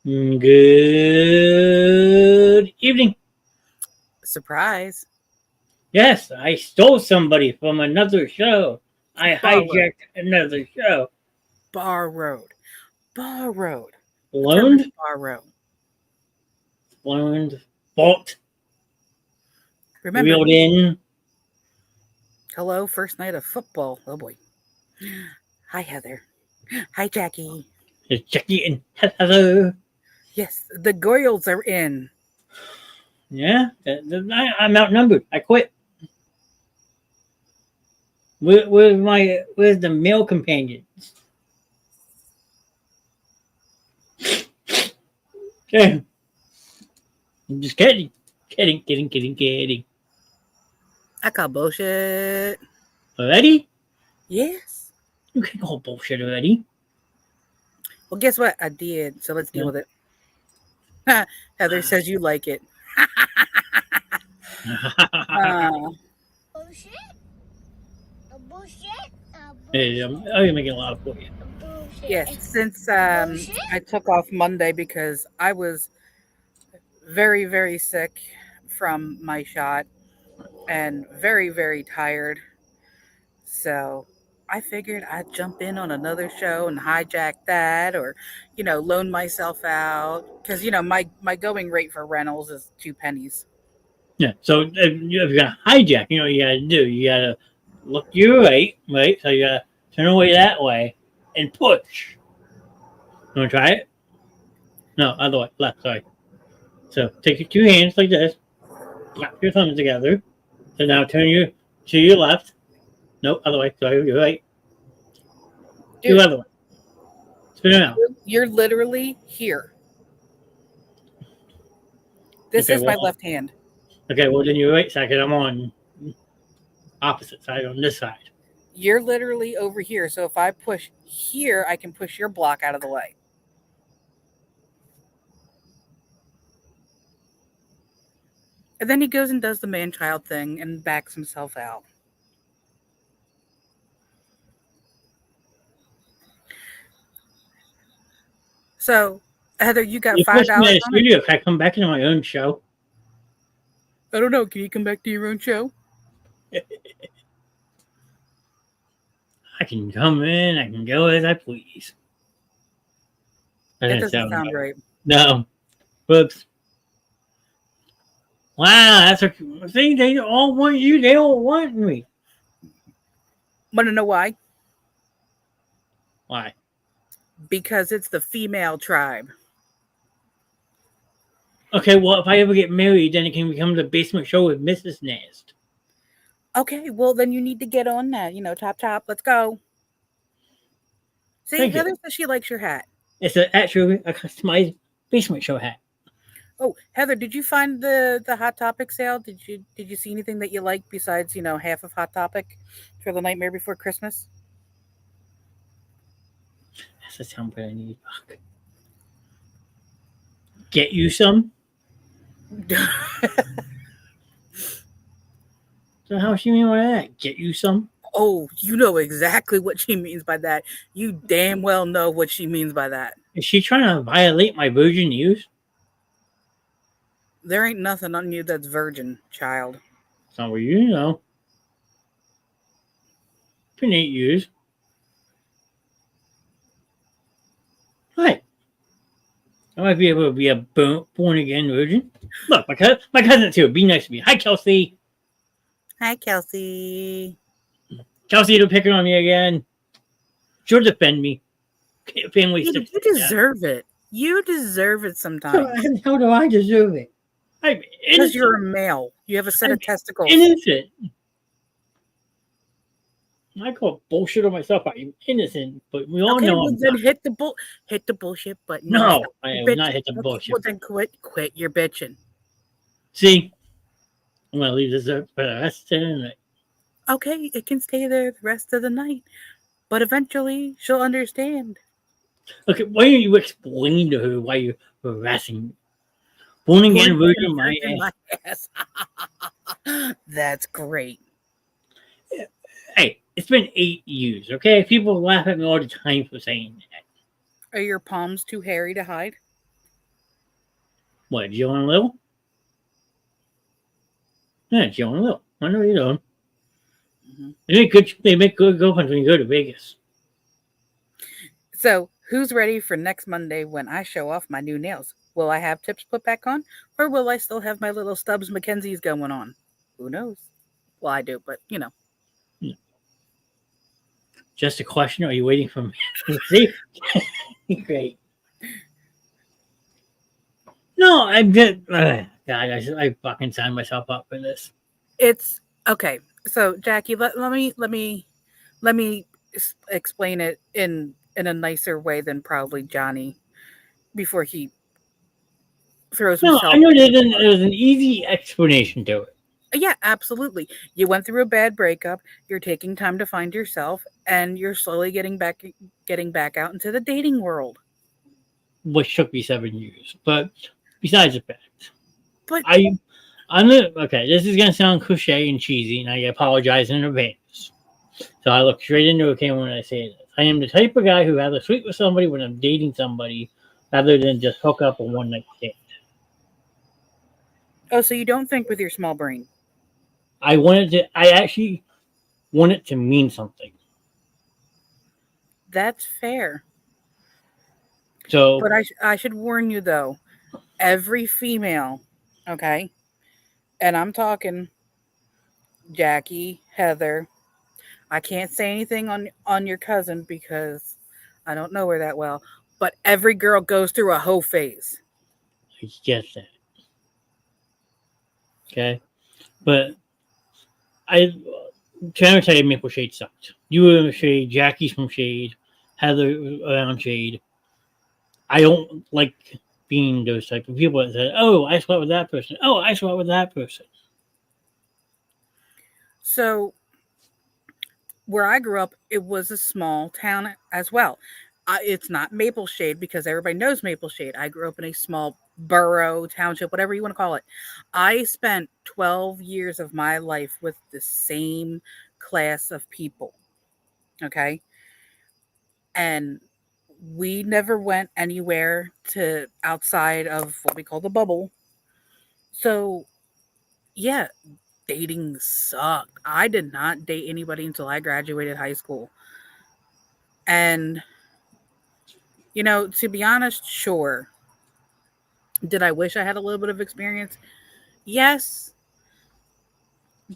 Good evening. Surprise. Yes, I stole somebody from another show. I Borrowed. hijacked another show. Borrowed. Borrowed. The term is Loaned, borrow. loaned, bought, Remember, reeled in. hello, first night of football. Oh boy. Hi, Heather. Hi, Jackie. It's Jackie and hello. Yes, the Goyles are in. Yeah, I'm outnumbered. I quit. Where's the male companions? Okay, I'm just kidding. Kidding. I call bullshit. Already? Yes. You can call bullshit already. Well, guess what? I did. So let's deal No. with it. Heather says you like it. Uh, Bullshit? A bullshit? A Hey, bullshit? I'm making a lot for you. A bullshit? yes, since A bullshit? I took off Monday because I was very, very sick from my shot and very, very tired. So I figured I'd jump in on another show and hijack that or, loan myself out. Because, my going rate for rentals is 2 pennies. Yeah. So if you're gonna hijack, you know what you gotta do. You gotta look your right? So you gotta turn away that way and push. You wanna try it? No, other way, left. Sorry. So take your two hands like this, clap your thumbs together. So now turn your to your left. No, other way. Sorry, you're right. Your Dude, other way. Spin it out. you're literally here. This Okay. is Well. my left hand. Okay. Well, then your right side. 'Cause I'm on opposite side on this side. You're literally over here. So if I push here, I can push your block out of the way. And then he goes and does the man child thing and backs himself out. So, Heather, you got You five pushed me out dollars of the on it? studio. Can I come back into my own show? I don't know. Can you come back to your own show? I can come in. I can go as I please. That That didn't doesn't sound sound right. right. No. Whoops. Wow, that's a see. They all want you. They all want me. Want to know why? Why? Because it's the female tribe. Okay, well, if I ever get married, then it can become the basement show with Mrs. Nast. Okay, well then you need to get on that. Chop chop. Let's go. See, Thank you. Heather says she likes your hat. It's actually a customized basement show hat. Oh, Heather, did you find the Hot Topic sale? Did you see anything that you liked besides half of Hot Topic for the Nightmare Before Christmas? That's the sound I need. Fuck. Get you some. So how she mean by that? Get you some. Oh, you know exactly what she means by that. You damn well know what she means by that. Is she trying to violate my virgin use? There ain't nothing on you that's virgin, child. It's not what you know. Can eight use. Right. I might be able to be a born again virgin. Look, my cousin's here. Be nice to me. Hi, Kelsey. Hi, Kelsey. Kelsey, don't pick it on me again. She'll defend me. Family You sticks. deserve it. You deserve it So sometimes. how do I deserve it? I'm Because innocent. you're a male. You have a set I'm of testicles. innocent. I call bullshit on myself. I'm innocent, but we all Okay, know well I'm then not. hit the bullshit button. No, Stop I your will not bitching. hit the Okay, bullshit. well then quit your bitching. See, I'm gonna leave this up for the rest of the night. Okay, it can stay there the rest of the night, but eventually she'll understand. Okay, why don't you explain to her why you're harassing me? Born again Born virgin again my virgin ass. my ass. That's great. Hey, it's been 8 years, okay? People laugh at me all the time for saying that. Are your palms too hairy to hide? What, you want a little? Yeah, you want a little. I know you don't. Mhm. They make good girlfriends when you go to Vegas. So, who's ready for next Monday when I show off my new nails? Will I have tips put back on, or will I still have my little Stubbs Mackenzies going on? Who knows? Well, I do, but you know. Just a question, or are you waiting for me? See? Great. No, I'm good. God, I fucking signed myself up for this. It's okay. So, Jackie, let me explain it in a nicer way than probably Johnny before he throws No, I himself. know there's an easy explanation to it. Yeah, absolutely. You went through a bad breakup. You're taking time to find yourself, and you're slowly getting back out into the dating world. Which took me 7 years. But besides the fact, But okay, this is gonna sound cliche and cheesy, and I apologize in advance. So I look straight into a camera when I say this. I am the type of guy who rather sleep with somebody when I'm dating somebody rather than just hook up a one night stand. oh, so you don't think with your small brain? I actually want it to mean something. That's fair. So But I should warn you though. Every female, okay, and I'm talking Jackie, Heather. I can't say anything on your cousin because I don't know her that well. But every girl goes through a hoe phase. I get that. Okay. But I trying to tell you Maple Shade sucked. You were Shade, Jackie's from Shade, Heather was around Shade. I don't like being those type of people that say, "Oh, I slept with that person. Oh, I slept with that person." So where I grew up, it was a small town as well. It's not Maple Shade because everybody knows Maple Shade. I grew up in a small borough, township, whatever you want to call it. I spent 12 years of my life with the same class of people. Okay. And we never went anywhere to outside of what we call the bubble. So, yeah, dating sucked. I did not date anybody until I graduated high school. And to be honest, sure. Did I wish I had a little bit of experience? Yes,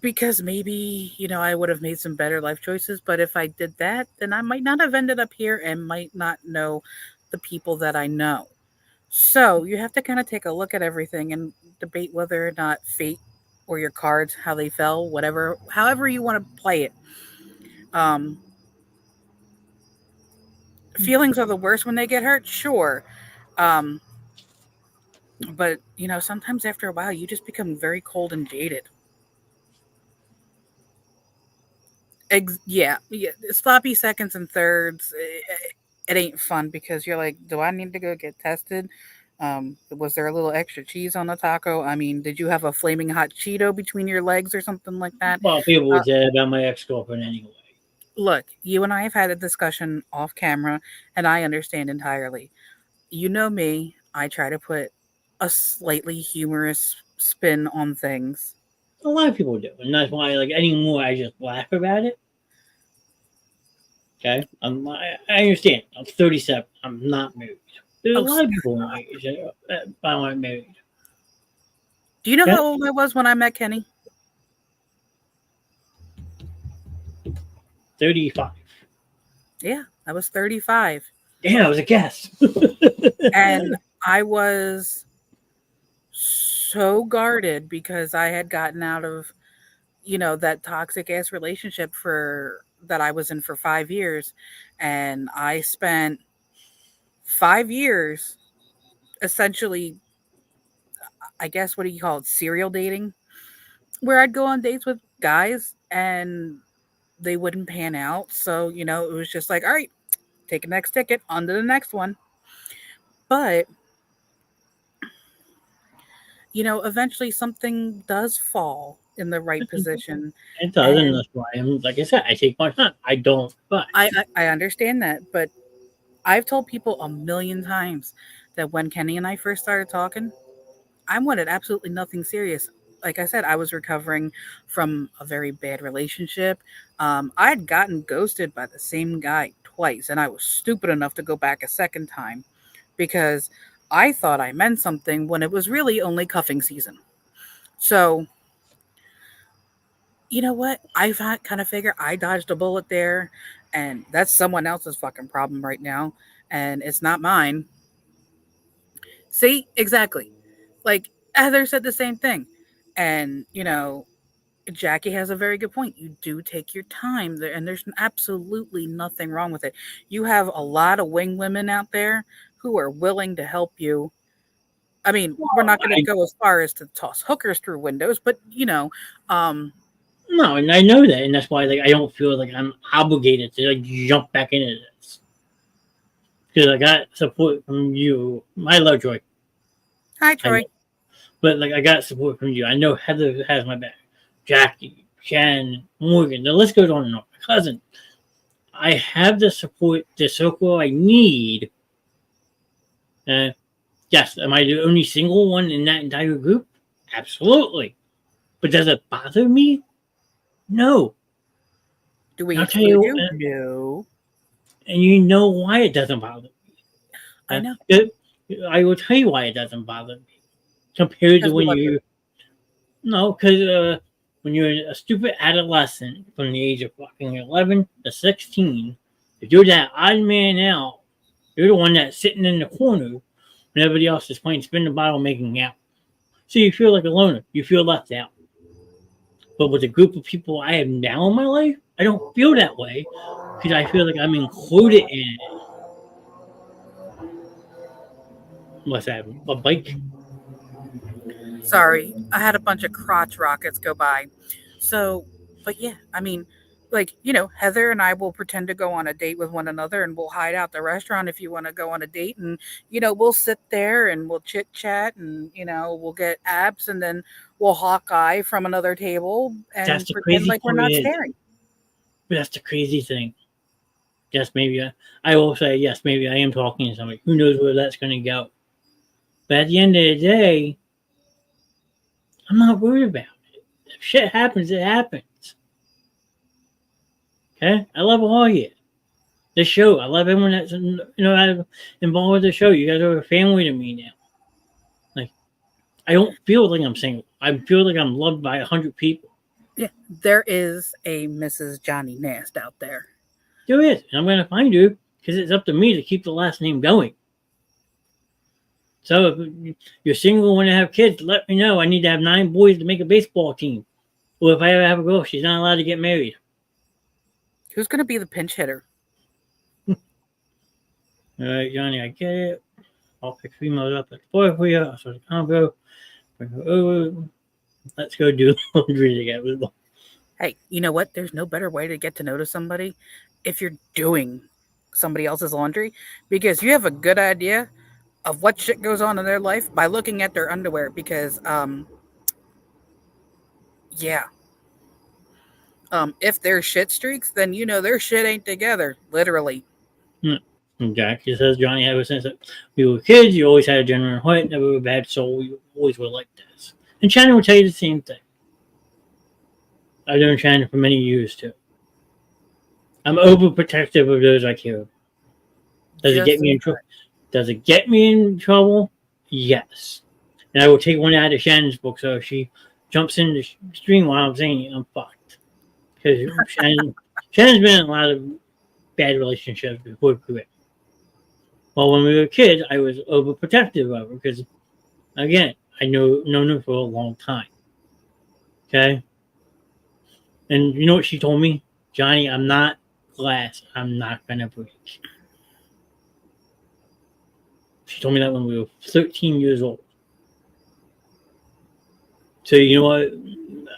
because maybe, I would have made some better life choices. But if I did that, then I might not have ended up here and might not know the people that I know. So you have to kind of take a look at everything and debate whether or not fate or your cards, how they fell, whatever, however you want to play it. Um, Feelings are the worst when they get hurt, sure. Um, but sometimes after a while, you just become very cold and jaded. Yeah, sloppy seconds and thirds. It ain't fun because you're like, do I need to go get tested? Was there a little extra cheese on the taco? I mean, did you have a flaming hot Cheeto between your legs or something like that? Well, people Uh, would say about my ex girlfriend anyway. Look, you and I have had a discussion off camera, and I understand entirely. You know me, I try to put a slightly humorous spin on things. A lot of people do, and that's why, like anymore, I just laugh about it. Okay, I understand. I'm 37. I'm not married. There's a Oh, lot of people my age that aren't married. do you know Okay, how old I was when I met Kenny? 35. Yeah, I was 35. Damn, I was a guess. And I was so guarded because I had gotten out of, that toxic ass relationship for that I was in for 5 years. And I spent 5 years essentially, I guess, what do you call it? Serial dating, where I'd go on dates with guys and they wouldn't pan out. So, it was just like, all right, take a next ticket, on to the next one. But eventually something does fall in the right position. It does, and And that's why I'm like I said. I take my time. I don't rush. I understand that, but I've told people a million times that when Kenny and I first started talking, I wanted absolutely nothing serious. Like I said, I was recovering from a very bad relationship. I'd gotten ghosted by the same guy twice, and I was stupid enough to go back a second time because I thought I meant something when it was really only cuffing season. So, you know what? Kind of figure I dodged a bullet there, and that's someone else's fucking problem right now, and it's not mine. See, exactly. Like Heather said the same thing, and Jackie has a very good point. You do take your time there, and there's absolutely nothing wrong with it. You have a lot of wing women out there who are willing to help you. I mean, we're not going to I go as far as to toss hookers through windows, but um, no, and I know that, and that's why like I don't feel like I'm obligated to like jump back into this because I got support from you. I love Joy, hi I know, Troy. but like I got support from you. I know Heather has my back, Jackie, Shannon, Morgan. The list goes on and on. My cousin. I have the support, the circle I need. Uh, yes, am I the only single one in that entire group? Absolutely. But does it bother me? No. Do we I'll tell exclude you, you? No. and you know why it doesn't bother me. I know. I will tell you why it doesn't bother me compared to Because we when love you. you no, because when you're a stupid adolescent from the age of fucking 11 to 16, if you're that odd man out, you're the one that's sitting in the corner when everybody else is playing spin the bottle making out. So you feel like a loner. You feel left out. But with the group of people I have now in my life, I don't feel that way because I feel like I'm included in it. What's that? A bike? Sorry, I had a bunch of crotch rockets go by. So, but yeah, I mean, like, Heather and I will pretend to go on a date with one another and we'll hide out the restaurant if you want to go on a date. And, we'll sit there and we'll chit chat and, we'll get apps and then we'll hawk eye from another table That's and the pretend crazy like we're part not is. staring. That's the crazy thing. Yes, maybe I will say yes. Maybe I am talking to somebody. Who knows where that's going to go? But at the end of the day, I'm not worried about it. If shit happens, it happens. Okay, I love all of you. The show, I love everyone that's involved with the show. You guys are a family to me now. Like I don't feel like I'm single. I feel like I'm loved by 100 people. Yeah, there is a Mrs. Johnny Nast out there. There is, and I'm going to find you because it's up to me to keep the last name going. So if you're single and want to have kids, let me know. I need to have 9 boys to make a baseball team. Or if I ever have a girl, she's not allowed to get married. Who's going to be the pinch hitter? All right, Johnny, I get it. I'll pick females up at 4 for you. I'll start a combo. Let's go do laundry together. Hey, you know what? There's no better way to get to know somebody if you're doing somebody else's laundry because you have a good idea of what shit goes on in their life by looking at their underwear because yeah. If they're shit streaks, then their shit ain't together, literally. And Jack, he says, Johnny, ever since we were kids, you always had a genuine heart, never a bad soul. You always were like this. And Shannon will tell you the same thing. I've known Shannon for many years, too. I'm overprotective of those I care about. Does it get me in trouble? Does it get me in trouble? Yes. And I will take one out of Shannon's book, so if she jumps in the stream while I'm saying it, I'm fucked. Because Shannon's been in a lot of bad relationships before quit. Well, when we were kids, I was overprotective of her because, again, I known her for a long time. Okay? And you know what she told me? Johnny, I'm not glass. I'm not going to break. She told me that when we were 13 years old. So, you know what?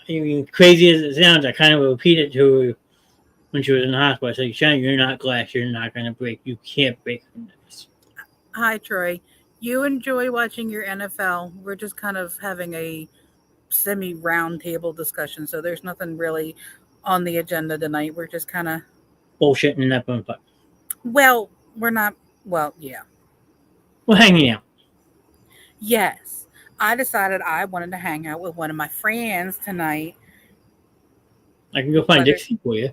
I mean, crazy as it sounds, I kind of repeated to her when she was in the hospital. I said, Shannon, you're not glass. You're not going to break. You can't break from this. Hi, Troy. You enjoy watching your NFL. We're just kind of having a semi-round table discussion, so there's nothing really on the agenda tonight. We're just kind of bullshitting in that bump. Well, we're not. Well, yeah. We're hanging out. Yes. I decided I wanted to hang out with one of my friends tonight. I can go find Whether Dixie for you.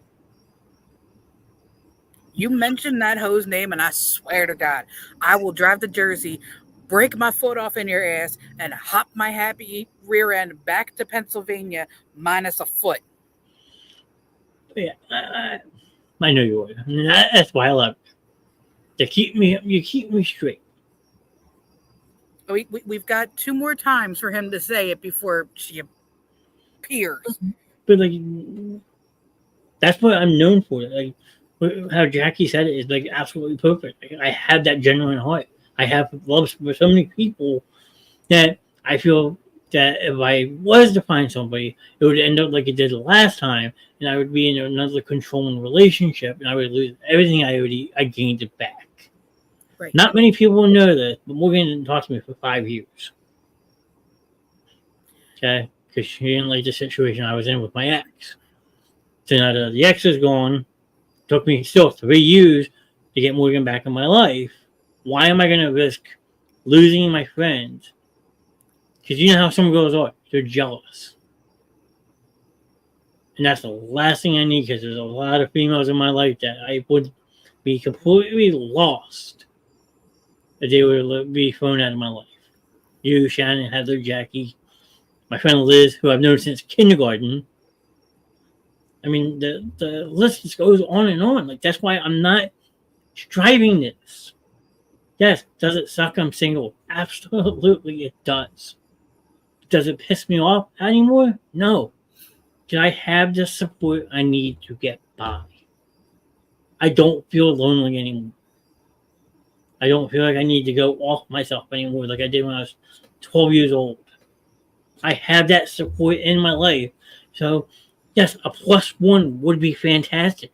you mention that hoe's name, and I swear to God, I will drive to Jersey, break my foot off in your ass, and hop my happy rear end back to Pennsylvania minus a foot. But yeah, I know you would. And that's why I love you. You keep me straight. We've got 2 more times for him to say it before she appears. But like, that's what I'm known for. Like how Jackie said it is like absolutely perfect. Like, I have that genuine heart. I have love for so many people that I feel that if I was to find somebody, it would end up like it did the last time, and I would be in another controlling relationship, and I would lose everything I gained it back. Right. Not many people know this, but Morgan didn't talk to me for 5 years. Okay, because she didn't like the situation I was in with my ex. So now that the ex is gone, took me still 3 years to get Morgan back in my life. Why am I going to risk losing my friends? Because you know how some girls are. They're jealous. And that's the last thing I need because there's a lot of females in my life that I would be completely lost if they would be thrown out of my life. You, Shannon, Heather, Jackie, my friend Liz, who I've known since kindergarten. I mean, the list just goes on and on. Like, that's why I'm not striving this. Yes, does it suck I'm single? Absolutely it does. Does it piss me off anymore? No. Because I have the support I need to get by. I don't feel lonely anymore. I don't feel like I need to go off myself anymore like I did when I was 12 years old. I have that support in my life. So, yes, a +1 would be fantastic.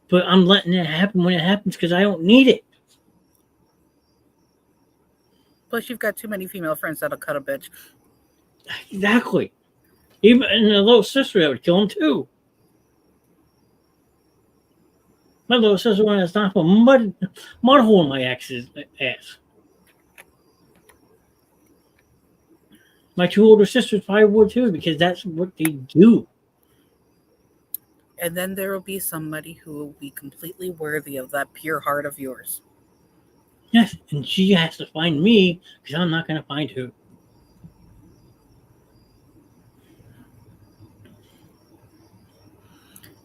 But I'm letting it happen when it happens because I don't need it. Plus, you've got too many female friends that'll cut a bitch. Exactly. Even and a little sister that would kill him too. My little sister wanted to stop a mud hole in my ex's ass. My 2 older sisters probably would too because that's what they do. And then there will be somebody who will be completely worthy of that pure heart of yours. Yes, and she has to find me because I'm not going to find her.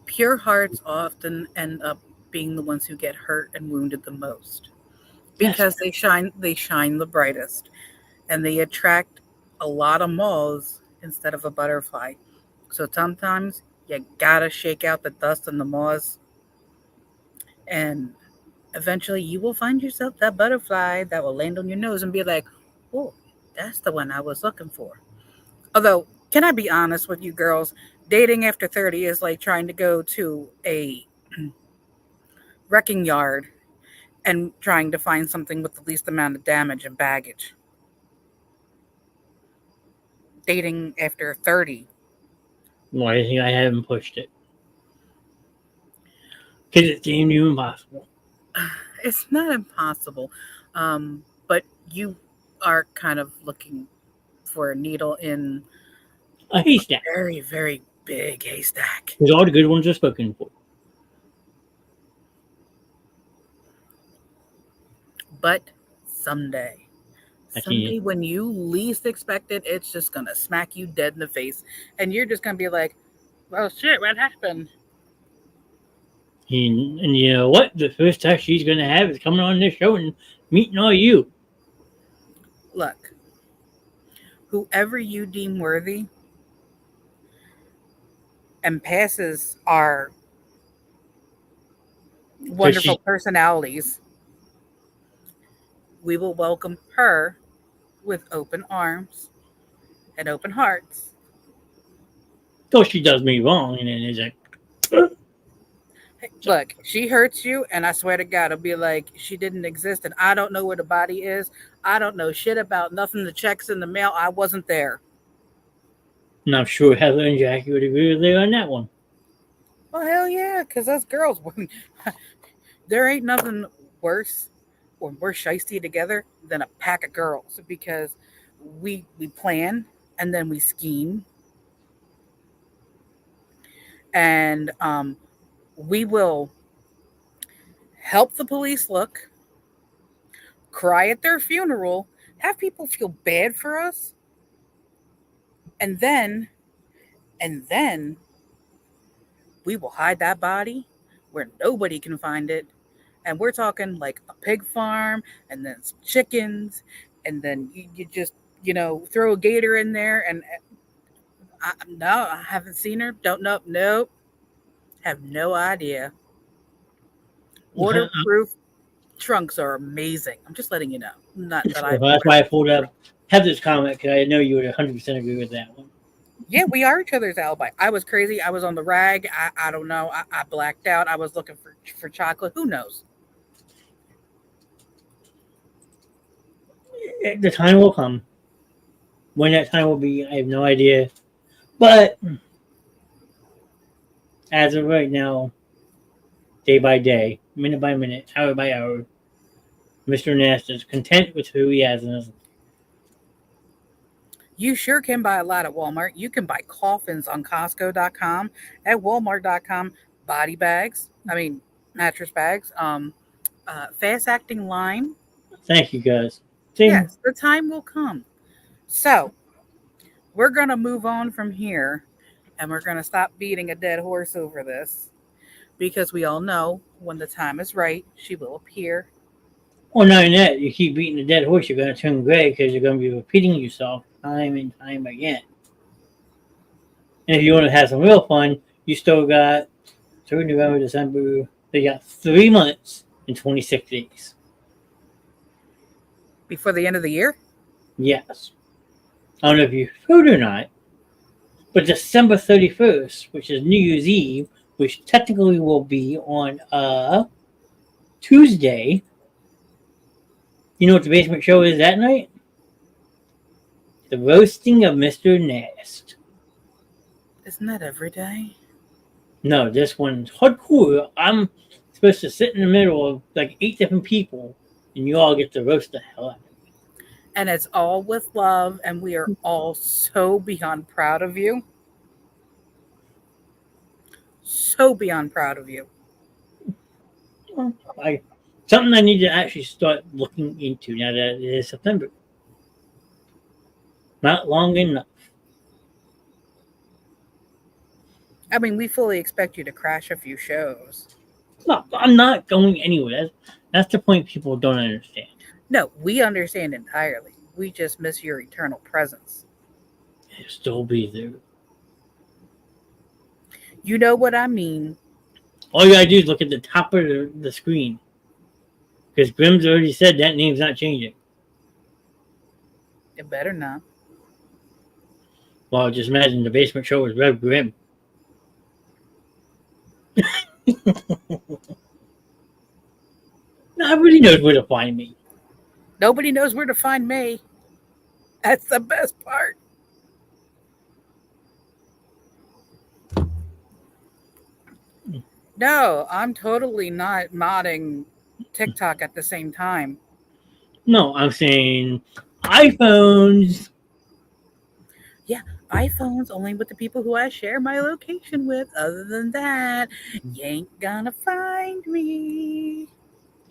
Pure hearts often end up being the ones who get hurt and wounded the most because they shine the brightest, and they attract a lot of moths instead of a butterfly. So sometimes you gotta shake out the dust and the moths, and eventually you will find yourself that butterfly that will land on your nose and be like, oh, that's the one I was looking for. Although, can I be honest with you girls? Dating after 30 is like trying to go to a wrecking yard and trying to find something with the least amount of damage and baggage. Dating after 30. Why do you think I haven't pushed it? Because it seemed impossible. It's not impossible, but you are kind of looking for a needle in A haystack. a very, very big haystack. Because all the good ones are spoken for. But someday, Actually, when you least expect it, it's just going to smack you dead in the face. And you're just going to be like, well, shit, what happened? and you know what? The first text she's going to have is coming on this show and meeting all you. Look, whoever you deem worthy and passes our wonderful personalities, we will welcome her with open arms and open hearts. Though she does me wrong, and then it's like, Look, she hurts you, and I swear to God, it'll be like she didn't exist, and I don't know where the body is. I don't know shit about nothing. The checks in the mail, I wasn't there. and I'm sure Heather and Jackie would agree with you on that one. Well, hell yeah, because us girls, there ain't nothing worse or more shiesty together than a pack of girls, because we plan and then we scheme, and we will help the police look, cry at their funeral, have people feel bad for us, and then we will hide that body where nobody can find it. And we're talking like a pig farm, and then some chickens, and then you just, throw a gator in there. And no, I haven't seen her. Don't know. Nope. Have no idea. Waterproof trunks are amazing. I'm just letting you know. Not that I. So that's why I pulled up Heather's comment, because I know you would 100% agree with that one. Yeah, we are each other's alibi. I was crazy. I was on the rag. I don't know. I blacked out. I was looking for chocolate. Who knows? The time will come. When that time will be, I have no idea. But as of right now, day by day, minute by minute, hour by hour, Mr. Knast is content with who he has in his life. You sure can buy a lot at Walmart. You can buy coffins on Costco.com, at Walmart.com, body bags. Mattress bags. Fast acting lime. Thank you, guys. See? Yes, the time will come. So we're gonna move on from here, and we're gonna stop beating a dead horse over this, because we all know when the time is right, she will appear. Well, not only that, you keep beating the dead horse, you're going to turn gray because you're going to be repeating yourself time and time again. And if you want to have some real fun, you still got through November, December. You got 3 months and 26 days. Before the end of the year? Yes. I don't know if you heard or not, but December 31st, which is New Year's Eve, which technically will be on Tuesday. You know what the basement show is that night? The roasting of Mr. Knast. Isn't that every day? No, this one's hardcore. I'm supposed to sit in the middle of like 8 different people, and you all get to roast the hell out of me. And it's all with love, and we are all so beyond proud of you. So beyond proud of you. Something I need to actually start looking into now that it is September. Not long enough. We fully expect you to crash a few shows. No, I'm not going anywhere. That's the point people don't understand. No, we understand entirely. We just miss your eternal presence. It'll still be there. You know what I mean. All you gotta do is look at the top of the screen. Because Grimm's already said that name's not changing. It better not. Well, just imagine the basement show was Rev Grimm. Nobody knows where to find me. Nobody knows where to find me. That's the best part. No, I'm totally not modding TikTok at the same time. No, I'm saying iPhones. Yeah, iPhones only with the people who I share my location with. Other than that, you ain't gonna find me.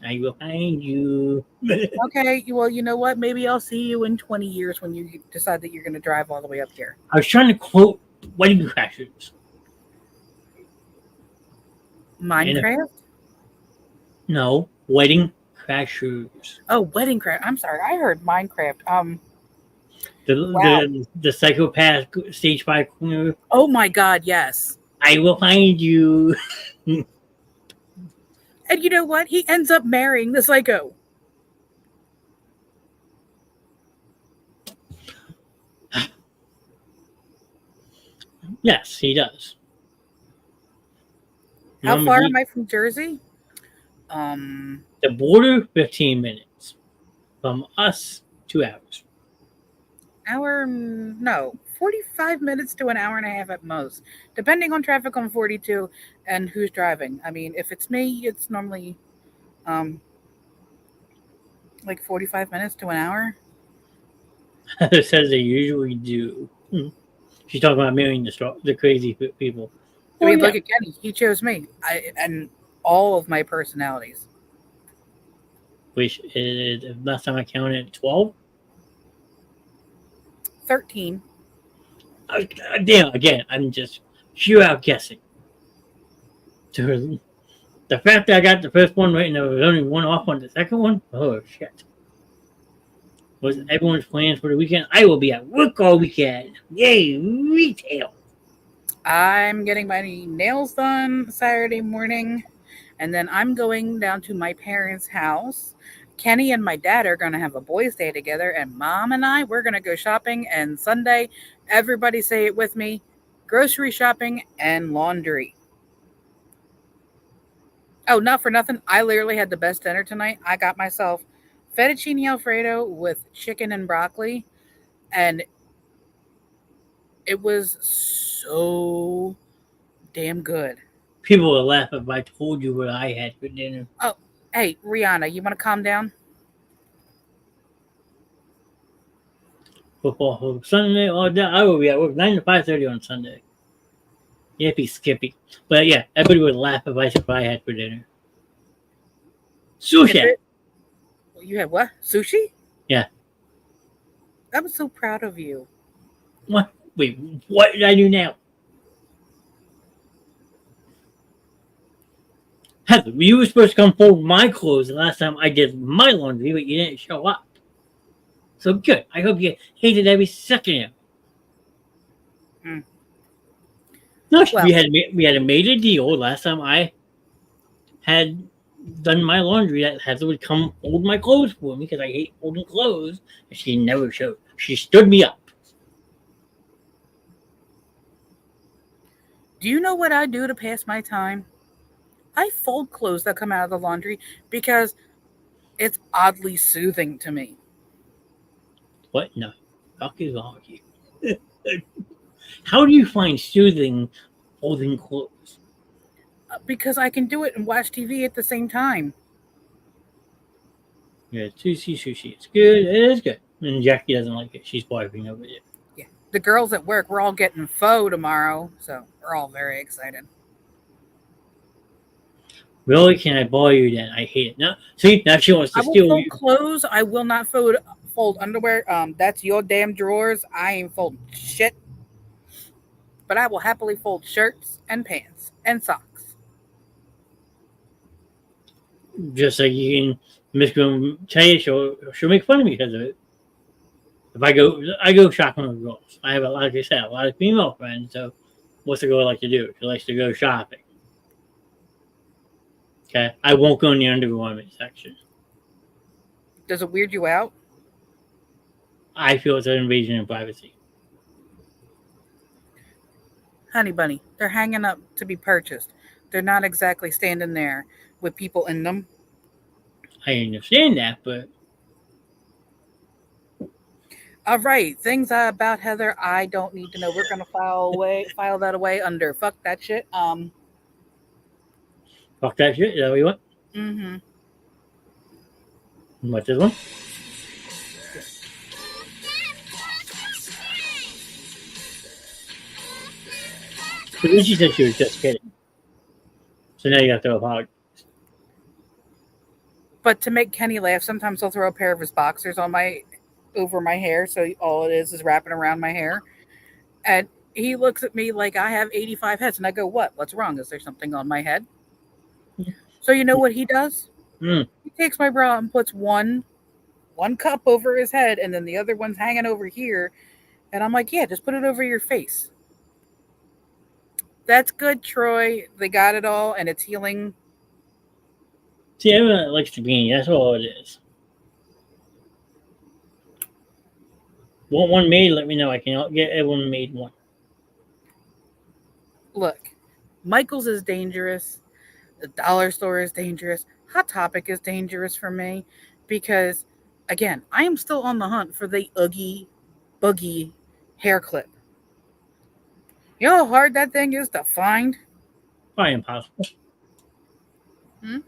I will find you. Okay, well, you know what? Maybe I'll see you in 20 years when you decide that you're going to drive all the way up here. I was trying to quote Wedding Crashers. Minecraft? No, Wedding Crashers. Oh, Wedding Craft. I'm sorry, I heard Minecraft. The psychopath stage 5 corner. Oh my God, yes. I will find you. And you know what? He ends up marrying the psycho. Yes, he does. How far am I from Jersey? The border, 15 minutes. From us, 2 hours. 45 minutes to an hour and a half at most, depending on traffic on 42 and who's driving. If it's me, it's normally like 45 minutes to an hour. Heather says they usually do. She's talking about marrying the crazy people. I Oh mean, yeah, look at Kenny. He chose me. And all of my personalities. which is last time I counted 12. 13. Damn, again, I'm just sheer out guessing. The fact that I got the first one right and there was only one off on the second one, oh shit. Was everyone's plans for the weekend? I will be at work all weekend. Yay, retail. I'm getting my nails done Saturday morning. And then I'm going down to my parents' house. Kenny and my dad are going to have a boys' day together. And mom and I, we're going to go shopping. And Sunday, everybody say it with me, grocery shopping and laundry. Oh, not for nothing. I literally had the best dinner tonight. I got myself fettuccine alfredo with chicken and broccoli. And it was so damn good. People will laugh if I told you what I had for dinner. Oh, hey, Rihanna, you want to calm down? Football for Sunday all day. I will be at work 9 to 5:30 on Sunday. Yippee skippy. But yeah, everybody would laugh if I said what I had for dinner. If Sushi. it, you had what? Sushi? Yeah. I'm so proud of you. What? Wait, what did I do now? Heather, you were supposed to come fold my clothes the last time I did my laundry, but you didn't show up. So good. I hope you hated every second of it. Mm. No, Well, we had made a deal last time I had done my laundry that Heather would come fold my clothes for me because I hate folding clothes, and she never showed. She stood me up. do you know what I do to pass my time? I fold clothes that come out of the laundry because it's oddly soothing to me. What in the fuck is wrong with you? How do you find soothing folding clothes? Because I can do it and watch TV at the same time. Yeah, sushi. It's good. It is good. And Jackie doesn't like it. She's barking over it. Yeah. The girls at work, we're all getting pho tomorrow, so we're all very excited. Really? Can I borrow you then? I hate it. No. See, now she wants I to will steal fold you. clothes. I will not fold underwear. That's your damn drawers. I ain't folding shit. But I will happily fold shirts and pants and socks. Just like you can, Miss going to tell you, she'll make fun of me because of it. If I go shopping with girls. I have, like I said, a lot of female friends. So, what's the girl like to do? She likes to go shopping. Okay, I won't go in the undergarment section. Does it weird you out? I feel it's an invasion of privacy. Honey bunny, they're hanging up to be purchased. They're not exactly standing there with people in them. I understand that, but All right, things about Heather I don't need to know. We're gonna file that away under fuck that shit. fuck that shit. Is that what you want? Mm-hmm. What, this one? But then she said she was just kidding. So now you got to apologize. But to make Kenny laugh, sometimes I'll throw a pair of his boxers on over my hair, so all it is wrapping around my hair. And he looks at me like I have 85 heads, and I go, "What? What's wrong? Is there something on my head?" So you know what he does? Mm. He takes my bra and puts one cup over his head, and then the other one's hanging over here. And I'm like, "Yeah, just put it over your face." That's good, Troy. They got it all, and it's healing. See, everyone likes to be. That's all it is. Want one made? Let me know. I can get everyone made one. Look, Michael's is dangerous. The dollar store is dangerous. Hot Topic is dangerous for me because, again, I am still on the hunt for the Oogie Boogie hair clip. You know how hard that thing is to find? Probably impossible. Hmm?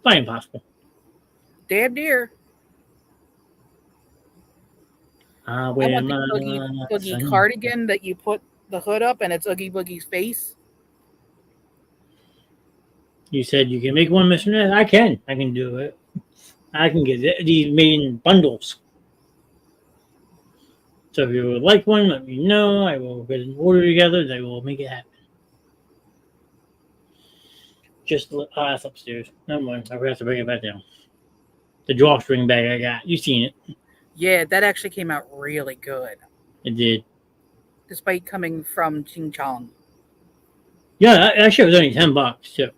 Probably impossible. Damn dear. I I wear want the my Oogie Boogie sun. cardigan that you put the hood up and it's Oogie Boogie's face. You said you can make one, Mr. Ness. I can. I can do it. I can get these made in bundles. So if you would like one, let me know. I will get an order together. They will make it happen. Just that's upstairs. Never mind. I forgot to bring it back down. The drawstring bag I got. You seen it? Yeah, that actually came out really good, It did. despite coming from Ching Chong. Yeah, actually, it was only $10 too.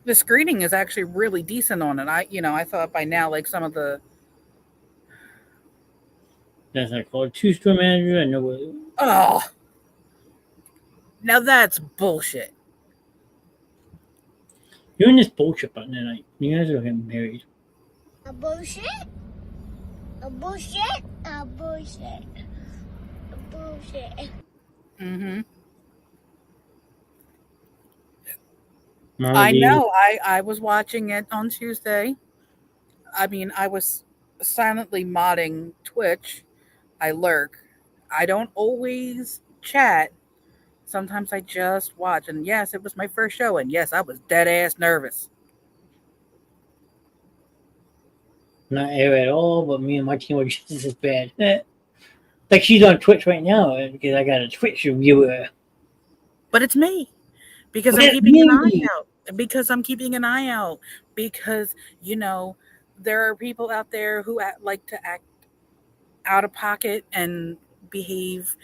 The screening is actually really decent on it. I thought by now, like some of the That's like called two-store manager. I know what. oh, now that's bullshit. You're in this bullshit button tonight. You guys are getting married. A bullshit. A bullshit. A bullshit. A bullshit. Mm-hmm. Mama I G. know. I was watching it on Tuesday. I mean, I was silently modding Twitch. I lurk. I don't always chat. Sometimes I just watch. And yes, it was my first show. And yes, I was dead ass nervous. Not air at all, but me and my team were just as bad. Like she's on Twitch right now because I got a Twitch reviewer. But it's me. Because But I'm it's keeping an eye me. out. Because I'm keeping an eye out. Because, there are people out there who like to act out of pocket and behave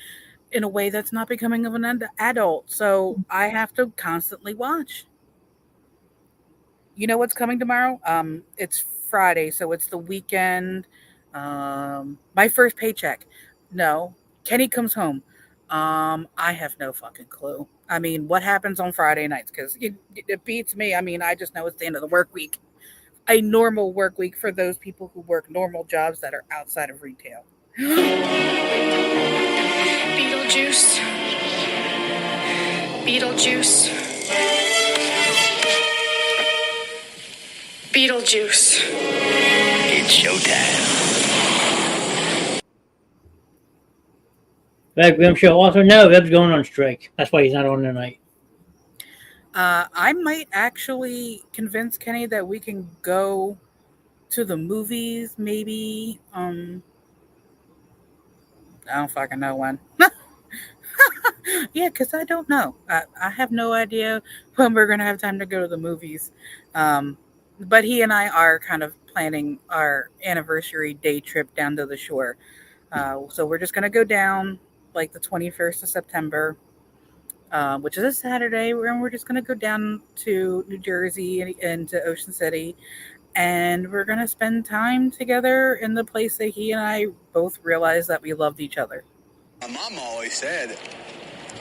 in a way that's not becoming of an adult. So I have to constantly watch. You know what's coming tomorrow? It's Friday, so it's the weekend. My first paycheck. No, Kenny comes home. I have no fucking clue. I mean, what happens on Friday nights? Because it beats me. I mean, I just know it's the end of the work week. A normal work week for those people who work normal jobs that are outside of retail. Beetlejuice. Beetlejuice. Beetlejuice. It's showtime. That Grim Show also no, Reb's going on strike. That's why he's not on tonight. I might actually convince Kenny that we can go to the movies, maybe. I don't fucking know when. Yeah, because I don't know. I have no idea when we're going to have time to go to the movies. But he and I are kind of planning our anniversary day trip down to the shore. So we're just going to go down like the 21st of September, which is a Saturday. We're just going to go down to New Jersey and to Ocean City. And we're going to spend time together in the place that he and I both realized that we loved each other. My mom always said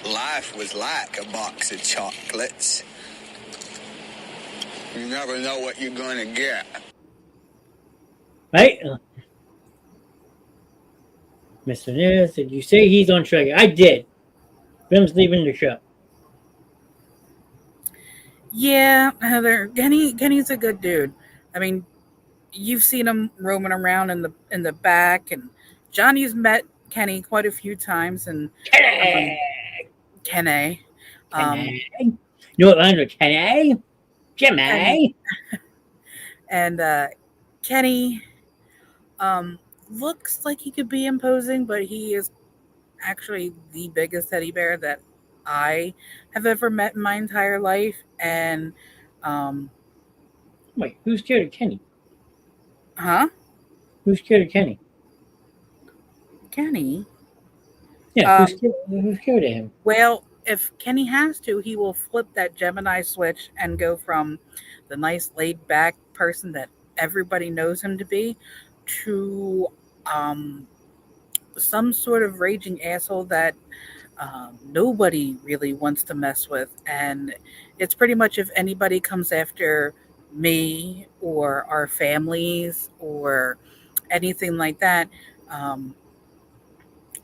life was like a box of chocolates. You never know what you're going to get. Right? Mr. Ness, did you say he's on strike? I did. Grim's leaving the show. Yeah, Heather. Kenny's a good dude. I mean, you've seen him roaming around in the back, and Johnny's met Kenny quite a few times, and Kenny! Kenny, Kenny! You know what rhymes with Kenny? Jimmy! Kenny. And Kenny looks like he could be imposing, but he is actually the biggest teddy bear that I have ever met in my entire life. And Wait, who's scared of Kenny? huh? Who's scared of Kenny? Kenny? Yeah, who's scared of him? Well, if Kenny has to, he will flip that Gemini switch and go from the nice laid back person that everybody knows him to be to some sort of raging asshole that nobody really wants to mess with. And it's pretty much if anybody comes after me or our families or anything like that,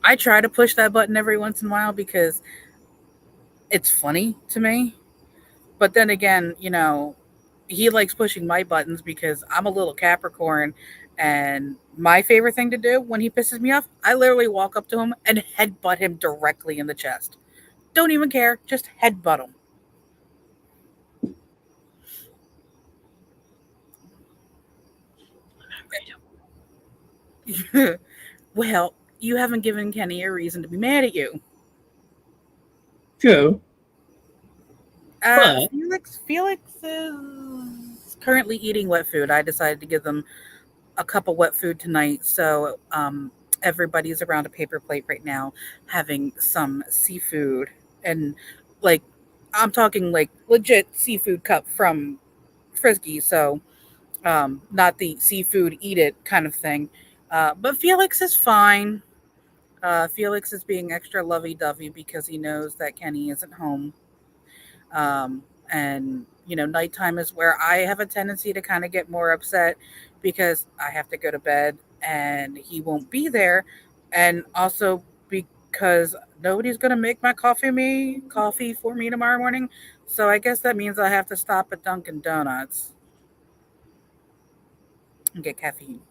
I try to push that button every once in a while because it's funny to me. But then again, he likes pushing my buttons because I'm a little Capricorn And my favorite thing to do when he pisses me off, I literally walk up to him and headbutt him directly in the chest. Don't even care, just headbutt him. Well, you haven't given Kenny a reason to be mad at you. True. But Felix is currently eating wet food. I decided to give them a cup of wet food tonight, so everybody's around a paper plate right now having some seafood, and like I'm talking like legit seafood cup from Frisky, so not the seafood eat it kind of thing. But Felix is fine. Felix is being extra lovey-dovey because he knows that Kenny isn't home. And nighttime is where I have a tendency to kind of get more upset because I have to go to bed and he won't be there, and also because nobody's going to make my coffee for me tomorrow morning. So I guess that means I have to stop at Dunkin' Donuts and get caffeine.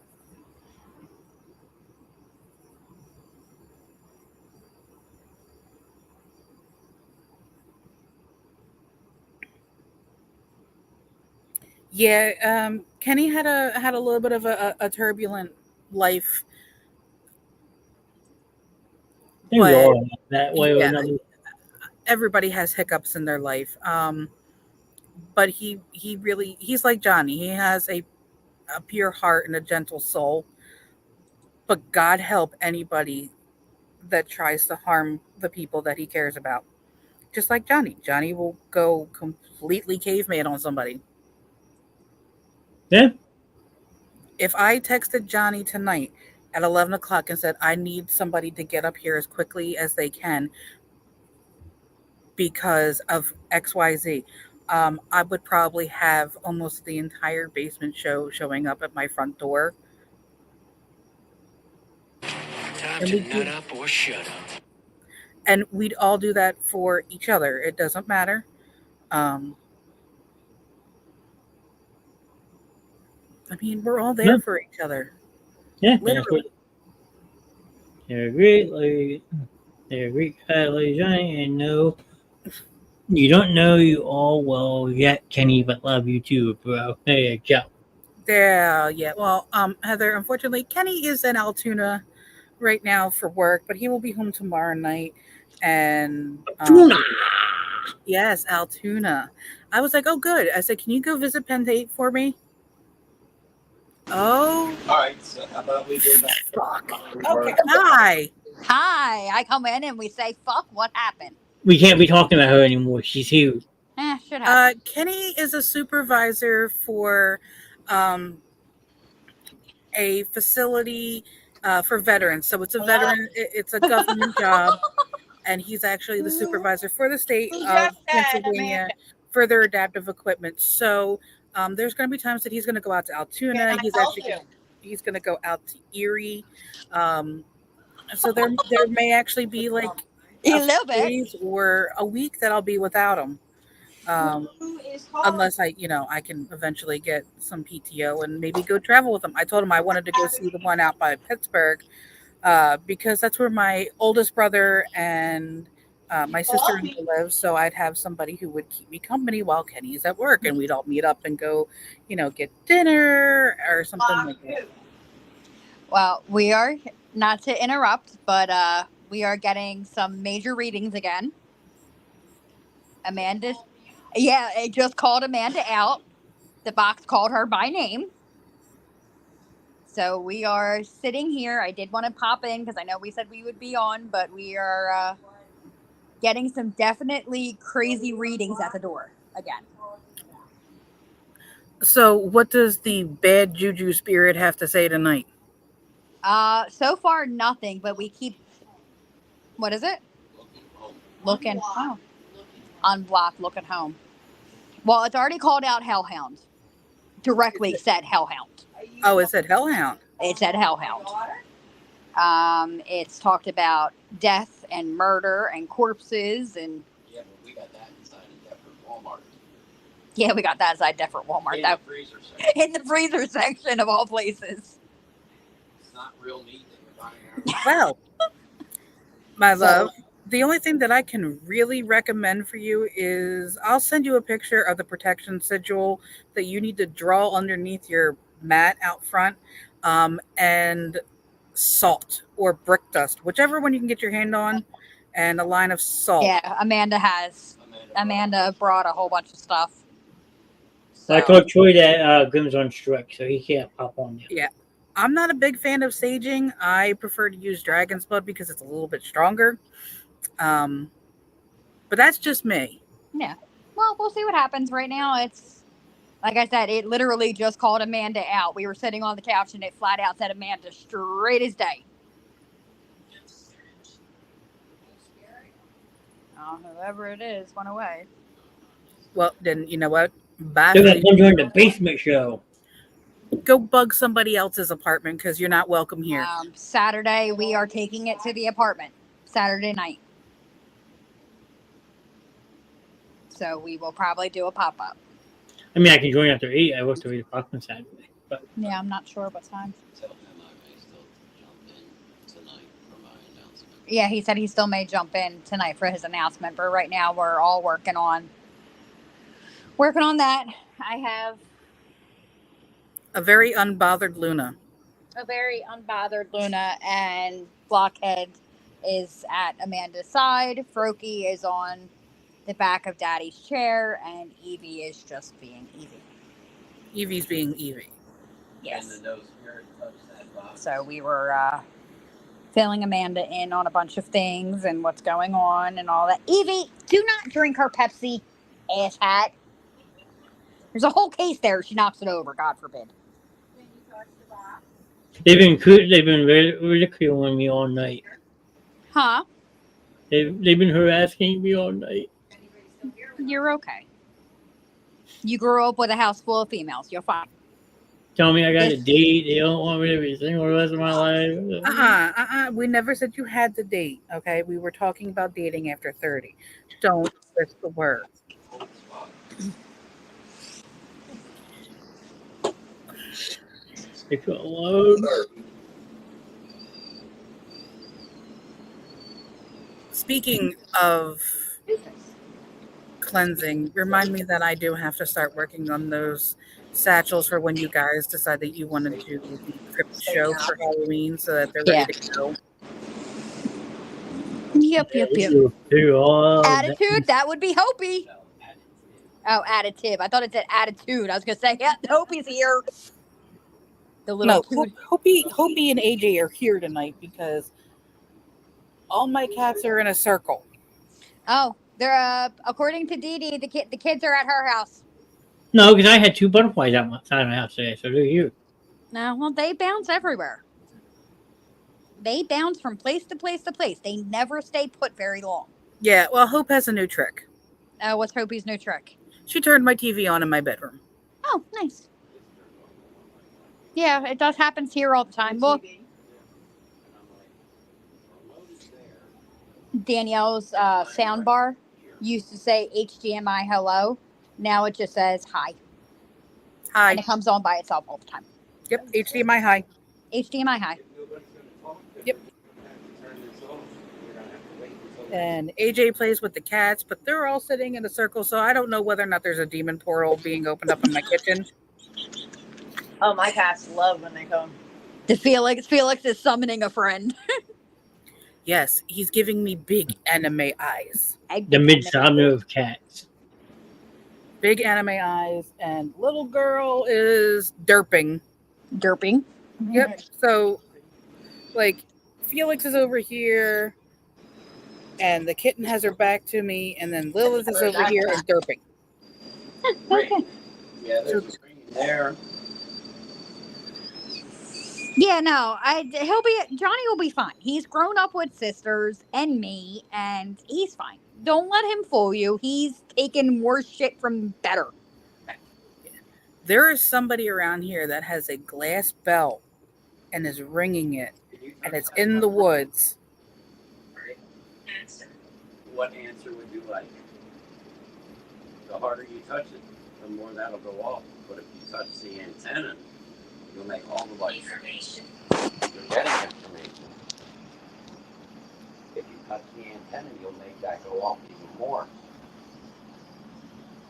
Yeah, Kenny had a little bit of a turbulent life, we but all are that way or yeah, another. everybody has hiccups in their life. But he's like Johnny. He has a pure heart and a gentle soul. But God help anybody that tries to harm the people that he cares about. Just like Johnny. Johnny will go completely caveman on somebody. Yeah. If I texted Johnny tonight at 11 o'clock and said, I need somebody to get up here as quickly as they can because of XYZ, I would probably have almost the entire basement showing up at my front door. Time to nut up or shut up. And we'd all do that for each other. It doesn't matter. I mean, we're all there for each other. Yeah. Literally. They're great, like Johnny, and no, you don't know you all well yet, Kenny, but love you too, bro. There you go. Yeah. Well, Heather, unfortunately, Kenny is in Altoona right now for work, but he will be home tomorrow night. And Tuna. yes, Altoona. I was like, oh, good. I said, can you go visit Penn State for me? Oh, All right, so how about we go back? fuck. Okay, hi. Hi, I come in and we say, fuck, what happened? We can't be talking about her anymore. She's huge. Should happen. Kenny is a supervisor for a facility for veterans. So it's a veteran, it's a government job, and he's actually the supervisor for the state of Pennsylvania for their adaptive equipment. So there's going to be times that he's going to go out to Altoona. He's going to go out to Erie. So there may actually be like a little bit days or a week that I'll be without him. Unless I can eventually get some PTO and maybe go travel with him. I told him I wanted to go see the one out by Pittsburgh because that's where my oldest brother and my sister-in-law live. So I'd have somebody who would keep me company while Kenny's at work, and we'd all meet up and go, get dinner or something like that. Well, we are, not to interrupt, but we are getting some major readings again. Amanda, it just called Amanda out. The box called her by name. So we are sitting here. I did want to pop in because I know we said we would be on, but we are getting some definitely crazy readings at the door again. So what does the bad juju spirit have to say tonight? So far nothing, but we keep, what is it? Looking home. Unblock, looking home. Well, it's already called out Hellhound. Directly said Hellhound. Oh, it said Hellhound. It said Hellhound. It's talked about death and murder and corpses and. Yeah, but we got that inside of Deptford Walmart. Yeah, we got that inside Deptford Walmart. In the freezer section. In the freezer section of all places. not real meat that you're buying out. Well, my So- love, the only thing that I can really recommend for you is I'll send you a picture of the protection sigil that you need to draw underneath your mat out front, and salt or brick dust, whichever one you can get your hand on, and a line of salt. Yeah, Amanda has. Amanda brought a whole bunch of stuff. So, I told Troy that Grim's on strike, so he can't pop on you. Yeah. I'm not a big fan of saging. I prefer to use dragon's blood because it's a little bit stronger. But that's just me. yeah. Well, we'll see what happens. Right now, it's like I said, it literally just called Amanda out. We were sitting on the couch and it flat out said Amanda straight as day. Whoever it is went away. Well, then you know what? Bye. They're gonna come during the basement show. Go bug somebody else's apartment because you're not welcome here. Saturday, we are taking it to the apartment. Saturday night. So we will probably do a pop up. I mean, I can join after 8. I work till 8 o'clock on Saturday. But Yeah, I'm not sure what time. Tell him I may still jump in tonight for my announcement. Yeah, he said he still may jump in tonight for his announcement, but right now we're all working on that. I have A very unbothered Luna. a very unbothered Luna, and Blockhead is at Amanda's side. Froky is on the back of Daddy's chair, and Evie is just being Evie. Evie's being Evie. Yes. And the no spirit touch that box. So we were filling Amanda in on a bunch of things and what's going on and all that. Evie, do not drink her Pepsi, asshat. There's a whole case there. She knocks it over. God forbid. they've been ridiculing me all night. Huh? They've been harassing me all night. You're okay. You grew up with a house full of females. You're fine. Tell me I got a date. They don't want me to be single the rest of my life. We never said you had to date, okay? We were talking about dating after 30. Don't twist the word. They feel alone. Speaking of cleansing, remind me that I do have to start working on those satchels for when you guys decide that you want to do the crypt show for Halloween so that they're ready to go. Yep. Attitude, That. that would be Hopi. Oh, additive. I thought it said attitude. I was going to say, yeah, Hopi's here. The little No, Hopi and AJ are here tonight because all my cats are in a circle. Oh, they're according to Dee Dee, the kids are at her house. No, because I had 2 butterflies outside my house today, so they're here. No, well, they bounce everywhere. They bounce from place to place to place. They never stay put very long. Yeah, well, Hope has a new trick. What's Hopi's new trick? She turned my TV on in my bedroom. Oh, nice. Yeah, it does happens here all the time. Well, Danielle's sound bar used to say HDMI hello. Now it just says hi. Hi. And it comes on by itself all the time. Yep, HDMI hi. HDMI hi. Yep. And AJ plays with the cats, but they're all sitting in a circle, so I don't know whether or not there's a demon portal being opened up in my kitchen. Oh, my cats love when they come. The Felix is summoning a friend. Yes, he's giving me big anime eyes. The midsummer of cats. Big anime eyes, and little girl is derping. Derping. Yep. So, like, Felix is over here, and the kitten has her back to me, and then Lilith is over here and derping. Okay. Yeah, there's a screen there. Yeah, no, Johnny will be fine. He's grown up with sisters and me, and he's fine. Don't let him fool you. He's taken worse shit from better. There is somebody around here that has a glass bell and is ringing it, and it's in the woods. What answer would you like? The harder you touch it, the more that'll go off. But if you touch the antenna, You'll make all the lights. You're getting information. If you touch the antenna, you'll make that go off even more.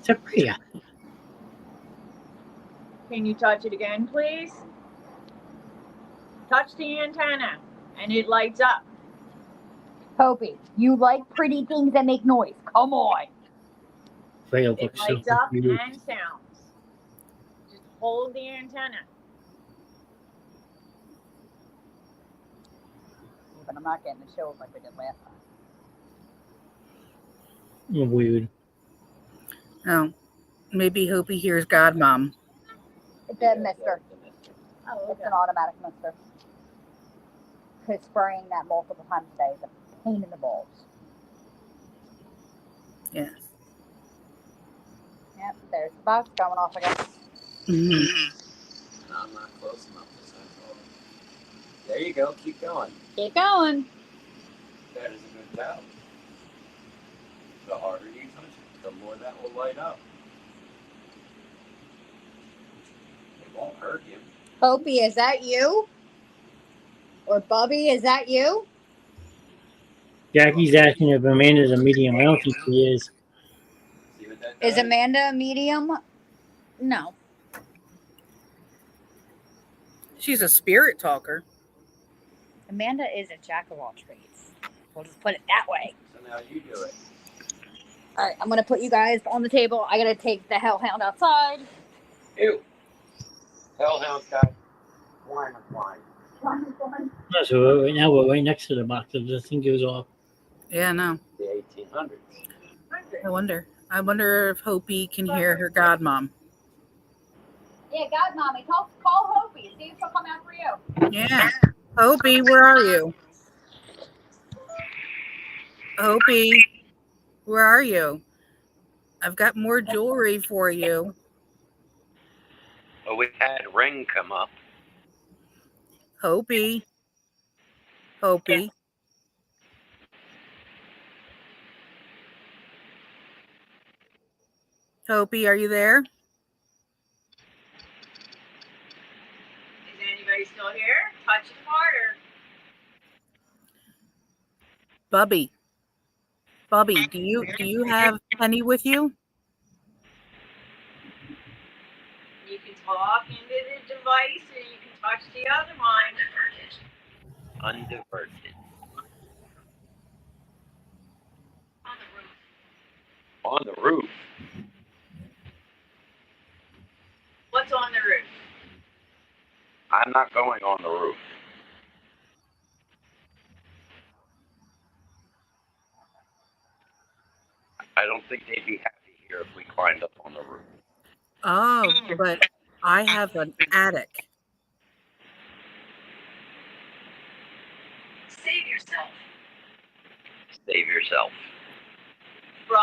Sophia. Can you touch it again, please? Touch the antenna, and it lights up. Hopi, you like pretty things that make noise. Come on. Fredo It looks so lights up confused. and sounds. Just hold the antenna. But I'm not getting the show like we did last time. Weird. Oh, maybe Hopi hears Godmom. It's a mister. Oh, It's an automatic mister. Because spraying that multiple times a day is a pain in the balls. Yes. Yep, there's the box going off again. Mm-hmm. I'm not close enough to sense. There you go. Keep going. Keep going. That is a good tell. The harder you touch it, the more that will light up. It won't hurt you. Hopi, is that you? Or Bubby, is that you? Jackie's asking if Amanda's a medium. I don't think she is. See what that Is does? Amanda a medium? No. She's a spirit talker. Amanda is a jack of all trades. We'll just put it that way. So now you do it. All right, I'm going to put you guys on the table. I got to take the hellhound outside. Ew. Hellhound's got wine or wine. No, so right now we're right next to the box. If this thing goes off. Yeah, no. The 1800s. I wonder if Hopi can hear her Godmom. Yeah, God, Mommy, call Hopi and see if she'll come out for you. Yeah. Hopi, where are you? Hopi, where are you? I've got more jewelry for you. Well, we had Ring come up. Hopi. Hopi. Hopi, are you there? Is anybody still here? Touch it harder. Bubby, do you have Penny with you? You can talk into the device, or you can touch the other one. Undiverted. On the roof. What's on the roof? I'm not going on the roof. I don't think they'd be happy here if we climbed up on the roof. Oh, but I have an attic. Save yourself. Save yourself. From?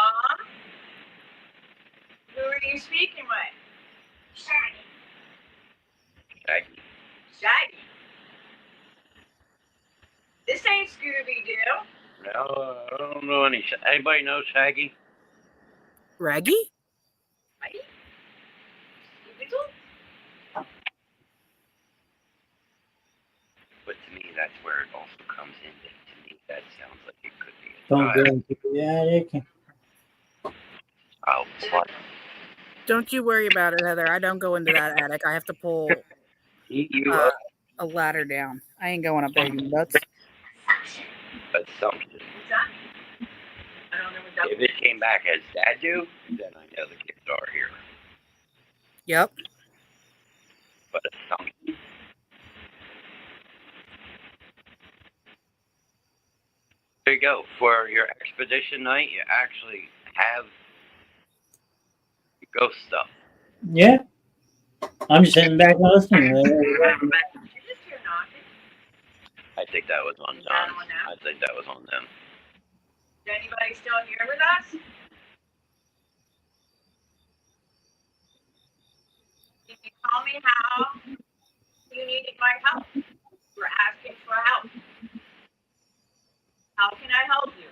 Who are you speaking with? Shaggy. Shaggy. Shaggy. This ain't Scooby-Doo. No, I don't know anybody know Shaggy? Raggy? Right? Scooby-Doo? But to me, that's where it also comes in. To me, that sounds like it could be a Don't go child. into the attic. Oh, what? Don't you worry about it, Heather. I don't go into that attic. I have to pull Eat you up. a ladder down. I ain't going up there, you nuts. Assumption. What's that? I don't know what that If it came back as Dad do, then I know the kids are here. Yep. But assumption. There you go. For your expedition night, you actually have ghost stuff. Yeah. I'm just sitting back listening. Did you just hear knocking? I think that was on John. I think that was on them. Is anybody still here with us? Can you tell me how you needed my help? We're asking for help. How can I help you?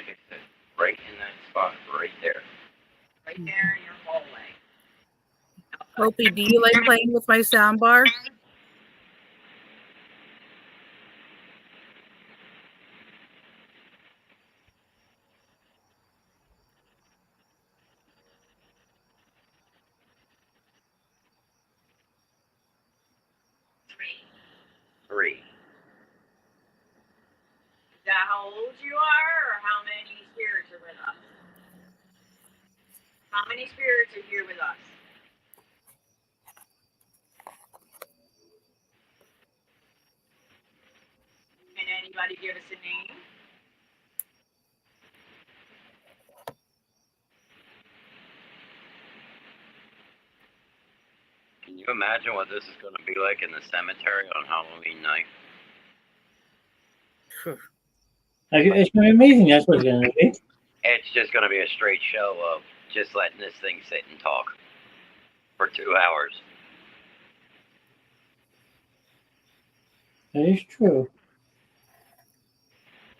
Like I said, right in that spot, right there. Right there in your hallway. Opie, do you like playing with my sound bar? Three. Is that how old you are, or how many spirits are with us? How many spirits are here with us? Can anybody give us a name? Can you imagine what this is going to be like in the cemetery on Halloween night? It's going to be amazing. That's what it's going to be. It's just going to be a straight show of just letting this thing sit and talk for 2 hours. That is true.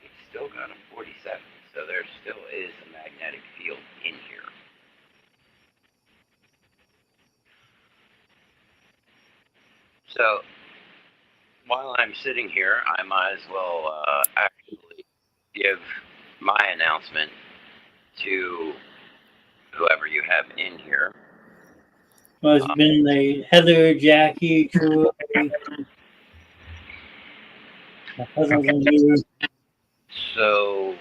It's still got a 47, so there still is a magnetic field in here. So, while I'm sitting here, I might as well actually give my announcement to whoever you have in here. Well, it's been the Heather, Jackie, Troy, my cousins and you. So,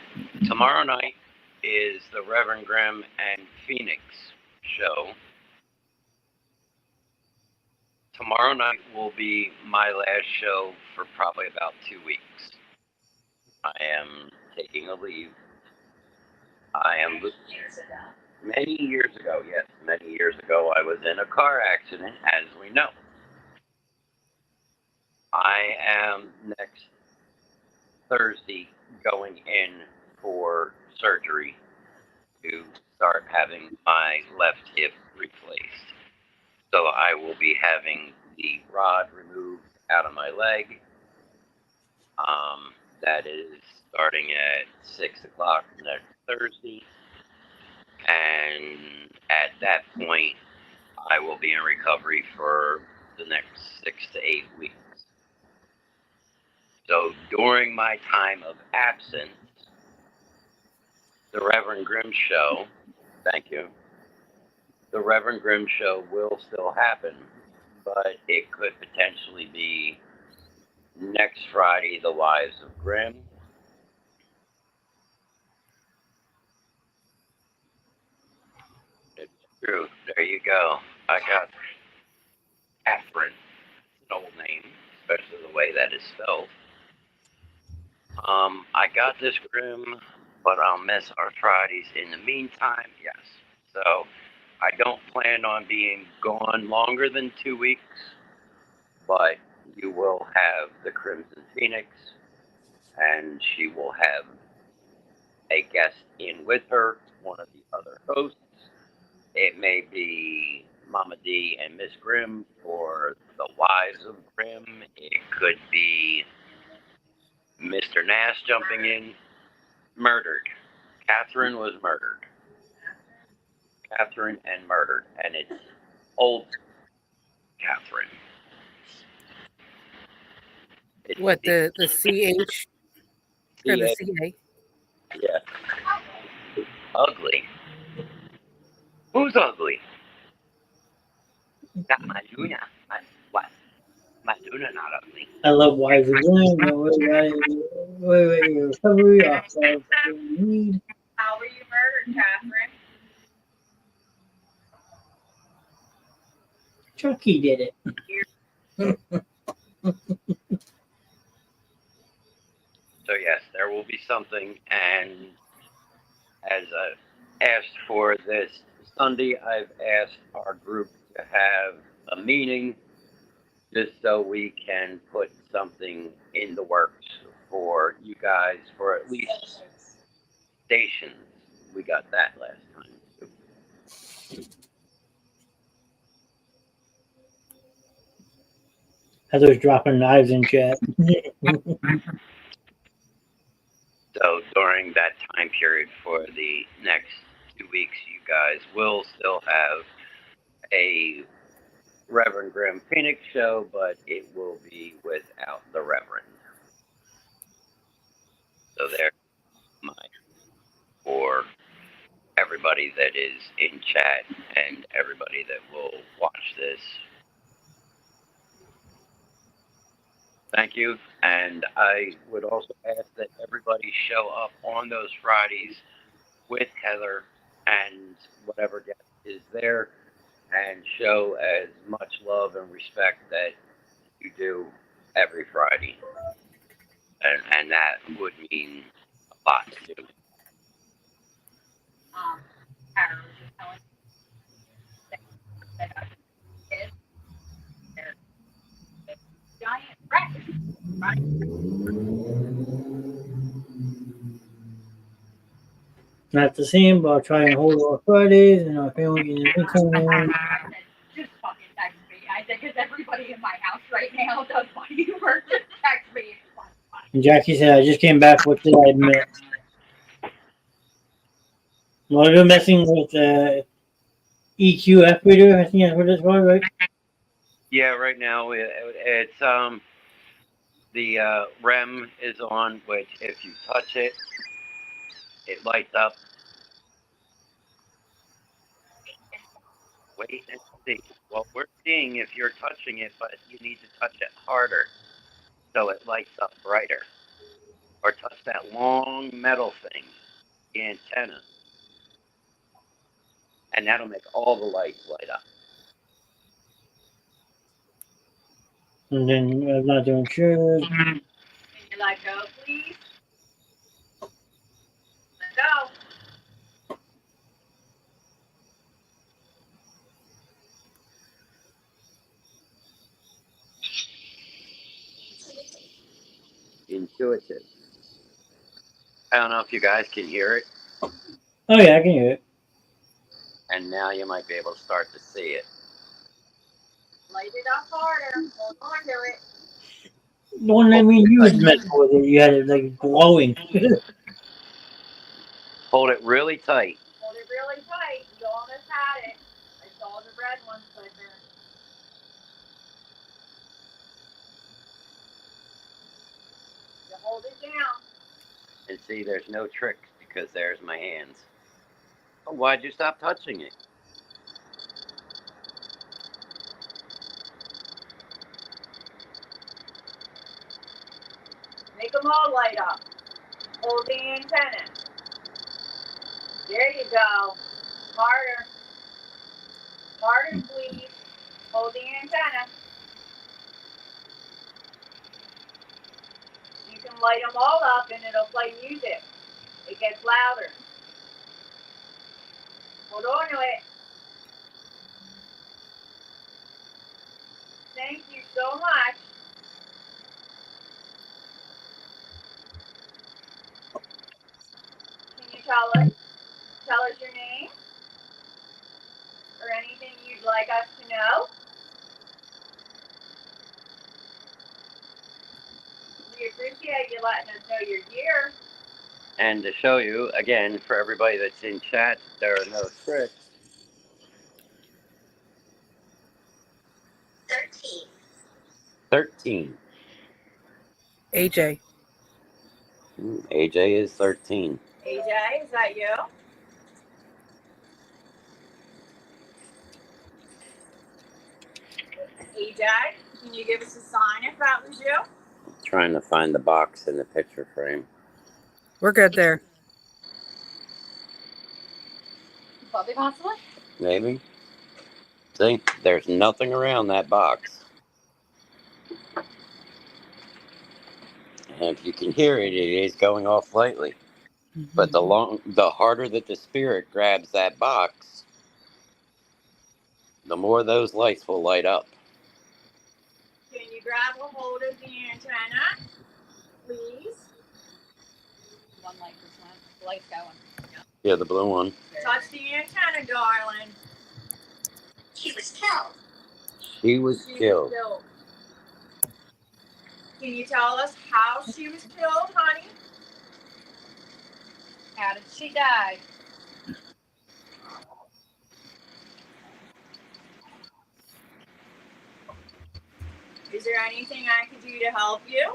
tomorrow night is the Reverend Grimm and Phoenix show. Tomorrow night will be my last show for probably about 2 weeks. I am taking a leave. I am many years ago, yes, many years ago, I was in a car accident, as we know. I am next Thursday going in for surgery to start having my left hip replaced. So I will be having the rod removed out of my leg. That is starting at 6 o'clock next Thursday. And at that point, I will be in recovery for the next 6 to 8 weeks. So during my time of absence, the Reverend Grimm show, thank you, the Reverend Grimm show will still happen, but it could potentially be next Friday, The Wives of Grimm. It's true. There you go. I got Catherine. It's an old name, especially the way that is spelled. I got this Grimm, but I'll miss our Fridays in the meantime, yes. So I don't plan on being gone longer than 2 weeks, but you will have the Crimson Phoenix, and she will have a guest in with her, one of the other hosts. It may be Mama D and Miss Grimm for the Wives of Grimm. It could be Mr. Knast jumping in. Murdered. Catherine was murdered. Catherine and murdered. And it's old Catherine. It's What, the CH or the CA? Yeah. Ugly. Who's ugly? Not my Luna. What? My Luna not ugly. I love Wives of Grimm. Wait, recovery off of weed. How were you murdered, Catherine? Chucky did it. So yes, there will be something, and as I asked for this Sunday, I've asked our group to have a meeting just so we can put something in the works for you guys for at least stations. We got that last time too. Heather's dropping knives in chat. So during that time period for the next 2 weeks, you guys will still have a Reverend Graham Phoenix show, but it will be without the Reverend. So there's my for everybody that is in chat and everybody that will watch this. Thank you. And I would also ask that everybody show up on those Fridays with Heather and whatever guest is there and show as much love and respect that you do every Friday. And that would mean a lot to me. Tara was just telling me that kids, they're giant rats, right? Not the same, but I'll try and hold off Fridays and our family in the meantime. I said, just fucking text me. I said, because everybody in my house right now does my humor. Just text me. It's fun. And Jackie said, I just came back. What did I admit? Well, I've been messing with EQF reader. I think that's what it's called, right? Yeah, right now it's the REM is on, which if you touch it, it lights up. Wait and see. Well, we're seeing if you're touching it, but you need to touch it harder so it lights up brighter. Or touch that long metal thing, the antenna, and that'll make all the lights light up. And then I'm not doing sure. Can you let go, please? Let go. Intuitive. I don't know if you guys can hear it, Oh, yeah, I can hear it. and now you might be able to start to see it. Light it up harder. Hold on to it. The one I mean you was meant for that you had it like glowing. Hold it really tight. Hold it really tight. You almost had it. I saw the red one flicker. You hold it down. And see, there's no tricks because there's my hands. Oh, why'd you stop touching it? Make them all light up. Hold the antenna. There you go. Harder. Harder, please. Hold the antenna. You can light them all up and it'll play music. It gets louder. Hold on to it. Thank you so much. Can you tell us your name or anything you'd like us to know? We appreciate you letting us know you're here. And to show you, again, for everybody that's in chat, there are no tricks. 13. AJ. AJ is 13. AJ, is that you? AJ, can you give us a sign if that was you? Trying to find the box in the picture frame. We're good there. Bobby, possibly? Maybe. See, there's nothing around that box. And if you can hear it, it is going off lightly. But the harder that the spirit grabs that box, the more those lights will light up. Can you grab a hold of the antenna, please? One light just went. The light's going. Yeah, the blue one. Touch the antenna, darling. She was killed. She was killed. Can you tell us how she was killed, honey? How did she die? Is there anything I can do to help you?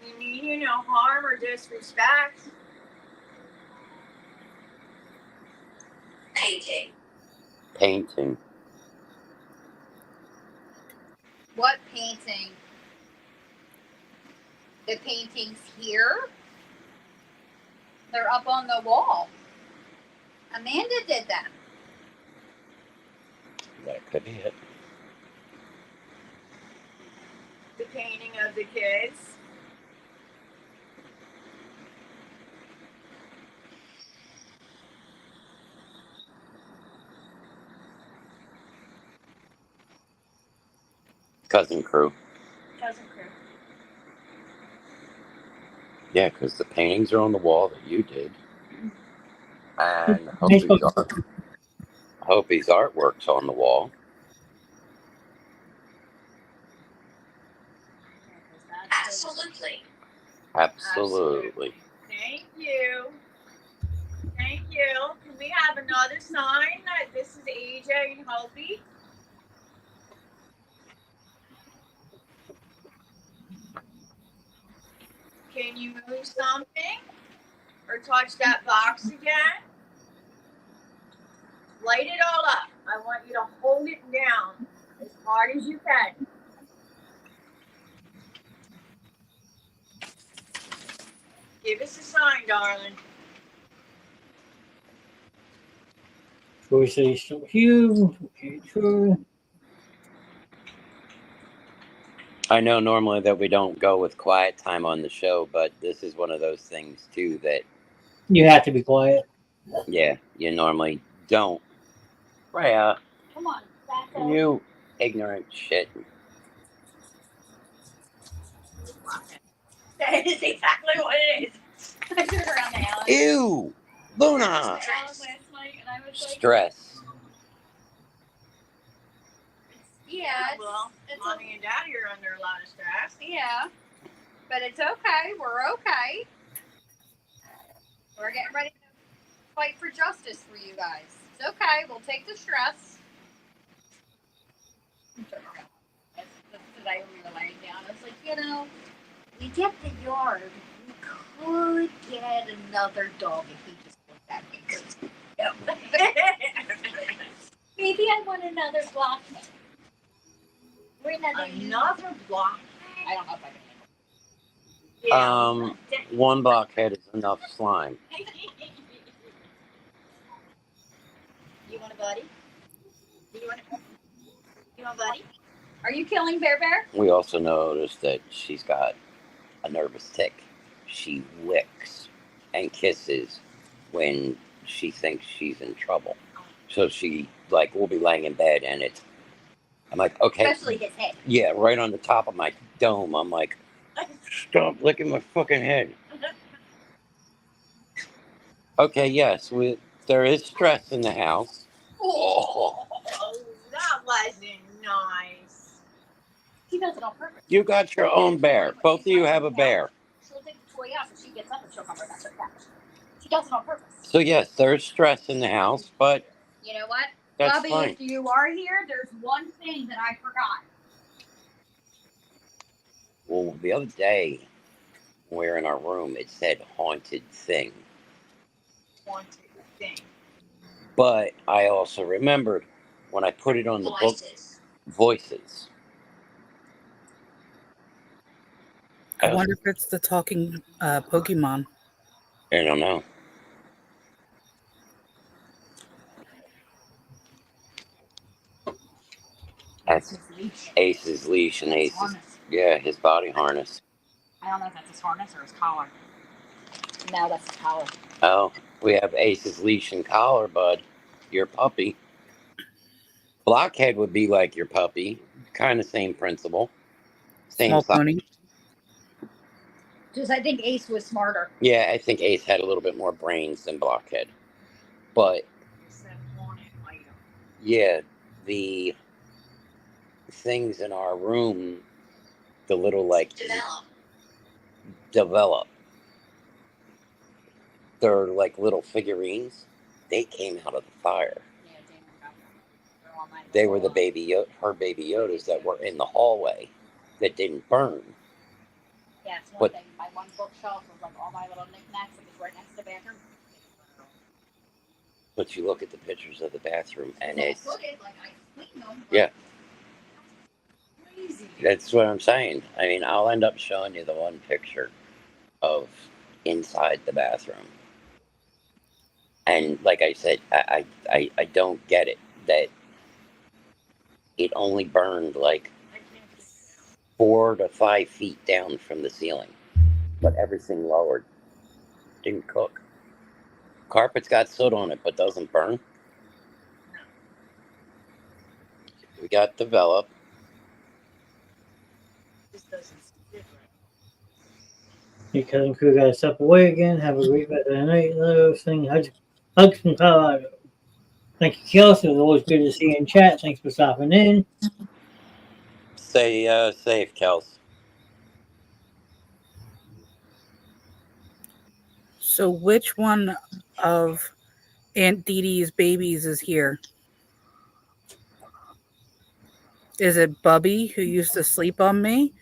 We mean you no harm or disrespect. Painting. Painting. What painting? The paintings here? They're up on the wall. Amanda did them. That could be it. The painting of the kids. Cousin Crew. Cousin Crew. Yeah, because the paintings are on the wall that you did. And Hopi's artwork's on the wall. Absolutely. Absolutely. Thank you. Thank you. Can we have another sign that this is AJ and Hopi? Can you move something? Or touch that box again? Light it all up. I want you to hold it down as hard as you can. Give us a sign, darling. Shall we say so here? Okay, true. I know normally that we don't go with quiet time on the show, but this is one of those things too that, You have to be quiet. yeah, you normally don't. Rhea, Come on, back up. you ignorant shit. That is exactly what it is. I turned around to Alan. Ew! Luna! Alan last night, and I was like, Stress. yeah, Well, it's mommy and daddy are under a lot of stress. yeah, but it's okay. We're okay. We're getting ready to fight for justice for you guys. It's okay. We'll take the stress. Today we were laying down. I was like, we get the yard. We could get another dog if he just looked at me. Maybe I want another blockhead. We're Another block. I don't know if I can. Yeah. One blockhead is enough slime. You want a buddy? You want a buddy? Are you killing Bear Bear? We also noticed that she's got a nervous tick. She licks and kisses when she thinks she's in trouble. So she, like, will be laying in bed and I'm like, okay. Especially his head. Yeah, right on the top of my dome. I'm like, stop licking my fucking head. Okay, yes, there is stress in the house. Oh, that wasn't nice. She does it on purpose. You got your own bear. Both of you have a bear. She'll take the toy out and she gets up and she'll come right back to the couch. She does it on purpose. So yes, there's stress in the house, but you know what? that's Bubby, fine. if you are here, there's one thing that I forgot. Well, the other day, when we were in our room, it said haunted thing. Haunted thing. But I also remembered when I put it on the book, voices. I wonder if it's the talking Pokemon. I don't know. That's Ace's leash and Ace's, yeah, his body harness. I don't know if that's his harness or his collar. No, that's his collar. Oh, we have Ace's leash and collar, bud. Your puppy. Blockhead would be like your puppy. Kind of same principle. Same Small size. pony. Just I think Ace was smarter. Yeah, I think Ace had a little bit more brains than Blockhead. But, yeah, the things in our room, the little like develop. They're like little figurines. They came out of the fire. They were the her baby Yodas that were in the hallway that didn't burn. Yeah, it's one But- thing. My one bookshelf was like all my little knickknacks. It was right next to the bathroom. But you look at the pictures of the bathroom and it's Like I cleaned them. yeah. Crazy. That's what I'm saying. I mean, I'll end up showing you the one picture of inside the bathroom. And like I said, I don't get it that it only burned like 4 to 5 feet down from the ceiling, but everything lowered didn't cook. Carpet's got soot on it, but doesn't burn. We got developed. This doesn't sit right. Your cousin crew got to step away again. Have a great rest of the night. Those things. Hugs from Colorado. Thank you, Kelsey. It was always good to see you in chat. Thanks for stopping in. Stay safe, Kels. So which one of Aunt Dee Dee's babies is here? Is it Bubby, who used to sleep on me?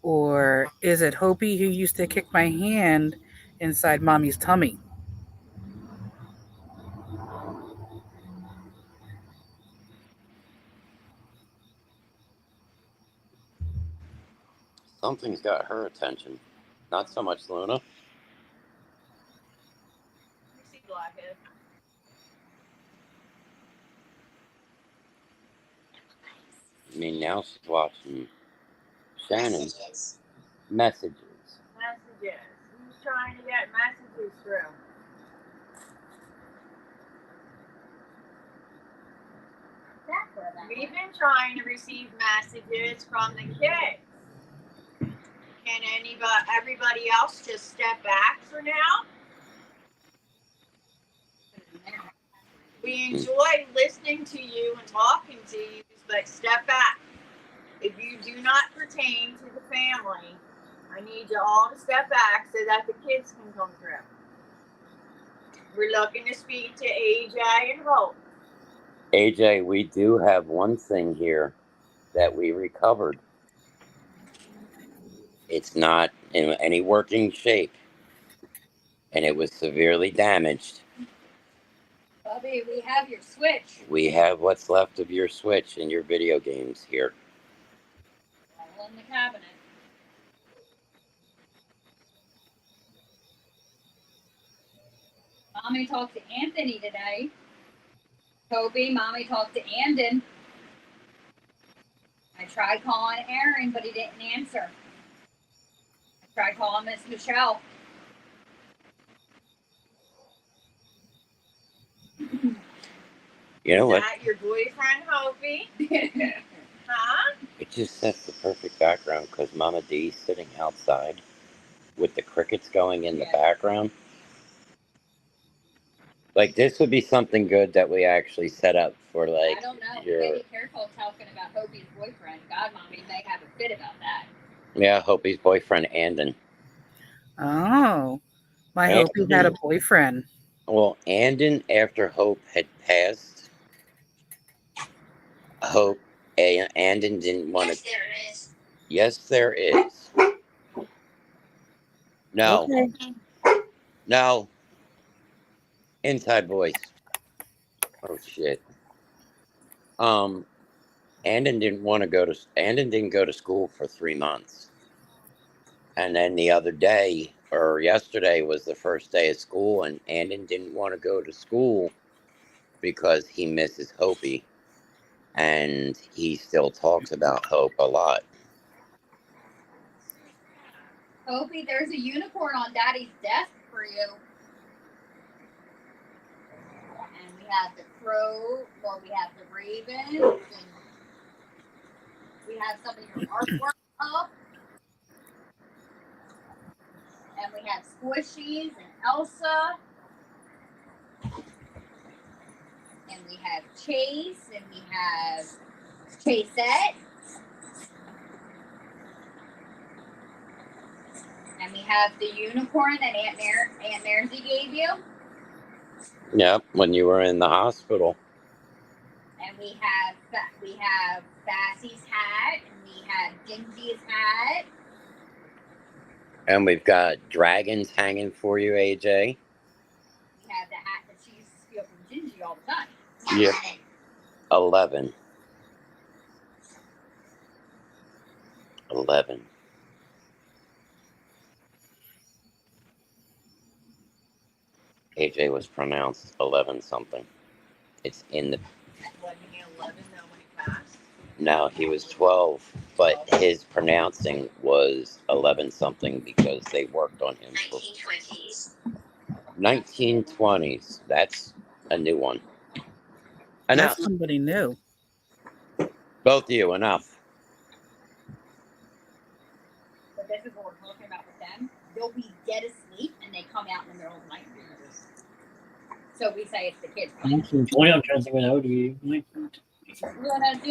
Or is it Hopi, who used to kick my hand inside Mommy's tummy? Something's got her attention. Not so much Luna. You see Blackhead. I mean, now she's watching Shannon's messages. Messages. Who's trying to get messages through? We've been trying to receive messages from the kids. Can everybody else just step back for now? We enjoy listening to you and talking to you, but step back. If you do not pertain to the family, I need you all to step back so that the kids can come through. We're looking to speak to AJ and Hope. AJ, we do have one thing here that we recovered. It's not in any working shape, and it was severely damaged. Bubby, we have your Switch. We have what's left of your Switch and your video games here. All in the cabinet. Mommy talked to Anthony today. Toby, Mommy talked to Andon. I tried calling Aaron, but he didn't answer. I tried calling Miss Michelle. You know Is what? that your boyfriend, Hopi? Huh? It just sets the perfect background because Mama D's sitting outside with the crickets going in the background. Like, this would be something good that we actually set up for, like, I don't know. your... Maybe careful talking about Hopi's boyfriend. God, Mommy may have a fit about that. Yeah, Hopi's boyfriend, Andon. Oh, my Hopi had a boyfriend. Well, Andon, after Hope had passed, Andon didn't want to... Yes, there is. No. Okay. No. Inside voice. Oh, shit. Andon didn't go to school for 3 months. And then the other day, or yesterday, was the first day of school, and Andon didn't want to go to school because he misses Hopi. And he still talks about Hope a lot. Hopi, there's a unicorn on Daddy's desk for you. And we have the crow, well, we have the ravens, and we have some of your artwork up. And we have Squishies and Elsa. And we have Chase, and we have Chaseette. And we have the unicorn that Aunt Marcy gave you. Yep, when you were in the hospital. And we have Bassy's hat, and we have Gingy's hat. And we've got dragons hanging for you, AJ. We have the hat that she used to steal from Gingy all the time. Yep. 11. AJ was pronounced 11 something. It's in the. Wasn't he 11 though when he passed? No, he was 12, but his pronouncing was 11 something because they worked on him for 1920s. 1920s. That's a new one. Enough. That's somebody new. Both of you, enough. But this is what we're talking about with them. They'll be dead asleep, and they come out in the middle of the night. So we say it's the kids. 1920. I'm trying to think what old you. Do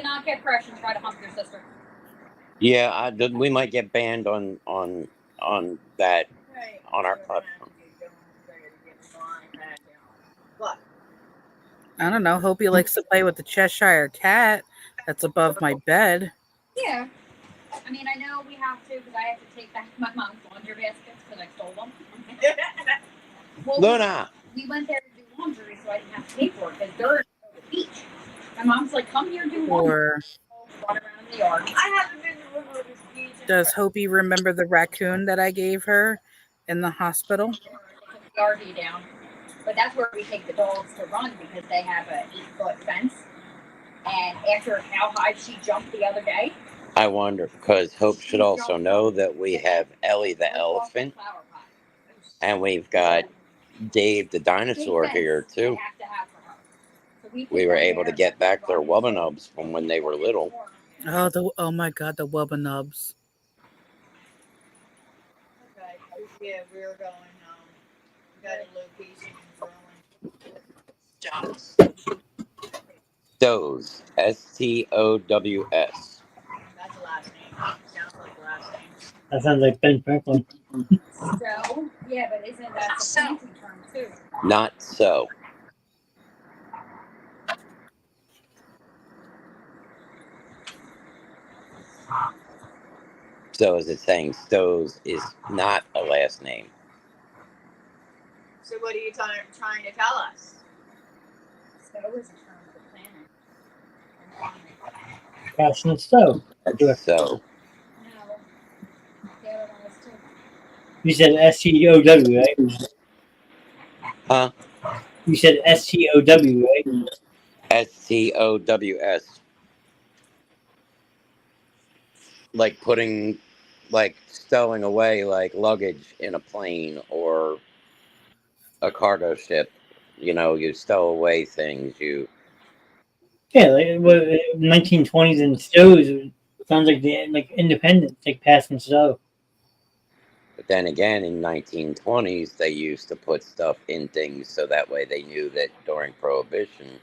not get fresh and try to hump your sister. Yeah, we might get banned on that Right. on our platform. What? I don't know. Hope he likes to play with the Cheshire cat that's above my bed. Yeah. I mean, I know we have to because I have to take back my mom's laundry baskets because I stole them. Well, Luna! We went there to do laundry, so I didn't have to pay for it because they're at the beach. My mom's like, come here, do laundry. Or Run around in the yard. I haven't been to Woodward's Beach. does Hopi remember the raccoon that I gave her in the hospital? They took the RV down. But that's where we take the dogs to run because they have a 8-foot fence. And after how high she jumped the other day. I wonder, because Hope should also know that we have Ellie the elephant, and we've got Dave the dinosaur here too. We were able to get back their Wubbanubs from when they were little. Oh my God, the Wubbanubs. Okay. Yeah, we were going we got a location in Stows, S-T-O-W-S. That's the last name. Sounds like the last name. That sounds like Ben Franklin. So, yeah, but isn't that the fancy term too? Not so. So is it saying Stows is not a last name? So what are you trying to tell us? So is a term of the planet. Casting Stowe. So, No. The other one was too. You said S-T-O-W, right? huh? You said S-T-O-W, right? S-T-O-W-S. Like stowing away like luggage in a plane or a cargo ship. You know, you stow away things. Yeah, like 1920s and Stowe's sounds like independence, like passing Stowe. But then again, in 1920s, they used to put stuff in things so that way they knew that during Prohibition,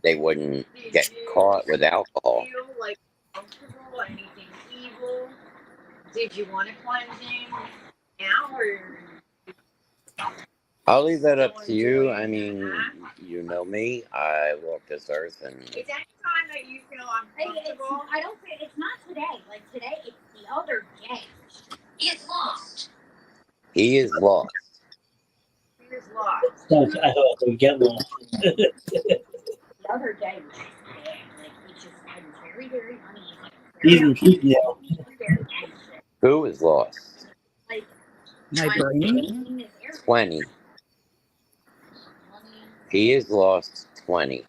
they wouldn't get caught with alcohol. Did you feel like comfortable? Anything evil? Did you want a cleansing now or? I'll leave that up to you. I mean, you know me. I walk this earth, and Is any time that you feel uncomfortable? I don't think it's not today. Like today, it's the other day. He is lost. he is lost. He was lost. I thought they would get lost. The other day was just bad. Like it's just I was very, very uneasy. Even keep now. Very anxious. Who is lost? Like My brain? in this area. 20. He is lost 20.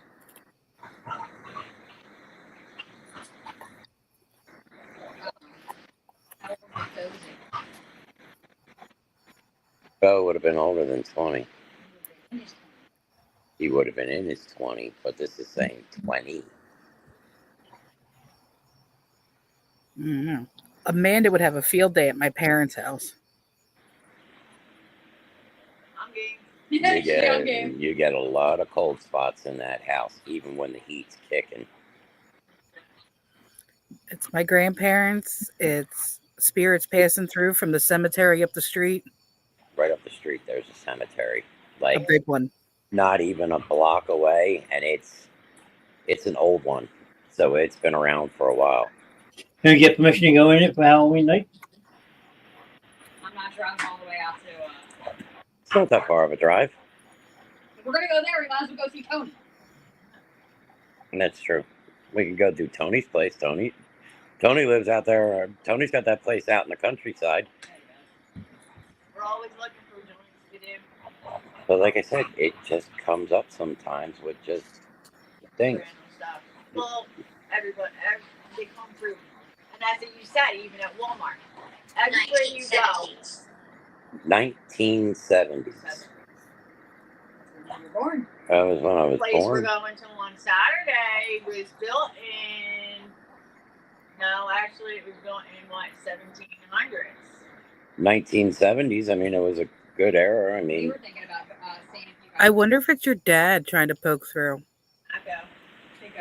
Bo would have been older than 20. He would have been in his 20, but this is saying 20. Mm-hmm. Amanda would have a field day at my parents' house. I'm game. You get a lot of cold spots in that house, even when the heat's kicking. It's my grandparents. It's spirits passing through from the cemetery up the street? Right up the street, there's a cemetery, A like big one. not even a block away, and it's an old one, so it's been around for a while. Can we get permission to go in it for Halloween night? I'm not sure I'm all the way out to. It's not that far of a drive, If we're gonna go there, we might as well go see Tony. and that's true. We can go do Tony's place. Tony lives out there. Tony's got that place out in the countryside. We're always looking for joints to do. But like I said, it just comes up sometimes with just things. Random stuff. Well, they come through. And that's what you said, even at Walmart. Everywhere you go. 1970s. When you're born. That was when I The was place we're born. going to on Saturday was built in. No, actually, it was built in what, 1700s. 1970s. I mean, it was a good era. I You mean, were thinking about seeing if you guys I wonder if it's your dad trying to poke through. I go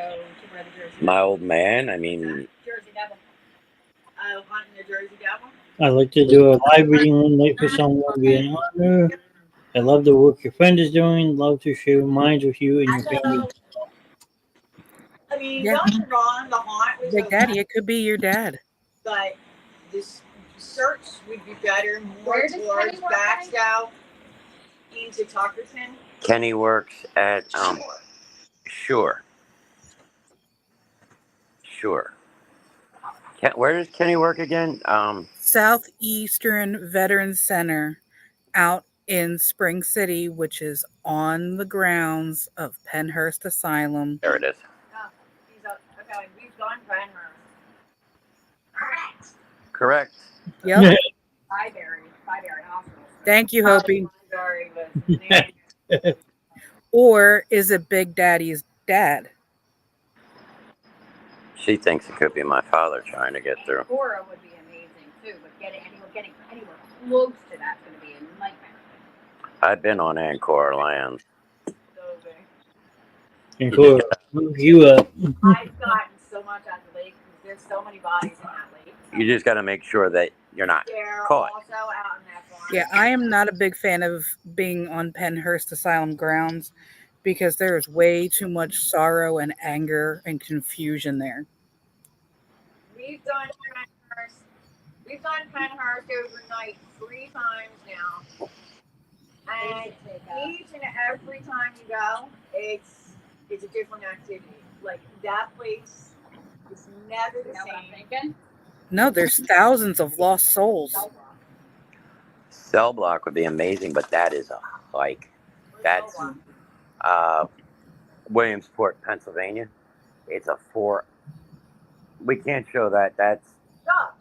to where the Jersey my Devil. old man. I mean, Jersey Devil. Hunting the Jersey Devil. I'd like to do a live reading one night for someone be an honor. I love the work your friend is doing. Love to share minds with you and your family. I mean, Yeah. don't get me wrong, the haunt was Big okay, Daddy, it could be your dad. but this search would be better more Where does towards Kenny work, Baxter into Tuckerton. Kenny works at Sure. Where does Kenny work again? Southeastern Veterans Center out in Spring City, which is on the grounds of Pennhurst Asylum. There it is. Oh, he's up. Okay, we've gone Penhurst. Correct. Correct. Yep. Byberry Hospital. Thank you, Hopi. Sorry, was his name. Or is it Big Daddy's dad? She thinks it could be my father trying to get through. Cora would be amazing too, but getting anywhere close to that's going to be a nightmare. I've been on Angkor Land. So big. And cool. You I've gotten so much out of the lake because there's so many bodies in that lake. You just got to make sure that you're not They're caught. also out in that farm. Yeah, I am not a big fan of being on Pennhurst Asylum grounds because there is way too much sorrow and anger and confusion there. We've done Penhurst. We've done Penhurst overnight 3 times now. And each and every time you go, it's a different activity. Like that place is never the You know what I'm same. thinking? No, there's thousands of lost souls. Cell block would be amazing, but that is a hike. That's Williamsport, Pennsylvania. It's a 4. We can't show that. That's Stop.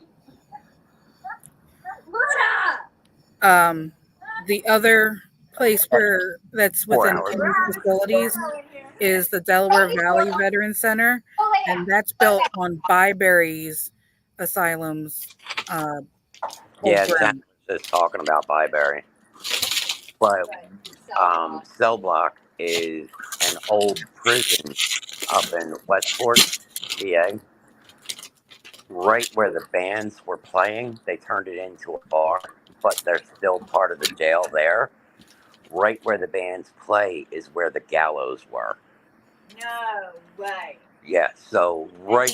The other place where that's 4 within hours. Kenny's facilities is the Delaware Valley Veterans Center, and that's built on Byberry's asylum's old yeah. ground. Sam was just talking about Byberry, but Cell block is an old prison up in Westport, PA. Right where the bands were playing, they turned it into a bar, but they're still part of the jail there. Right where the bands play is where the gallows were. No way. Yeah, so right.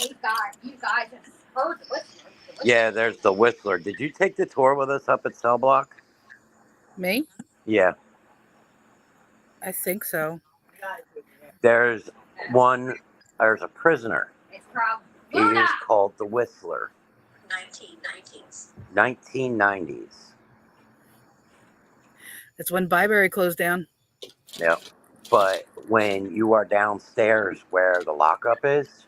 You guys have heard the Whistler. Yeah, there's the Whistler. Did you take the tour with us up at Cell Block? Me? Yeah. I think so. There's a prisoner. It's probably He is called the Whistler. 1990s. 1990s. It's when Byberry closed down. Yeah. But when you are downstairs where the lockup is,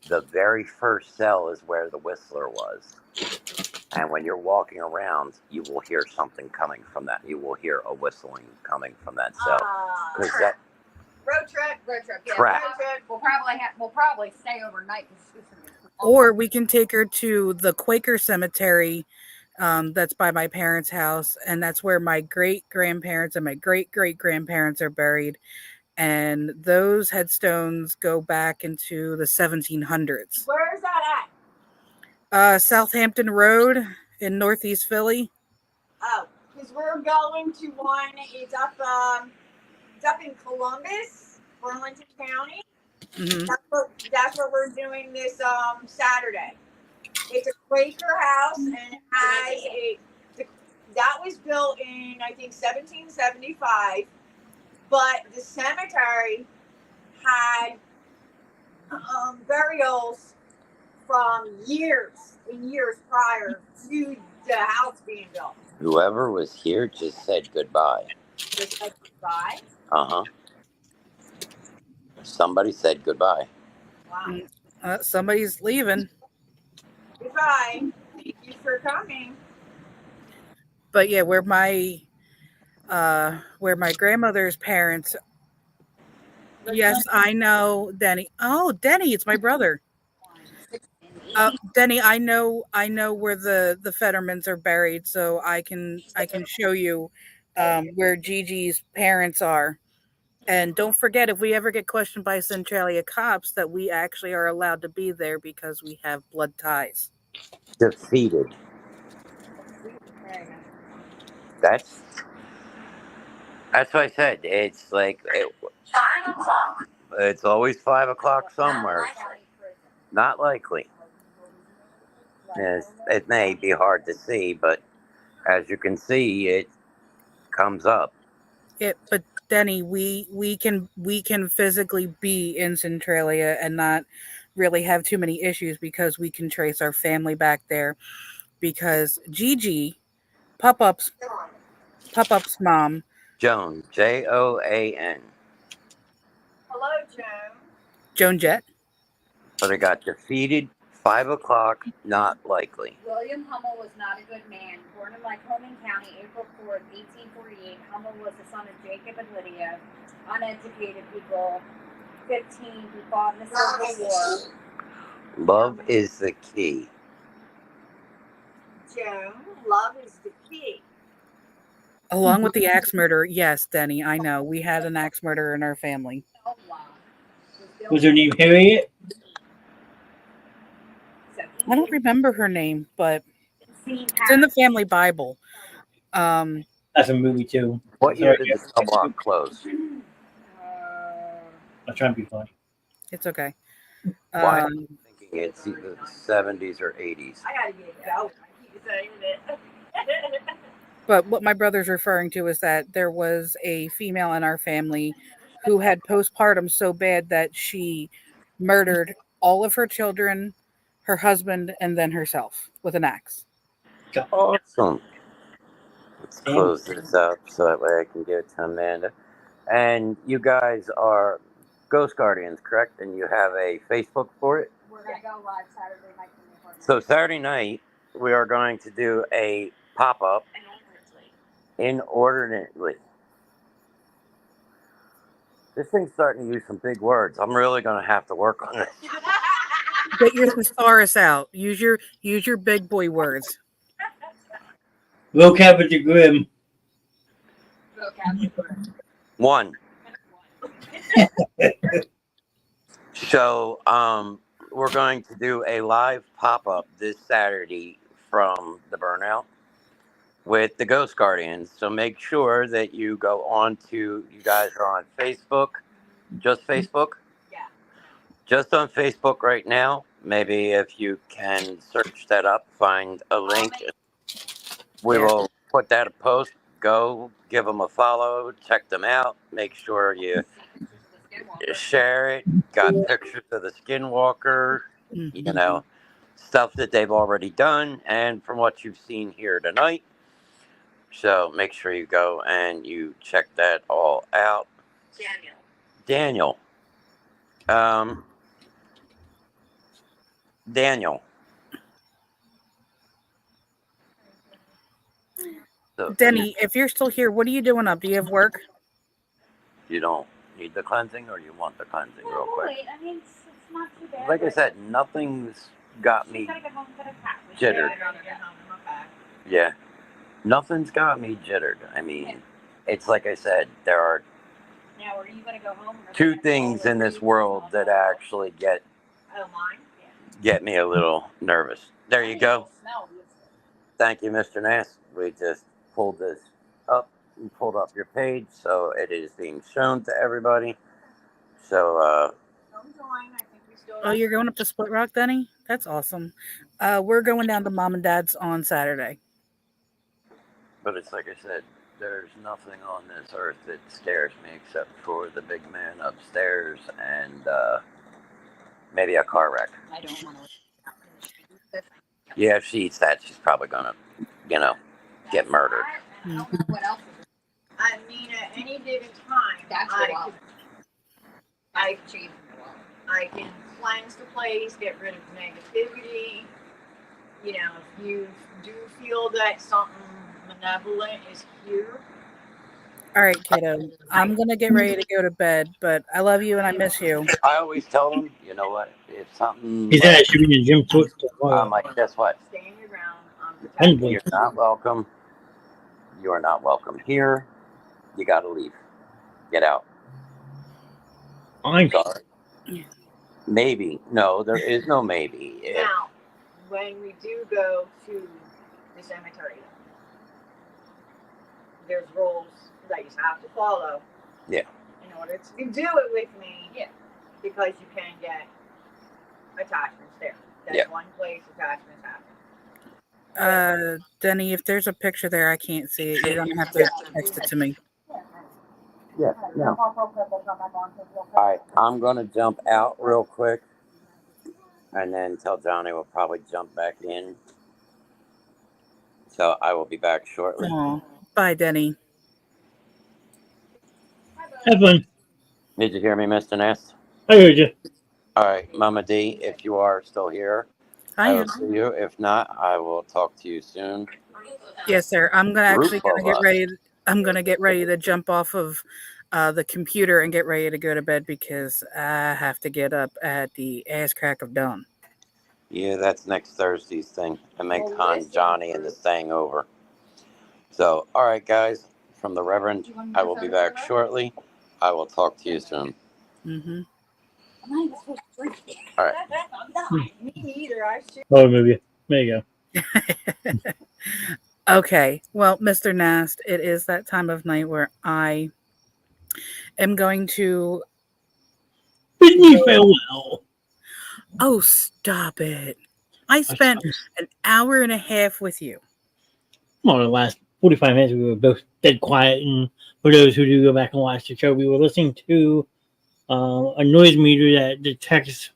the very first cell is where the Whistler was. And when you're walking around, you will hear something coming from that. You will hear a whistling coming from that cell. Because that Road trip. Yeah, Trap. Road trip. We'll probably stay overnight. Or we can take her to the Quaker cemetery that's by my parents' house. And that's where my great-grandparents and my great-great-grandparents are buried. And those headstones go back into the 1700s. Where is that at? Southampton Road in Northeast Philly. Oh, because we're going to one. It's up in Columbus, Burlington County. Hmm. That's where we're doing this Saturday. It's a Quaker house and it has that was built in I think 1775, but the cemetery had burials from years and years prior to the house being built. Whoever was here just said goodbye. Just said goodbye. Uh-huh. Somebody said goodbye. Wow. Somebody's leaving. Goodbye. Thank you for coming. But yeah, where my grandmother's parents. Yes, I know, Denny. Oh, Denny, it's my brother. Denny, I know where the Fettermans are buried, so I can show you where Gigi's parents are. And don't forget, if we ever get questioned by Centralia cops, that we actually are allowed to be there because we have blood ties. Defeated. That's what I said. It's like it's always 5 o'clock somewhere. Not likely. Yes, it may be hard to see, but as you can see, it comes up. But Denny, we can physically be in Centralia and not really have too many issues because we can trace our family back there. Because Gigi, Pop Up's mom, Joan, Joan. Hello, Joan. Joan Jett. But it got defeated. 5 o'clock, not likely. William Hummel was not a good man. Born in Lycoming County, April 4th, 1848, Hummel was the son of Jacob and Lydia, uneducated people, 15, who fought in the Civil War. Love is the key. Joan, love is the key. Along with the axe murderer. Yes, Denny, I know. We had an axe murderer in our family. Was her name Harriet? I don't remember her name, but it's in the family Bible. That's a movie too. What year did the cell block close? I'm trying to be funny. It's okay. Why am I thinking it's either the 70s or 80s? I gotta get going. I keep saying it. But what my brother's referring to is that there was a female in our family who had postpartum so bad that she murdered all of her children, her husband, and then herself with an axe. Awesome. Let's close this up so that way I can give it to Amanda. And you guys are Ghost Guardians, correct? And you have a Facebook for it? We're going to go live Saturday night. So Saturday night, we are going to do a pop-up. Inordinately. This thing's starting to use some big words. I'm really going to have to work on this. Get your thesaurus out. Use your big boy words. Vocab with the grim. One. So, we're going to do a live pop-up this Saturday from the Burnout with the Ghost Guardians. So make sure that you go on to, you guys are on Facebook, just Facebook? Yeah. Just on Facebook right now. Maybe if you can search that up, find a link. We will put that a post. Go give them a follow, check them out. Make sure you share it. Got pictures of the Skinwalker, you know, stuff that they've already done, and from what you've seen here tonight. So make sure you go and you check that all out. Daniel. So, Denny, if you're still here, what are you doing up? Do you have work? You don't need the cleansing, or you want the cleansing real quick? Wait, I mean, it's not too bad. Like I said, nothing's got me jittered. Yeah. Nothing's got me jittered. I mean, it's like I said, there are Now, are you going to go home? two things in this world that actually get me a little nervous. There you go. Thank you, Mr. Knast. We just pulled this up and pulled up your page, so it is being shown to everybody. So, Come join. I think we still. Oh, you're going up to Split Rock, Denny? That's awesome. We're going down to Mom and Dad's on Saturday. but it's like I said, there's nothing on this earth that scares me except for the big man upstairs and maybe a car wreck. I don't want to. Yeah, if she eats that, she's probably gonna, get murdered. I don't know what else. I mean, at any given time, That's I can cleanse the place, get rid of negativity. You know, if you do feel that something malevolent is here. All right, kiddo. I'm going to get ready to go to bed, but I love you and I miss you. I always tell them, you know what, if something, He said I should be in the gym too. I'm like, guess what? Stay in your ground. Unbelievable. You're not welcome. You are not welcome here. You got to leave. Get out. I'm sorry. Maybe. No, there is no maybe. Now, when we do go to the cemetery, there's rules that you have to follow. Yeah. In order to do it with me, because you can get attachments there. That's one place attachments happen. Denny, if there's a picture there, I can't see it. You're going to have to text it to me. Yeah, no. All right, I'm going to jump out real quick and then tell Johnny we'll probably jump back in. So I will be back shortly. Aw. Bye, Denny. Have fun. Did you hear me, Mr. Nast? I heard you. All right, Mama D, if you are still here, I will see you. If not, I will talk to you soon. Yes, sir. I'm gonna get ready. I'm gonna get ready to jump off of the computer and get ready to go to bed because I have to get up at the ass crack of dawn. Yeah, that's next Thursday's thing. I make Han, Johnny, and this thing over. So, all right, guys, from the Reverend, I will be back shortly. I will talk to you soon. Mm-hmm. All right. Me either. I should. Oh, maybe. There you go. Okay. Well, Mr. Knast, it is that time of night where I am going to bid me farewell. Oh, stop it. I spent an hour and a half with you. Well, the last 45 minutes we were both dead quiet, and for those who do go back and watch the show, we were listening to a noise meter that detects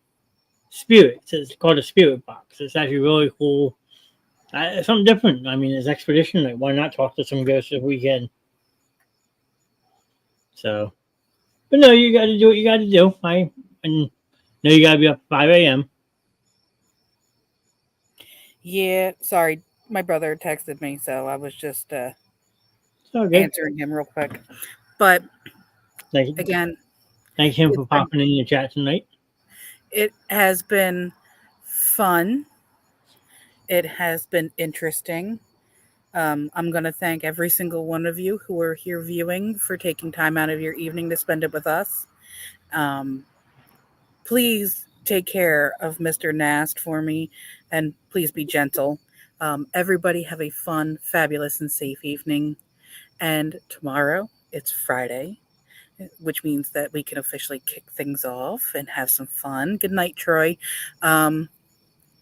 spirits. It's called a spirit box. It's actually really cool. It's something different. I mean, it's expedition. Like, why not talk to some ghosts if we can? So, but no, you got to do what you got to do. I know you got to be up at 5 a.m. Yeah, sorry. My brother texted me, so I was just answering him real quick. But again, thank him for popping in the chat tonight. It has been fun. It has been interesting. I'm going to thank every single one of you who are here viewing for taking time out of your evening to spend it with us. Please take care of Mr. Knast for me, and please be gentle. Everybody have a fun, fabulous, and safe evening. And tomorrow, it's Friday, which means that we can officially kick things off and have some fun. Good night, Troy.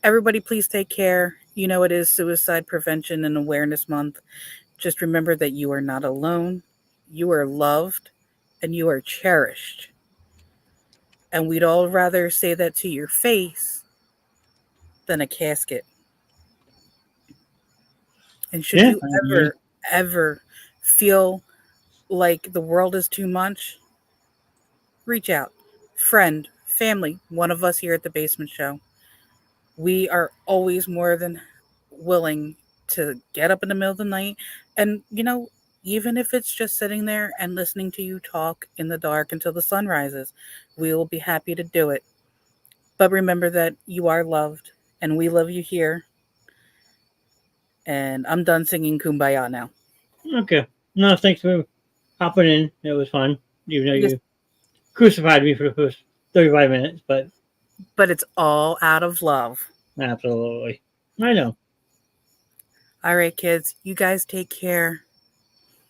Everybody, please take care. You know, it is Suicide Prevention and Awareness Month. Just remember that you are not alone. You are loved and you are cherished. And we'd all rather say that to your face than a casket. And should you ever feel like the world is too much, reach out. Friend, family, one of us here at the Basement Show. We are always more than willing to get up in the middle of the night. And, you know, even if it's just sitting there and listening to you talk in the dark until the sun rises, we will be happy to do it. But remember that you are loved and we love you here. And I'm done singing Kumbaya now. Okay. No, thanks for hopping in. It was fun. Even though you crucified me for the first 35 minutes, but it's all out of love. Absolutely. I know. All right, kids. You guys take care.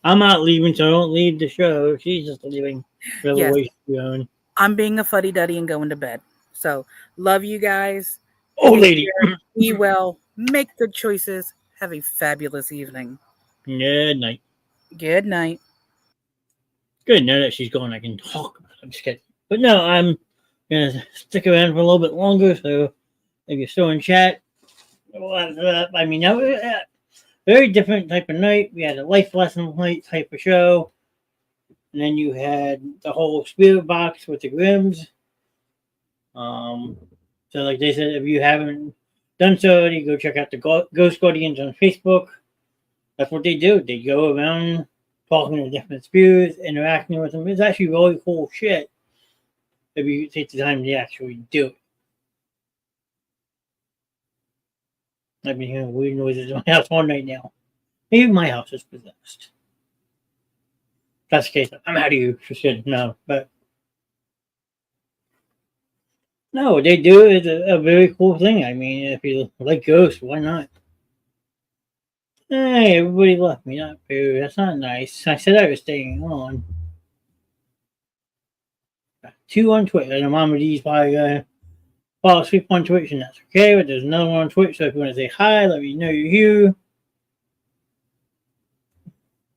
I'm not leaving, so don't leave the show. She's just leaving. Whatever Yes. way she's going. I'm being a fuddy-duddy and going to bed. So, love you guys. Oh, Take lady. care. Be well. Make good choices. Have a fabulous evening. Good night. Good night. Good. Now that she's gone, I can talk about it. I'm just kidding. But no, I'm going to stick around for a little bit longer, so if you're still in chat, I mean, that was a very different type of night. We had a life lesson night type of show. And then you had the whole spirit box with the Grims. So like they said, if you haven't done so already, go check out the Ghost Guardians on Facebook. That's what they do. They go around talking to different spirits, interacting with them. It's actually really cool shit if you take the time to actually do it. I've been hearing weird noises in my house all night now. Maybe my house is possessed. That's the case. I'm out of you for shit. No, but no, what they do is a very cool thing. I mean, if you like ghosts, why not? Hey, everybody left me. Not boo. That's not nice. I said I was staying on. 2 on Twitch. I know Mama D's probably gonna fall asleep on Twitch, and that's okay. But there's another one on Twitch, so if you want to say hi, let me know you're here.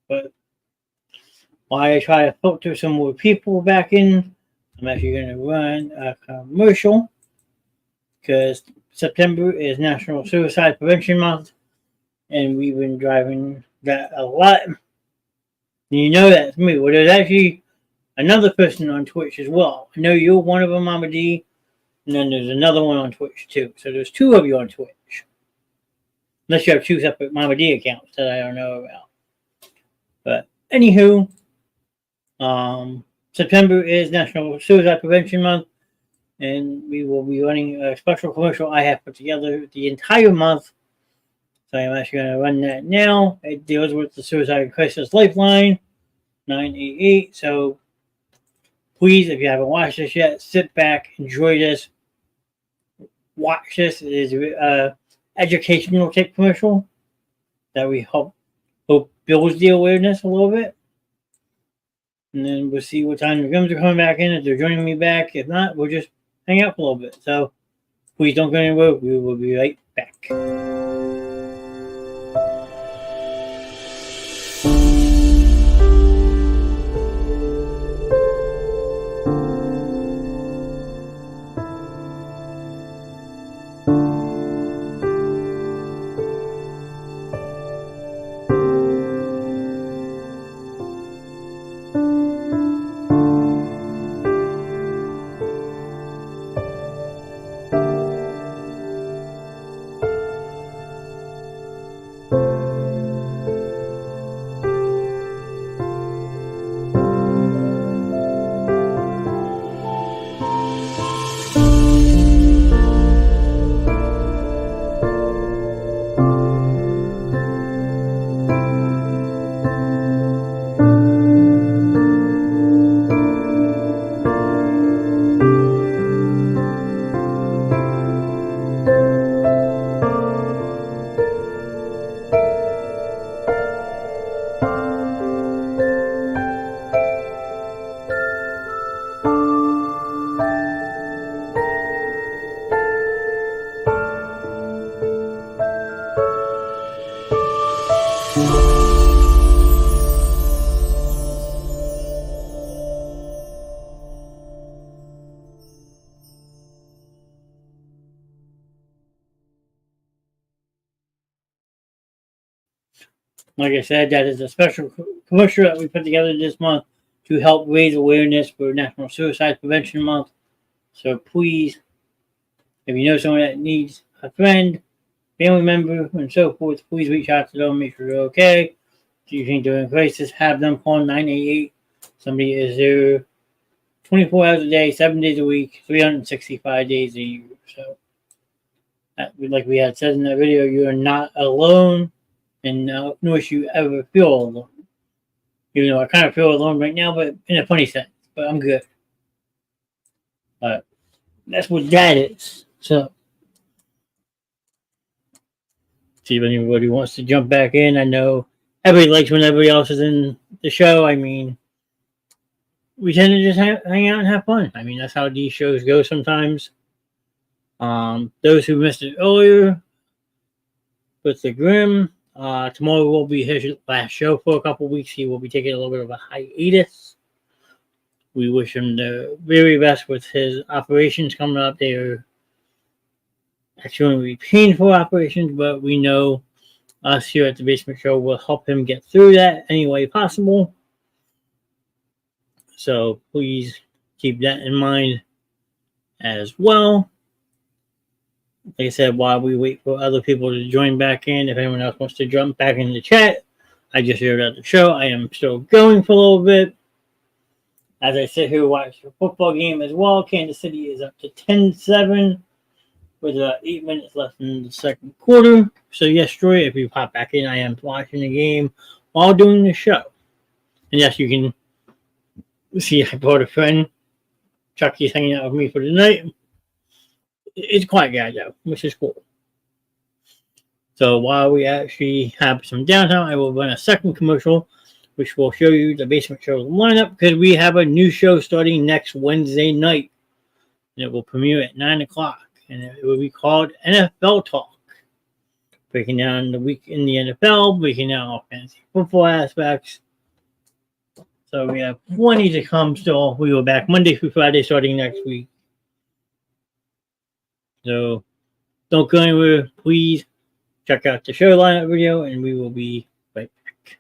But while I try to filter some more people back in, I'm actually going to run a commercial because September is National Suicide Prevention Month, and we've been driving that a lot. And you know that's me. Well, there's actually another person on Twitch as well. I know you're one of them, Mama D, and then there's another one on Twitch too. So there's 2 of you on Twitch. Unless you have 2 separate Mama D accounts that I don't know about. But anywho, September is National Suicide Prevention Month, and we will be running a special commercial I have put together the entire month. So I'm actually going to run that now. It deals with the Suicide Crisis Lifeline 988. So please, if you haven't watched this yet, sit back, enjoy this, watch this. It is an educational type commercial that we hope builds the awareness a little bit. And then we'll see what time the Grims are coming back in. If they're joining me back. If not, we'll just hang out for a little bit. So please don't go anywhere. We will be right back. Like I said, that is a special commercial that we put together this month to help raise awareness for National Suicide Prevention Month. So please, if you know someone that needs a friend, family member, and so forth, please reach out to them, make sure they're okay. If you think they're in crisis, have them call 988. Somebody is there 24 hours a day, 7 days a week, 365 days a year. So, like we had said in that video, you are not alone, and nor should you ever feel alone. Even though I kind of feel alone right now, but in a funny sense. But I'm good. But that's what that is. So, See if anybody wants to jump back in. I know everybody likes when everybody else is in the show. I mean, we tend to just hang out and have fun. I mean, that's how these shows go sometimes. Those who missed it earlier with the Grim, tomorrow will be his last show for a couple weeks. He will be taking a little bit of a hiatus. We wish him the very best with his operations coming up. They are actually going to be painful operations, but we know us here at the Basement Show will help him get through that any way possible. So please keep that in mind as well. Like I said, while we wait for other people to join back in, if anyone else wants to jump back in the chat, I just heard at the show. I am still going for a little bit. As I sit here watch the football game as well, Kansas City is up to 10-7 with 8 minutes left in the second quarter. So yes, Troy, if you pop back in, I am watching the game while doing the show. And yes, you can see I brought a friend. Chucky's hanging out with me for the night. It's a quiet guy though, which is cool. So while we actually have some downtime, I will run a second commercial, which will show you the Basement Show lineup, because we have a new show starting next Wednesday night. And it will premiere at 9 o'clock. And it will be called NFL Talk. Breaking down the week in the NFL, breaking down all fantasy football aspects. So we have plenty to come still. We will back Monday through Friday starting next week. So don't go anywhere. Please check out the show lineup video, and we will be right back.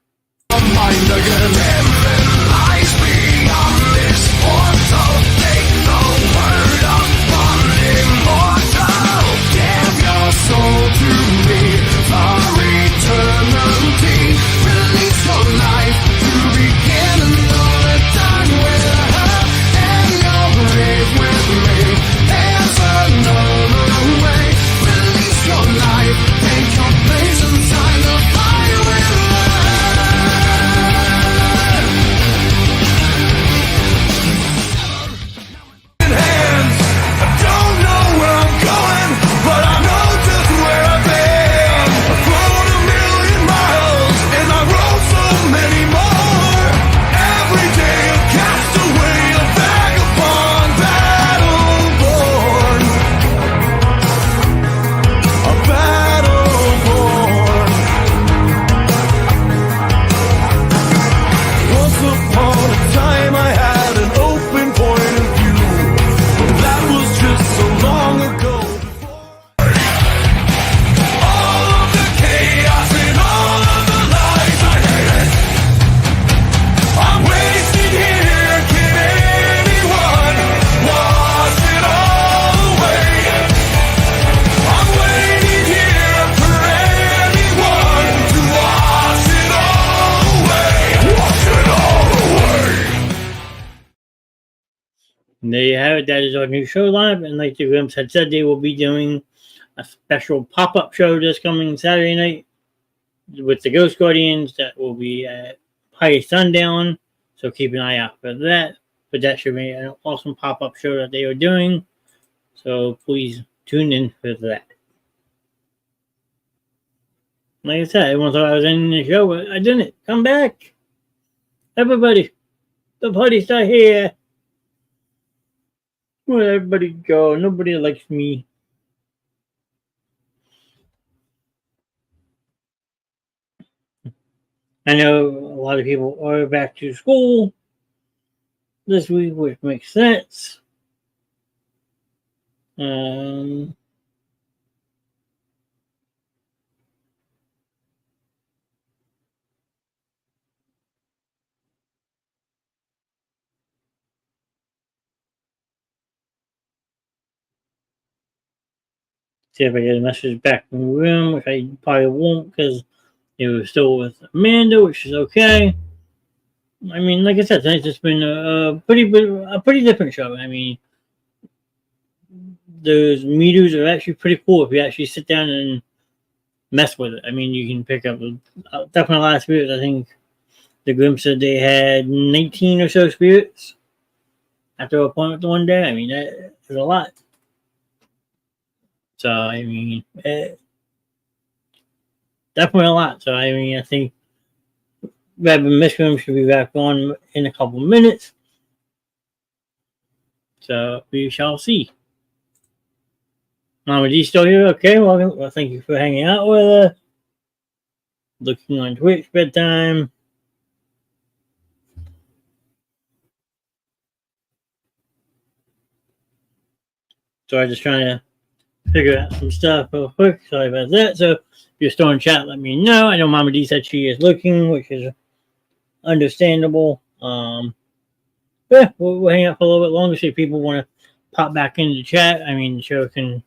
And there you have it. That is our new show lineup. And like the Grimps had said, they will be doing a special pop-up show this coming Saturday night with the Ghost Guardians. That will be at High Sundown. So keep an eye out for that. But that should be an awesome pop-up show that they are doing. So please tune in for that. Like I said, everyone thought I was ending the show, but I didn't. Come back. Everybody. The party's not here. Where'd everybody go? Nobody likes me. I know a lot of people are back to school this week, which makes sense. See if I get a message back from the room, which I probably won't because it was still with Amanda, which is okay. I mean, like I said, tonight's just been a pretty different show. I mean, those meters are actually pretty cool if you actually sit down and mess with it. I mean, you can pick up definitely a lot of spirits. I think the Grim said they had 19 or so spirits after a appointment one day. I mean, that is a lot. So, I mean, definitely a lot. So I mean, I think Reverend Mishram should be back on in a couple minutes. So we shall see. Mama D still here? Okay, welcome. Well, thank you for hanging out with us. Looking on Twitch bedtime. So I'm just trying to figure out some stuff real quick. Sorry about that. So if you're still in chat, let me know. I know Mama D said she is looking, which is understandable. Yeah, we'll hang out for a little bit longer. See if people want to pop back into the chat. I mean, the show can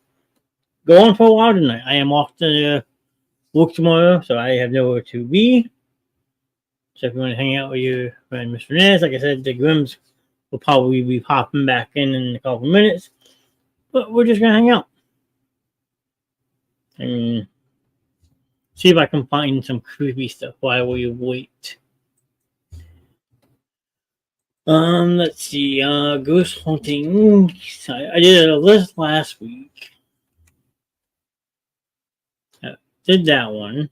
go on for a while tonight. I am off to work tomorrow, so I have nowhere to be. So if you want to hang out with your friend Mr. Knast, like I said, the Grims will probably be popping back in a couple minutes. But we're just gonna hang out. I mean, see if I can find some creepy stuff while we wait. Let's see. Ghost hunting. I did a list last week. Did that one.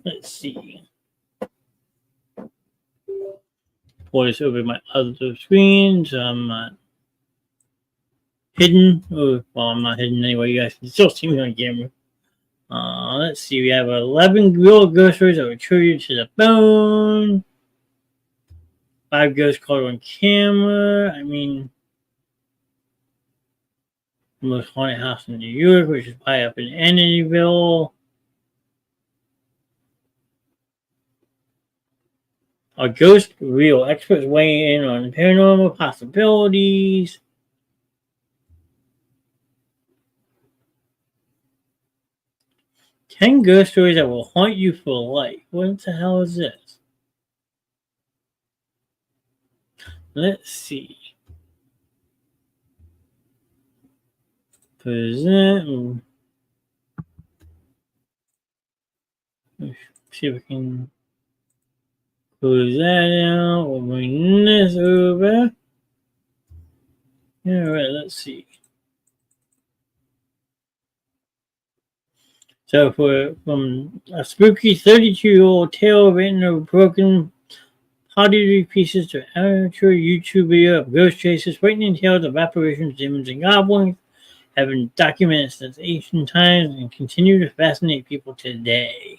Let's see. Pull this over my other screens. I'm not hidden. Oh, well, I'm not hidden anyway. You guys can still see me on camera. Let's see. We have 11 real ghost stories that were attributed to the bone. 5 ghosts caught on camera. I mean, the most haunted house in New York, which is probably up in Amityville. Are ghosts real? Experts weigh in on paranormal possibilities. Ten ghost stories that will haunt you for life. What the hell is this? Let's see. Present. Let's see if we can close that out. We'll bring this over. Alright, let's see. So from a spooky 32-year-old tale written of broken pottery pieces to amateur YouTube video of ghost chases, frightening tales of apparitions, demons, and goblins have been documented since ancient times and continue to fascinate people today.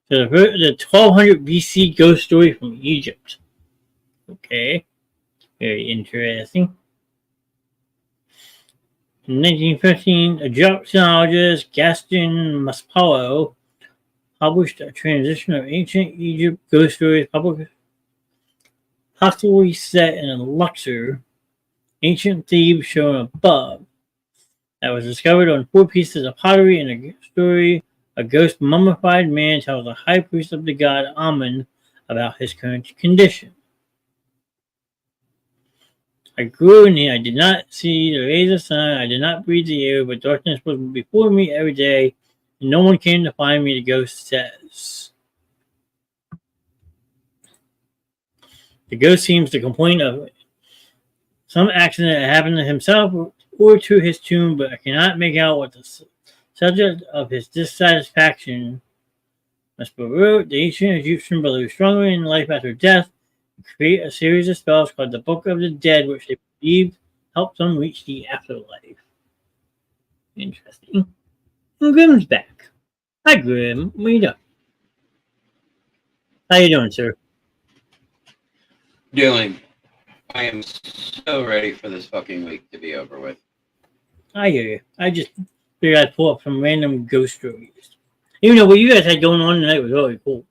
So the 1200 BC ghost story from Egypt. Okay, very interesting. In 1915, Egyptologist Gaston Maspalo published a translation of ancient Egypt ghost stories, possibly set in Luxor, ancient Thebes shown above, that was discovered on 4 pieces of pottery. In a story, a ghost mummified man tells the high priest of the god Amun about his current condition. I grew in here. I did not see the rays of sun. I did not breathe the air, but darkness was before me every day, and no one came to find me, the ghost says. The ghost seems to complain of some accident that happened to himself or to his tomb, but I cannot make out what the subject of his dissatisfaction must be. The ancient Egyptian believed strongly in life after death and create a series of spells called the Book of the Dead, which they believed helped them reach the afterlife. Interesting. And Grim's back. Hi, Grim. What are you doing? How you doing, sir? I am so ready for this fucking week to be over with. I hear you. I just figured I'd pull up some random ghost stories. Even though what you guys had going on tonight was really cool.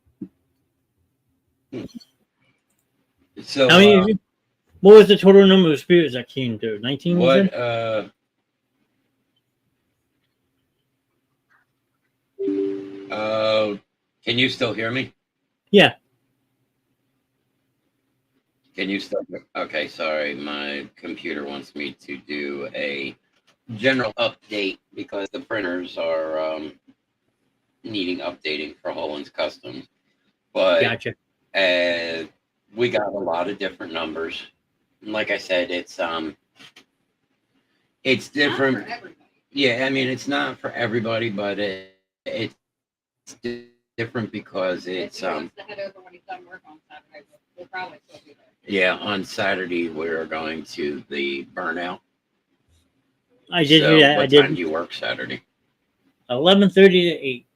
So, how many? What was the total number of spirits that came through? 19? What? Can you still hear me? Yeah. Can you still? Okay, sorry. My computer wants me to do a general update because the printers are needing updating for Holland's Customs. But gotcha. We got a lot of different numbers. And like I said, it's It's different. Yeah, I mean, it's not for everybody, but it's different because it's yeah, on Saturday we're going to the burnout. I did So do that. I what did time do you work Saturday? 11:30 to 8.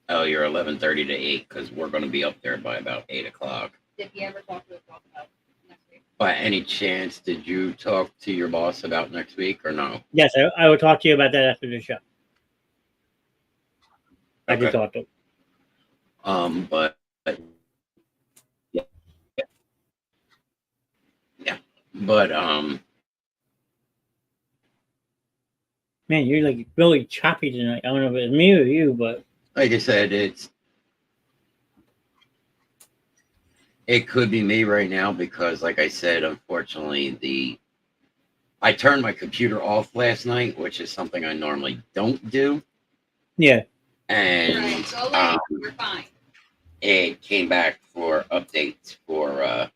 Oh, you're 11:30 to 8 because we're going to be up there by about 8 o'clock. Did he ever talk to us about next week? By any chance, did you talk to your boss about next week or no? Yes, I will talk to you about that after the show. I did Okay. talk to him. But yeah, yeah, but Man, you're like really choppy tonight. I don't know if it's me or you, but like I said, it could be me right now because, like I said, unfortunately, I turned my computer off last night, which is something I normally don't do. yeah. And You're fine. it came back for updates for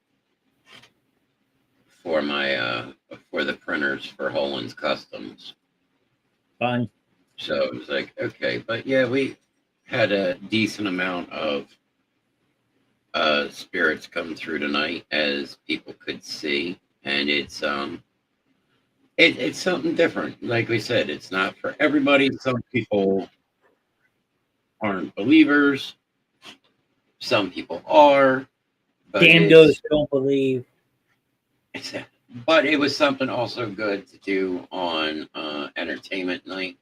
my for the printers for Holland's Customs. Fine. So it was like, okay, but yeah, we had a decent amount of spirits come through tonight, as people could see, and it's something different. Like we said, it's not for everybody. Some people aren't believers. Some people are. But Damn those who don't believe. But it was something also good to do on entertainment night.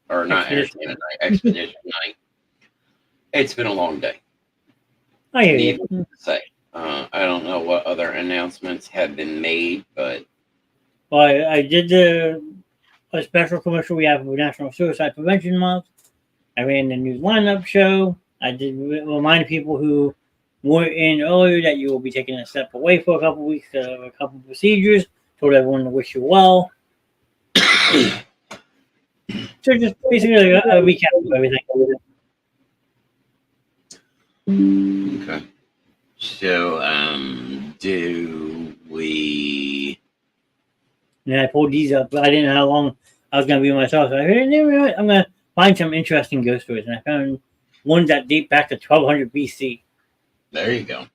Or not entertainment night, expedition night. It's been a long day. I hear Needless you. to say. I don't know what other announcements have been made, but Well, I did a special commercial we have for National Suicide Prevention Month. I ran the news lineup show. I did remind people who were in earlier that you will be taking a step away for a couple weeks, a couple procedures. Told everyone to wish you well. So just basically a recap of everything. okay. So, do we? And I pulled these up, but I didn't know how long I was going to be myself. So I figured, I'm going to find some interesting ghost stories. And I found ones that date back to 1200 BC. There you go.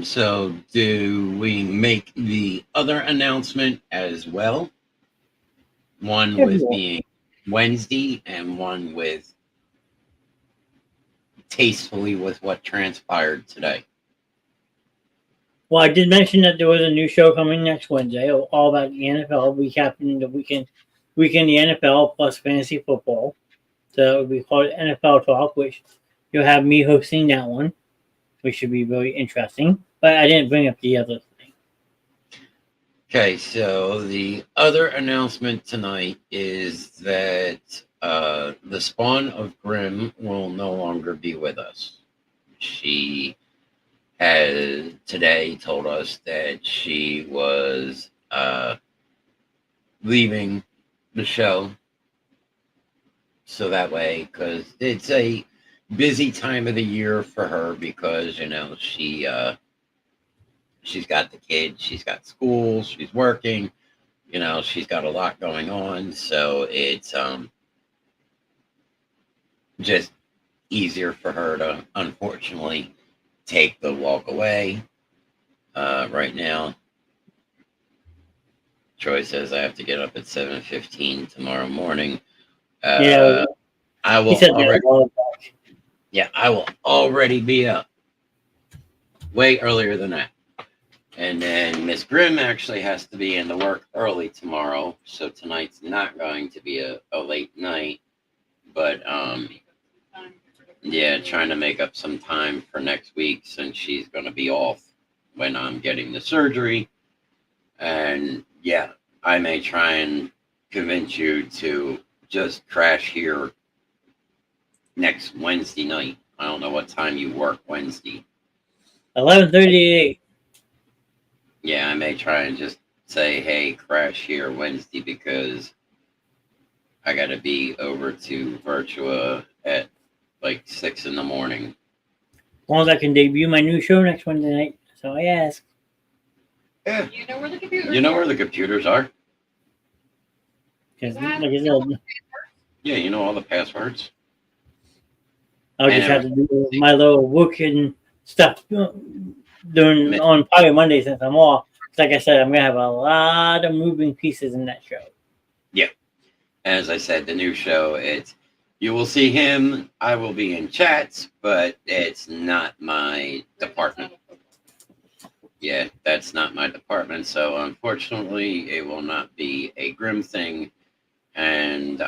So do we make the other announcement as well? One with being Wednesday and one with tastefully with what transpired today. Well, I did mention that there was a new show coming next Wednesday, all about the NFL, recapping the weekend the NFL plus fantasy football. So it would be called NFL Talk, which you'll have me hosting that one, which should be really interesting. But I didn't bring up the other thing. Okay, so the other announcement tonight is that the spawn of Grimm will no longer be with us. She has today told us that she was leaving the show. So that way, because it's a busy time of the year for her, because she's got the kids, she's got school, she's working, she's got a lot going on. So it's just easier for her to unfortunately take the walk away. Right now, Troy says I have to get up at 7:15 tomorrow morning. Yeah, I will I will already be up way earlier than that. And then Miss Grimm actually has to be in the work early tomorrow, so tonight's not going to be a late night. But yeah, trying to make up some time for next week, since she's going to be off when I'm getting the surgery. And yeah, I may try and convince you to just crash here next Wednesday night. I don't know what time you work Wednesday. 11:38. Yeah, I may try and just say, hey, crash here Wednesday, because I got to be over to Virtua at like 6 in the morning. As long as I can debut my new show next Wednesday night. So I ask. Yeah. You know where the computers You know are. where the computers are? Because, like I said, Yeah, you know all the passwords. I'll just have to do my little working stuff doing on probably Monday since I'm off. Like I said, I'm gonna have a lot of moving pieces in that show. Yeah. As I said, the new show, it's you will see him. I will be in chats, but it's not my department. Yeah, that's not my department. So unfortunately, it will not be a Grim thing. And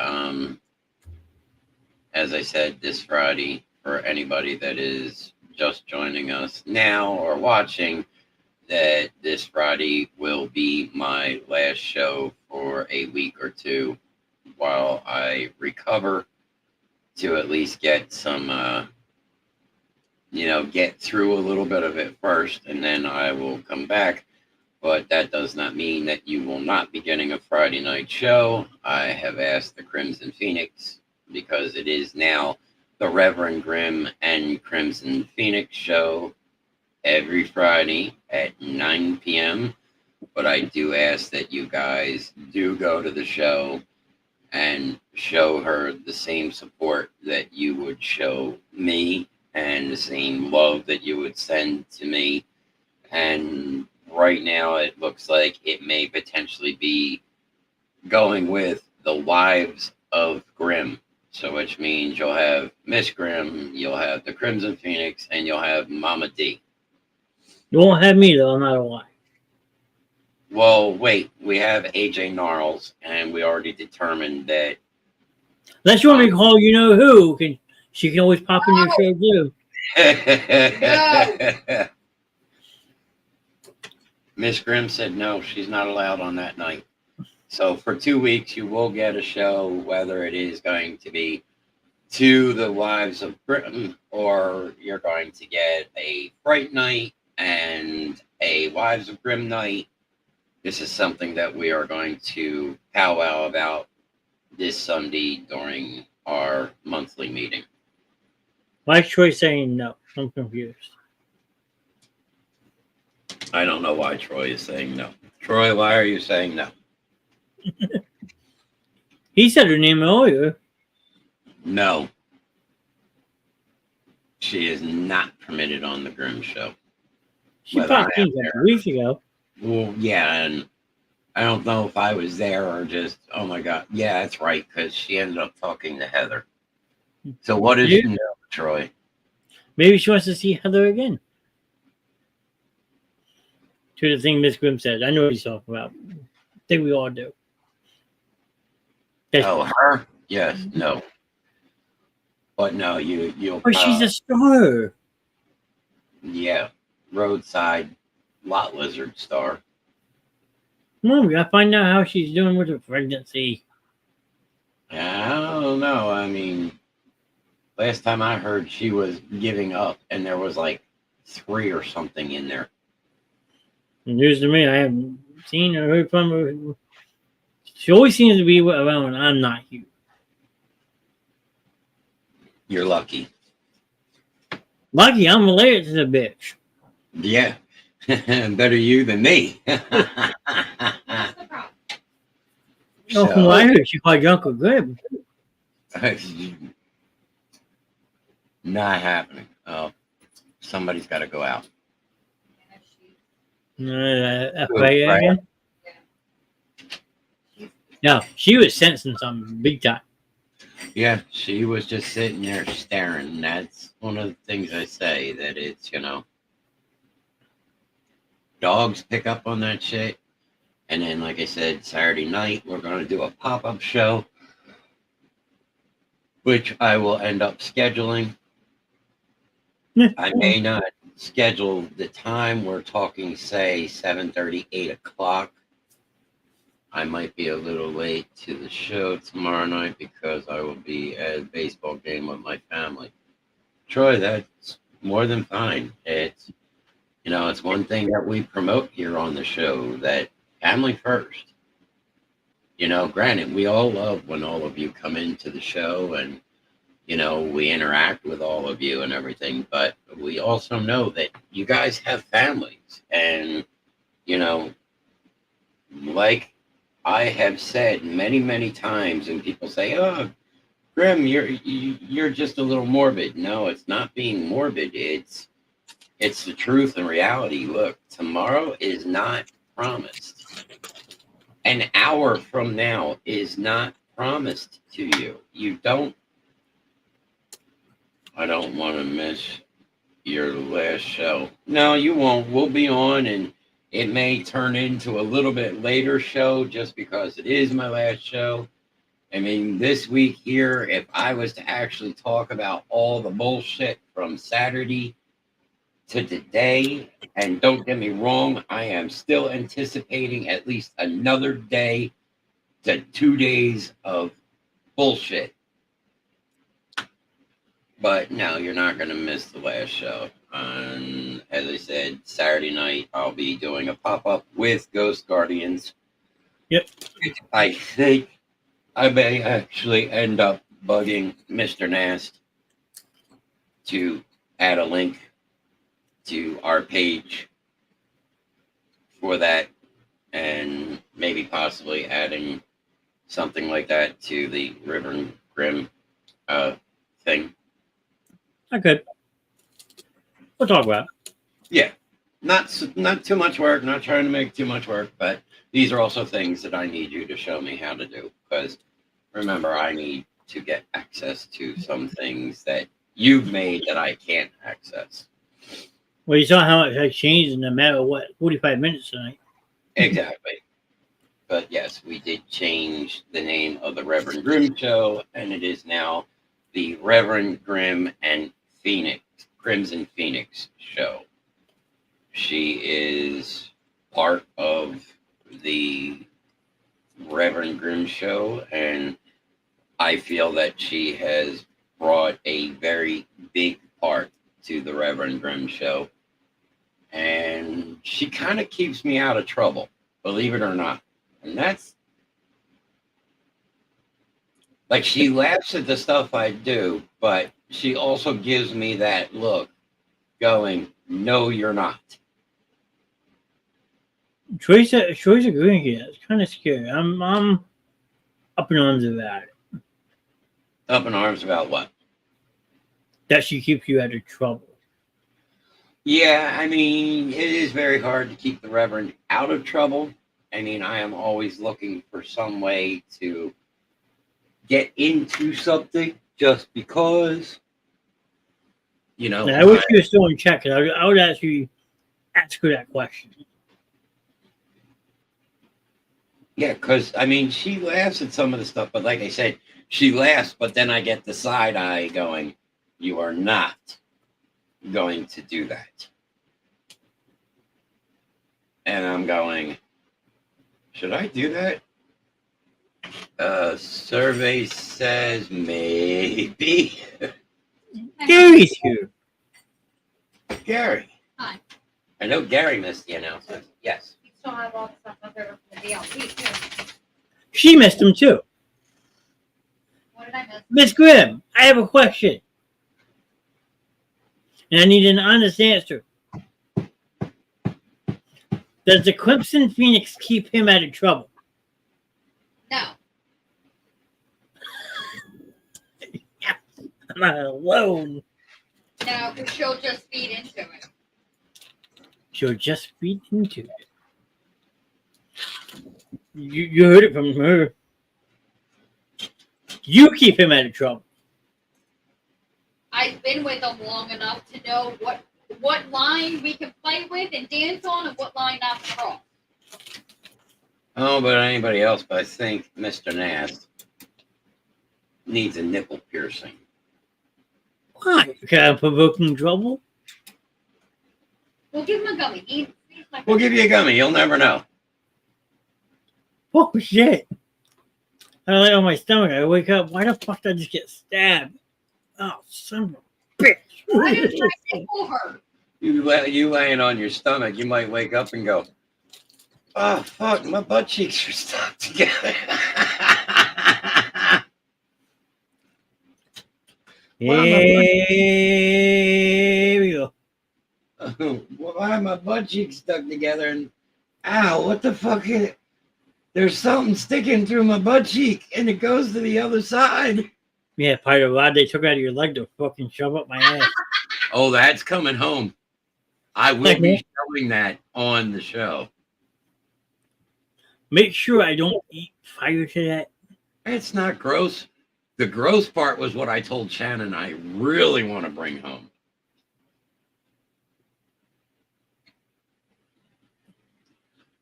as I said, this Friday, for anybody that is just joining us now or watching, that this Friday will be my last show for a week or two while I recover to at least get some, get through a little bit of it first, and then I will come back. But that does not mean that you will not be getting a Friday night show. I have asked the Crimson Phoenix, because it is now the Reverend Grimm and Crimson Phoenix show every Friday at 9 p.m. But I do ask that you guys do go to the show and show her the same support that you would show me and the same love that you would send to me. And right now it looks like it may potentially be going with the Wives of Grimm. So which means you'll have Miss Grimm, you'll have the Crimson Phoenix, and you'll have Mama D. You won't have me though, no matter what. Well, wait, we have AJ Gnarls, and we already determined that. Unless you want me to call you know who, she can always pop in your show too. Miss Grimm said no, she's not allowed on that night. So for 2 weeks, you will get a show, whether it is going to be to the Wives of Grimm, or you're going to get a Fright Night and a Wives of Grimm night. This is something that we are going to powwow about this Sunday during our monthly meeting. Why is Troy saying no? I'm confused. I don't know why Troy is saying no. Troy, why are you saying no? He said her name earlier. No. She is not permitted on the Grimm show. She popped in a week ago. Well, yeah, and I don't know if I was there or just, oh my God. Yeah, that's right, because she ended up talking to Heather. So what is no, Troy? Maybe she wants to see Heather again. To the thing Miss Grimm said. I know what he's talking about. I think we all do. Oh, her? Yes, no. But no, you'll. Oh, she's a star. Yeah, roadside lot lizard star. No, we gotta find out how she's doing with her pregnancy. I don't know. I mean, last time I heard, she was giving up, and there was like 3 or something in there. News to me. I haven't seen or heard from her. She always seems to be around when I'm not here. You're lucky. Lucky, I'm related to the bitch. Yeah. Better you than me. Oh, from what I heard, she called your Uncle Grib. Not happening. Oh, somebody's got to go out. Again? Yeah, she was sensing something big time. Yeah, she was just sitting there staring. That's one of the things I say, that it's, dogs pick up on that shit. And then, like I said, Saturday night, we're going to do a pop-up show, which I will end up scheduling. I may not schedule the time. We're talking, say, 7:30, 8 o'clock. I might be a little late to the show tomorrow night because I will be at a baseball game with my family. Troy, that's more than fine. It's, it's one thing that we promote here on the show, that family first. Granted, we all love when all of you come into the show and, we interact with all of you and everything, but we also know that you guys have families, and you know, like I have said many, many times, and people say, "Oh, Grim, you're just a little morbid." No, it's not being morbid. It's the truth and reality. Look, tomorrow is not promised. An hour from now is not promised to you. I don't want to miss your last show. No, you won't. We'll be on, and it may turn into a little bit later show just because it is my last show. I mean, this week here, if I was to actually talk about all the bullshit from Saturday to today, and don't get me wrong, I am still anticipating at least another day to 2 days of bullshit. But no, you're not going to miss the last show. As I said, Saturday night, I'll be doing a pop-up with Ghost Guardians. Yep. I think I may actually end up bugging Mr. Knast to add a link to our page for that, and maybe possibly adding something like that to the Reverend Grimm thing. Okay. We'll talk about it. Yeah, not too much work. Not trying to make too much work, but these are also things that I need you to show me how to do. Because remember, I need to get access to some things that you've made that I can't access. Well, you saw how much I changed in a matter of 45 minutes tonight. Exactly. But yes, we did change the name of the Reverend Grimm show, and it is now the Reverend Grimm and Crimson Phoenix show. She is part of the Reverend Grimm show, and I feel that she has brought a very big part to the Reverend Grimm show, and she kind of keeps me out of trouble, believe it or not. And that's like, she laughs at the stuff I do, but she also gives me that look going, no, you're not. Troy's agreeing here. It's kind of scary. I'm up in arms about it. Up in arms about what? That she keeps you out of trouble. Yeah, I mean, it is very hard to keep the Reverend out of trouble. I mean, I am always looking for some way to get into something just because, you know. Now, I wish you were still in check. I would actually ask her that question. Yeah, because, I mean, she laughs at some of the stuff, but like I said, she laughs, but then I get the side eye going, you are not going to do that. And I'm going, should I do that? Survey says maybe. Gary's here. Gary. Hi. I know Gary missed the announcement. Yes. You still have all the stuff up there from the DLC too. She missed him too. What did I miss? Miss Grimm, I have a question. And I need an honest answer. Does the Crimson Phoenix keep him out of trouble? No. I'm not alone. No, because she'll just feed into it. She'll just feed into it. You heard it from her. You keep him out of trouble. I've been with him long enough to know what line we can play with and dance on and what line not to cross. Oh, but anybody else, but I think Mr. Knast needs a nipple piercing. Why? Can I provoke him trouble? We'll give him a gummy. We'll give you a gummy. You'll never know. Oh, shit. I lay on my stomach. I wake up. Why the fuck did I just get stabbed? Oh, son of a bitch. Why did my nipple hurt? You laying on your stomach, you might wake up and go, oh, fuck, my butt cheeks are stuck together. Here we go. Why are my butt cheeks stuck together? And Ow, what the fuck is it? There's something sticking through my butt cheek and it goes to the other side. Yeah, part of the rod they took out of your leg to fucking shove up my ass. Oh, that's coming home. I will be showing that on the show. Make sure I don't eat prior to that. It's not gross. The gross part was what I told Shannon I really want to bring home.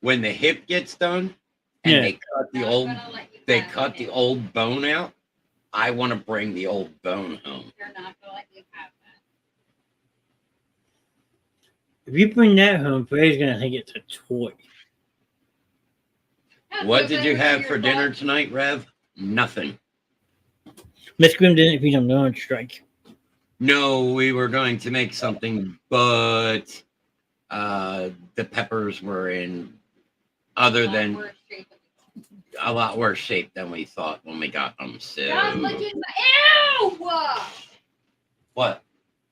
When the hip gets done and Yeah. they cut the old bone out, I want to bring the old bone home. They're not gonna let you have that. If you bring that home, Freya's gonna think it's a toy. What did you have for dinner tonight, Rev? Nothing. Miss Grimm didn't feed on lunch strike. No, we were going to make something, but the peppers were in other than a lot worse shape than we thought when we got them. So Ew! what?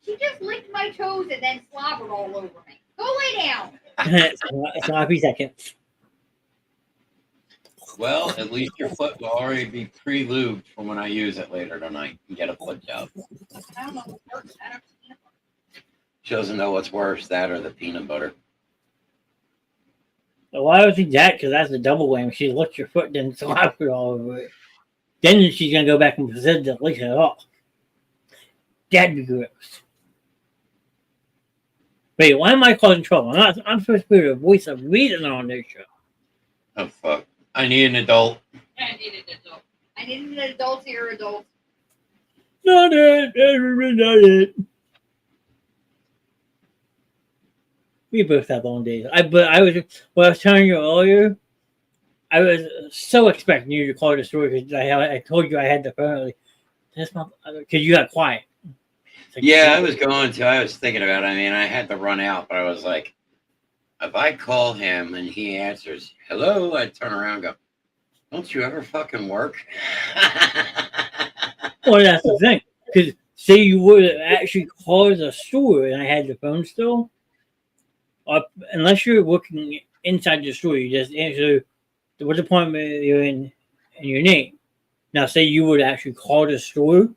She just licked my toes and then slobbered all over me. Go lay down. Sloppy seconds. Well, at least your foot will already be pre-lubed for when I use it later tonight and get a foot job. I don't know what's worse, that or peanut butter. She doesn't know what's worse, that or the peanut butter. Well, I would think that because that's the double whammy. She licked your foot, then slapped it all over it. Then she's gonna go back and present to lick it off. That'd be gross. Wait, why am I causing trouble? I'm supposed to be the voice of reason on this show. Oh fuck! I need an adult. I need an adult. I need an adult here, adult. Not it. We both have long days. But I was telling you earlier, I was so expecting you to call the story because I told you I had the phone. Because you got quiet. Like, Yeah, I was going to. I was thinking about it. I mean, I had to run out, but I was like, if I call him and he answers, hello, I'd turn around and go, don't you ever fucking work? Well, that's the thing. Because say you would have actually called the store and I had the phone still, unless you're working inside the store, you just answer what department you're in and your name. Now, say you would actually call the store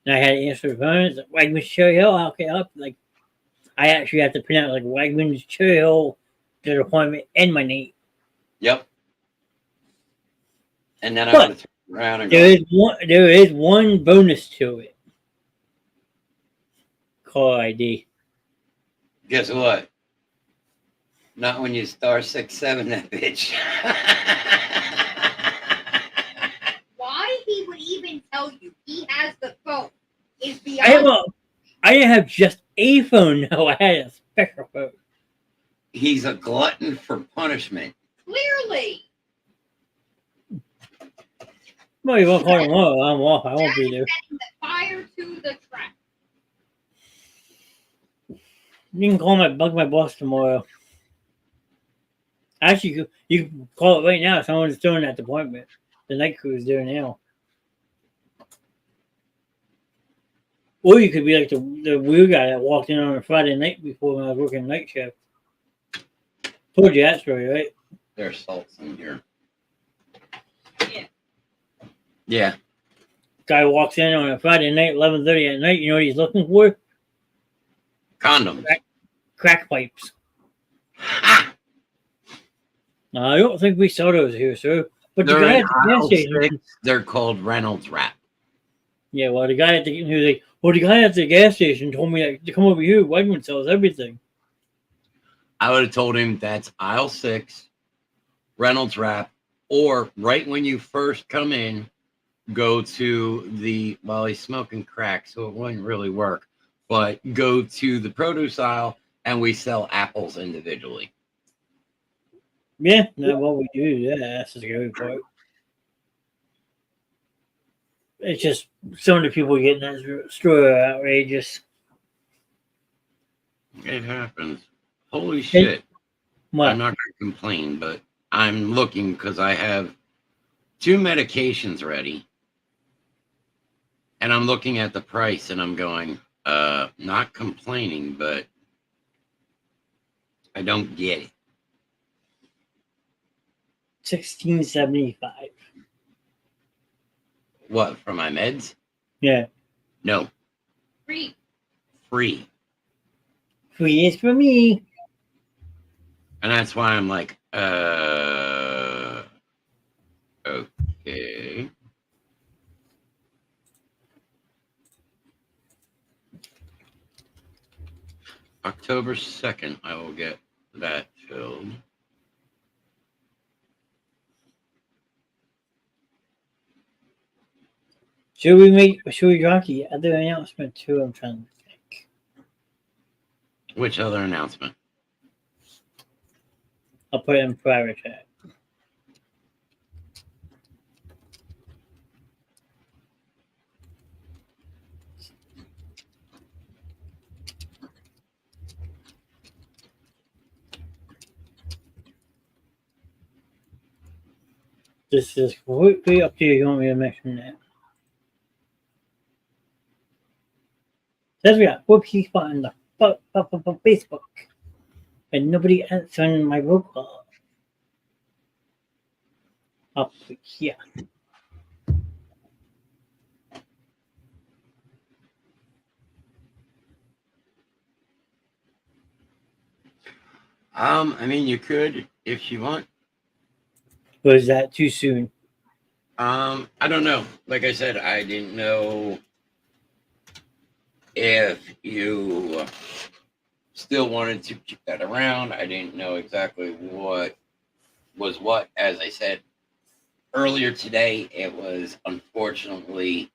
and I had to answer the phone. It's like, Wegmans Cherry Hill, how can I help? Like, I actually have to pronounce like Wegmans Cherry Hill, the department, and my name. Yep. And then I But would turn around and there go, is one bonus to it. Call ID. guess what? Not when you star 6-7 that bitch. Why he would even tell you he has the phone is beyond. I didn't have just a phone. No, I had a special phone. He's a glutton for punishment. Clearly. Well, you won't call tomorrow. I'm off. I won't be there. Setting the fire to the trap. You can bug my boss tomorrow. Actually, you can call it right now. Someone's doing that appointment. The night crew is there now. Or you could be like the weird guy that walked in on a Friday night before when I was working night shift. Told you that story, right? There's salts in here. Yeah. Yeah. Guy walks in on a Friday night, 11:30 at night. You know what he's looking for? Condoms. Crack pipes. I don't think we sell those here, sir. But the guy at the gas station, they're called Reynolds Wrap. yeah, well, the guy at the gas station told me that to come over here. Wegman sells everything. I would have told him that's aisle 6, Reynolds Wrap, or right when you first come in, go to well, he's smoking crack, so it wouldn't really work, but go to the produce aisle and we sell apples individually. Yeah, that's what we do. Yeah, that's the good part. It's just some of the people getting that store are outrageous. It happens. Holy shit. What? I'm not going to complain, but I'm looking because I have 2 medications ready. And I'm looking at the price and I'm going, not complaining, but I don't get it. $16.75. What, for my meds? Yeah. No. Free. Free. Free is for me. And that's why I'm like, okay. October 2nd, I will get that filled. Should we drop the other announcement too? I'm trying to think. Which other announcement? I'll put it in private chat. This is completely up to you. You want me to mention that? Says we got 4 people on the Facebook, and nobody answering my roll call. Up here. I mean, you could if you want. Was that too soon? I don't know. Like I said, I didn't know if you still wanted to keep that around. I didn't know exactly what was what. As I said earlier today, it was unfortunately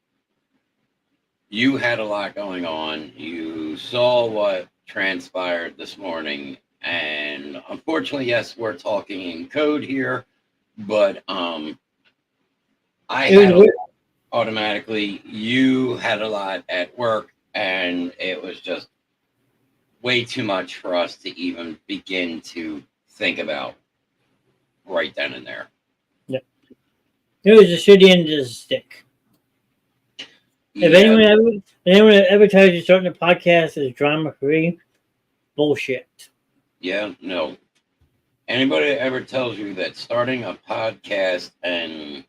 you had a lot going on. You saw what transpired this morning, and unfortunately, yes, we're talking in code here, but I had automatically, you had a lot at work, and it was just way too much for us to even begin to think about right then and there. Yep. It was a shitty end of the stick. If anyone ever tells you starting a podcast is drama free, bullshit. Yeah, no. Anybody that ever tells you that starting a podcast and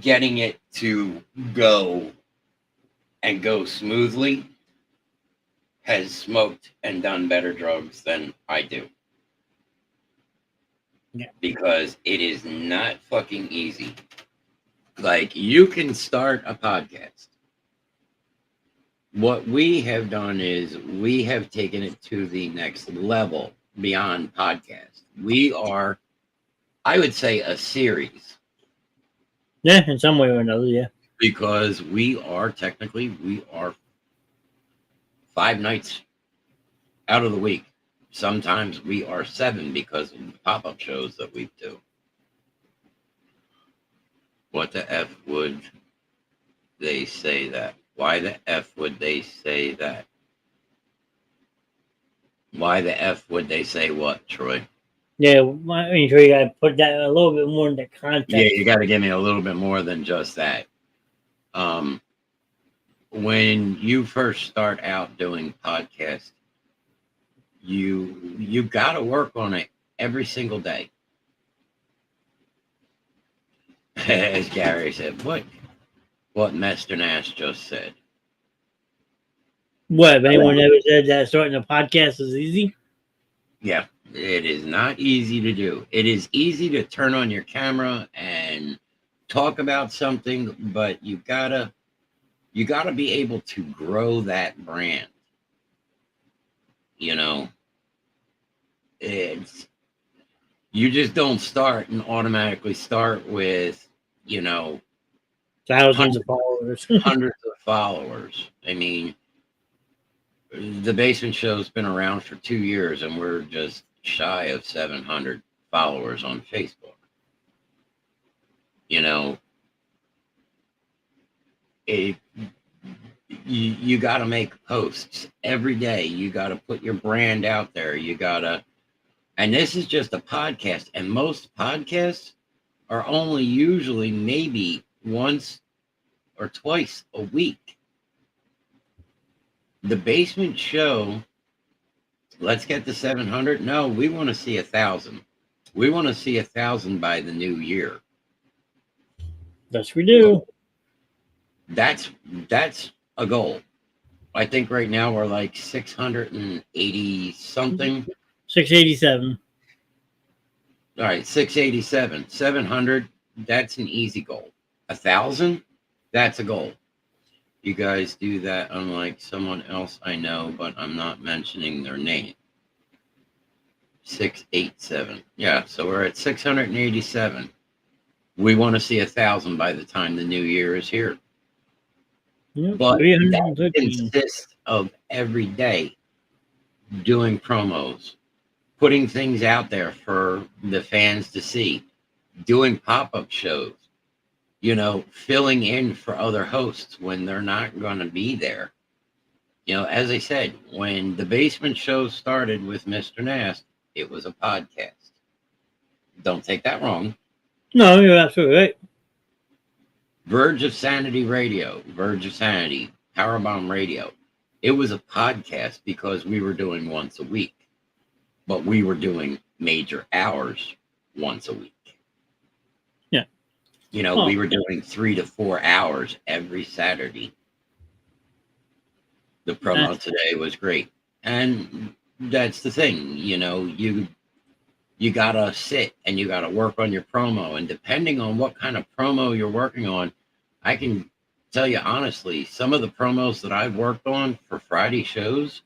getting it to go and go smoothly has smoked and done better drugs than I do. Yeah. Because it is not fucking easy. Like, you can start a podcast. What we have done is we have taken it to the next level beyond podcast. We are, I would say, a series. Yeah, in some way or another, yeah. Because we are 5 nights out of the week. Sometimes we are 7 because of the pop-up shows that we do. What the F would they say that? Why the F would they say that? Why the F would they say what, Troy? Yeah, I mean, sure, you gotta put that a little bit more into context. Yeah, you got to give me a little bit more than just that. When you first start out doing podcasts, you got to work on it every single day. As Gary said, what Mr Knast just said. What, if anyone ever said that starting a podcast is easy? Yeah, it is not easy to do. It is easy to turn on your camera and talk about something, but you gotta be able to grow that brand. You know, you just don't start and automatically start with, thousands of followers. Hundreds of followers. I mean, the Basement Show's been around for 2 years, and we're just shy of 700 followers on Facebook. You got to make posts every day. You got to put your brand out there. And this is just a podcast, and most podcasts are only usually maybe once or twice a week. The Basement Show, let's get to 700. No, we want to see 1,000. We want to see 1,000 by the new year. Yes, we do. That's a goal. I think right now we're like 680 something. 687. All right, 687. 700, that's an easy goal. 1,000, that's a goal. You guys do that unlike someone else I know, but I'm not mentioning their name. 687. Yeah, so we're at 687. We want to see 1,000 by the time the new year is here. Yep, But that 313. consists of every day doing promos, putting things out there for the fans to see, doing pop-up shows, you know, filling in for other hosts when they're not going to be there. You know, as I said, when the basement show started with Mr. Knast, it was a podcast. Don't take that wrong. No, you're absolutely right. Verge of Sanity Radio, Verge of Sanity, Powerbomb Radio. It was a podcast because we were doing once a week, but we were doing major hours once a week. Yeah. You know, we were doing 3 to 4 hours every Saturday. The promo today was great. And that's the thing, you know, you gotta sit and you gotta work on your promo. And depending on what kind of promo you're working on, I can tell you honestly, some of the promos that I've worked on for Friday shows,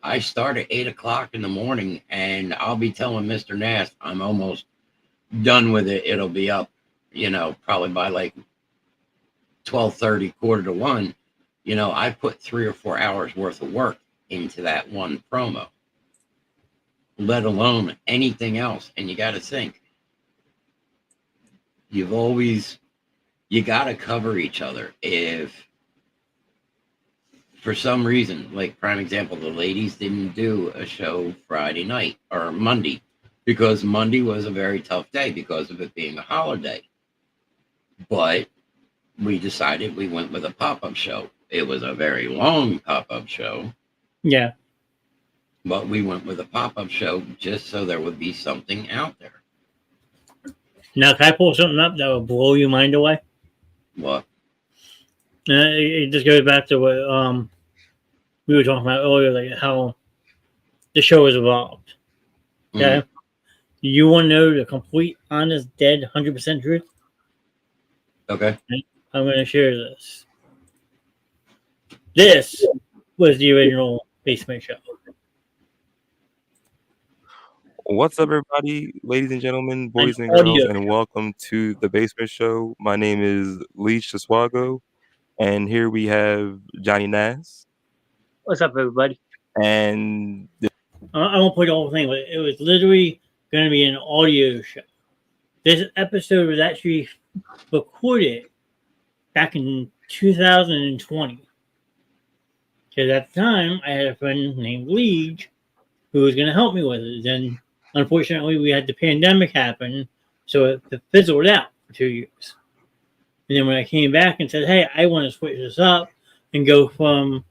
I start at 8 o'clock in the morning and I'll be telling Mr. Knast I'm almost done with it. It'll be up, you know, probably by like 12:30, quarter to 1. You know, I put 3 or 4 hours worth of work into that one promo, let alone anything else. And you got to think, you got to cover each other. If for some reason, like prime example, the ladies didn't do a show Friday night or Monday because Monday was a very tough day because of it being a holiday. But we decided we went with a pop-up show. It was a very long pop-up show. Yeah. But we went with a pop-up show just so there would be something out there. Now, can I pull something up that will blow your mind away? What? It just goes back to what we were talking about earlier, like how the show has evolved. Okay? You want to know the complete, honest, dead, 100% truth? Okay. I'm going to share this. This was the original Basement Show. What's up, everybody, ladies and gentlemen, boys and girls, and welcome to the Basement Show. My name is Leach Swago, and here we have Johnny Nass. What's up, everybody? And I won't play the whole thing, but it was literally going to be an audio show. This episode was actually recorded back in 2020. Because at the time, I had a friend named Leach who was going to help me with it. Then, unfortunately, we had the pandemic happen, so it fizzled out for 2 years. And then when I came back and said, hey, I want to switch this up and go from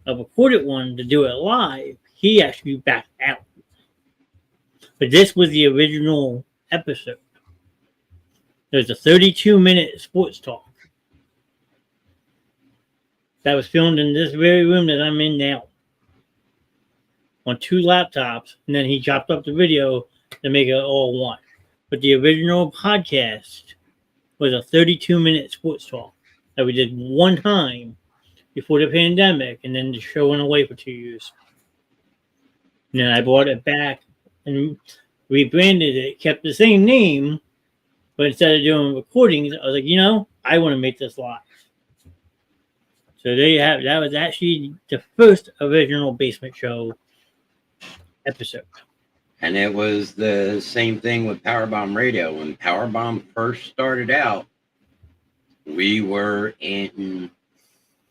a recorded one to do it live, he actually backed out. But this was the original episode. There's a 32-minute sports talk that was filmed in this very room that I'm in now on 2 laptops, and then he chopped up the video to make it all one. But the original podcast was a 32-minute sports talk that we did one time before the pandemic, and then the show went away for 2 years. And then I brought it back and rebranded it, kept the same name, but instead of doing recordings, I was like, you know, I want to make this live. So there you have it. That was actually the first original Basement Show episode. And it was the same thing with Powerbomb Radio. When Powerbomb first started out, we were in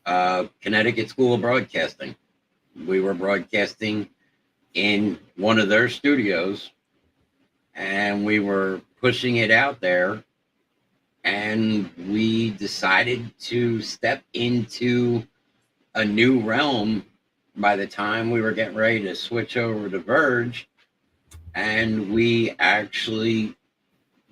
Connecticut School of Broadcasting. We were broadcasting in one of their studios, and we were pushing it out there. And we decided to step into a new realm by the time we were getting ready to switch over to Verge. and we actually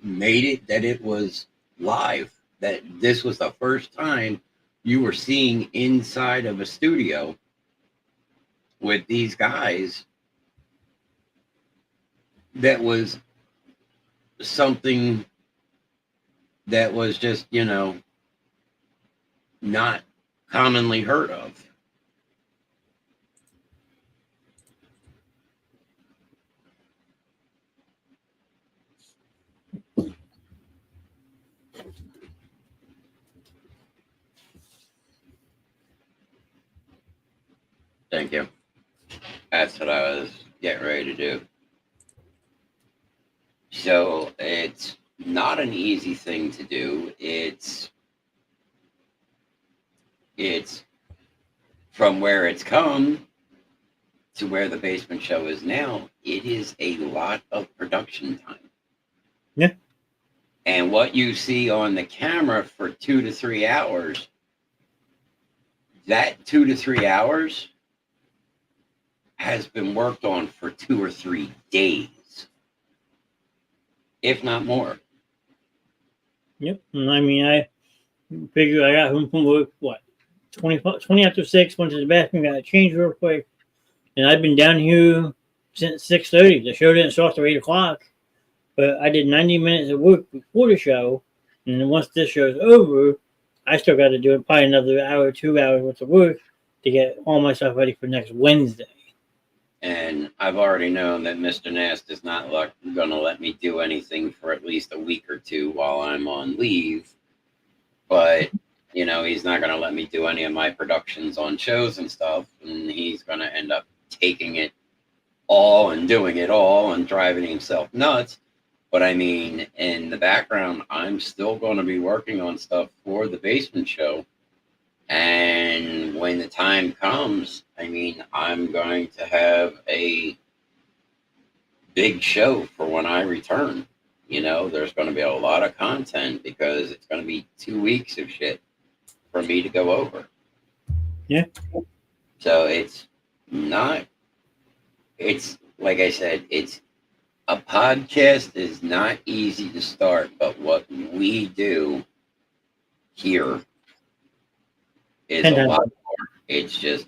made it that it was live. That this was the first time you were seeing inside of a studio with these guys. That was something that was just, not commonly heard of. Thank you. That's what I was getting ready to do. So it's not an easy thing to do. It's from where it's come to where the basement show is now. It is a lot of production time. Yeah. And what you see on the camera for 2 to 3 hours, that 2 to 3 hours has been worked on for 2 or 3 days, if not more. Yep. And I mean, I figure I got home from work, what, 20 after 6, went to the bathroom, got a change real quick. And I've been down here since 6:30. The show didn't start till 8 o'clock. But I did 90 minutes of work before the show. And then once this show's over, I still got to do it probably another hour, 2 hours worth of work to get all my stuff ready for next Wednesday. And I've already known that Mr. Knast is not going to let me do anything for at least a week or two while I'm on leave. But, he's not going to let me do any of my productions on shows and stuff. And he's going to end up taking it all and doing it all and driving himself nuts. But I mean, in the background, I'm still going to be working on stuff for the basement show. And when the time comes, I mean, I'm going to have a big show for when I return. There's going to be a lot of content because it's going to be 2 weeks of shit for me to go over. Yeah. So it's like I said, a podcast is not easy to start, but what we do here is a lot more. It's just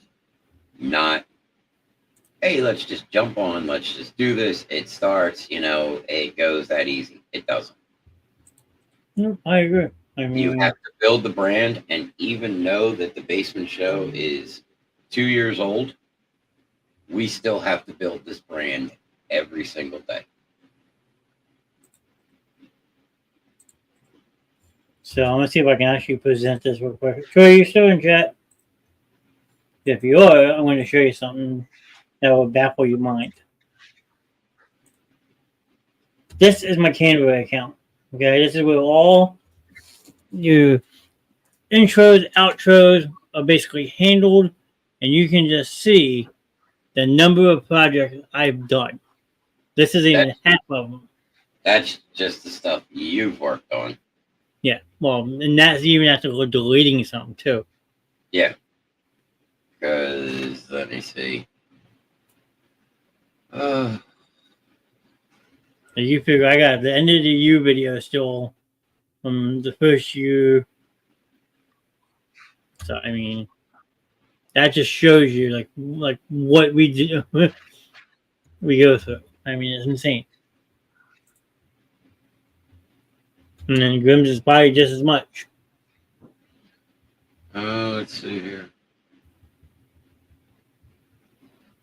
not, hey, let's just jump on, let's just do this. It starts, it goes that easy. It doesn't. No, I agree. I mean, you have to build the brand, and even know that the basement show is 2 years old. We still have to build this brand every single day. So I'm gonna see if I can actually present this real quick. Troy, you still in chat? If you are, I'm going to show you something that will baffle your mind. This is my Canva account. Okay, this is where all your intros, outros are basically handled, and you can just see the number of projects I've done. This is even half of them. That's just the stuff you've worked on. Yeah, well, and that's even after deleting something too. Yeah. Because, let me see. You figure I got the end of the U video still from the first year. So, I mean, that just shows you like what we do, we go through. I mean, it's insane. And then Grimm's is probably just as much. Let's see here.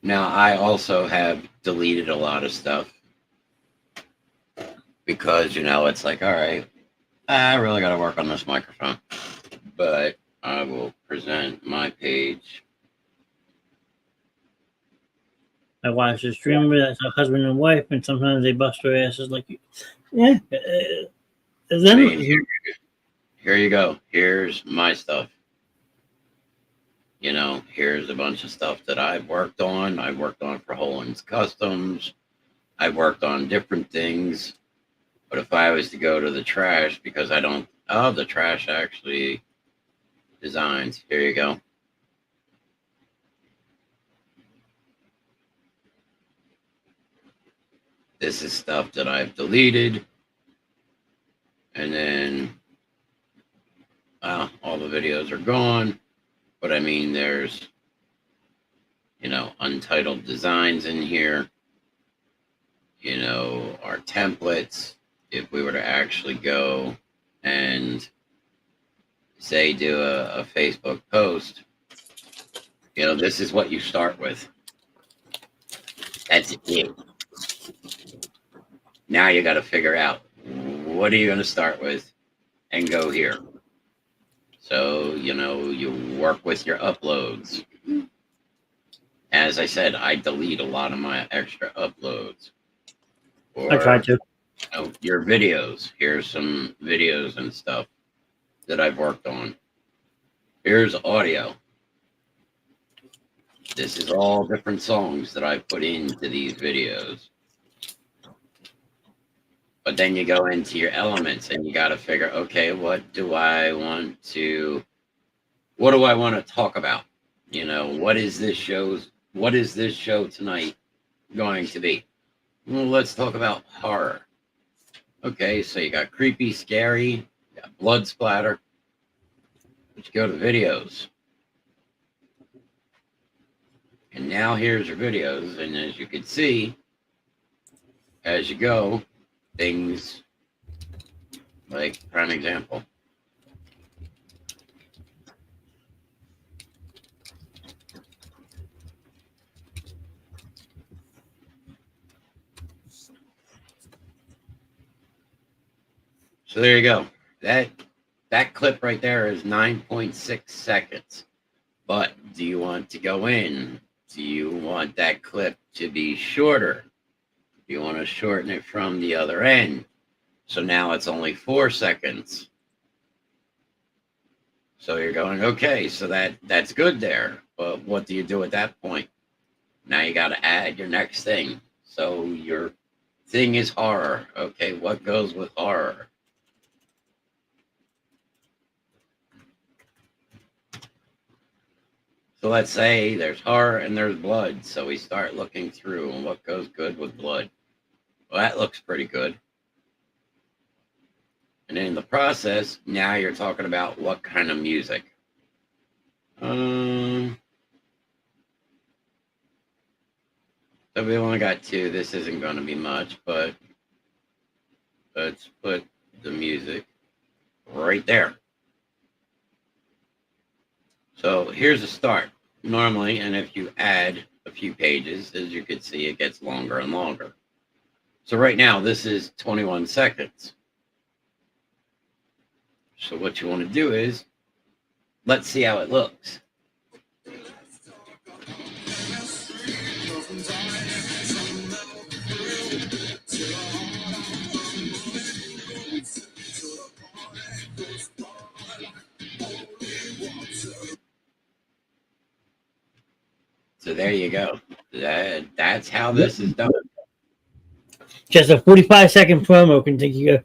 Now, I also have deleted a lot of stuff because, it's like, all right, I really got to work on this microphone. But I will present my page. I watch the streamer that's a husband and wife, and sometimes they bust their asses like, yeah. Here you go. Here's my stuff. Here's a bunch of stuff that I've worked on. I worked on for Holland's Customs. I worked on different things. But if I was to go to the trash, because I don't, the trash actually designs. Here you go. This is stuff that I've deleted. And then all the videos are gone. But I mean, there's, untitled designs in here. Our templates. If we were to actually go and say do a Facebook post, this is what you start with. That's it. Now you got to figure out what are you going to start with and go here. So, you work with your uploads. As I said, I delete a lot of my extra uploads. Or, I tried to. Your videos. Here's some videos and stuff that I've worked on. Here's audio. This is all different songs that I put into these videos. But then you go into your elements and you got to figure, okay, what do I want to talk about? What is this show tonight going to be? Well, let's talk about horror. Okay, so you got creepy, scary, you got blood splatter. Let's go to videos. And now here's your videos. And as you can see, as you go, things like, prime example. So there you go. That clip right there is 9.6 seconds. But do you want to go in? Do you want that clip to be shorter? Do you want to shorten it from the other end? So now it's only 4 seconds. So you're going, okay, so that's good there. But what do you do at that point? Now you got to add your next thing. So your thing is horror. Okay, what goes with horror? So let's say there's horror and there's blood. So we start looking through and what goes good with blood. Well, that looks pretty good. And in the process, now you're talking about what kind of music. So we only got 2. This isn't going to be much, but let's put the music right there. So here's a start. Normally, and if you add a few pages, as you can see, it gets longer and longer. So right now, this is 21 seconds. So what you want to do is, let's see how it looks. So there you go. That's how this is done. Just a 45-second promo can take you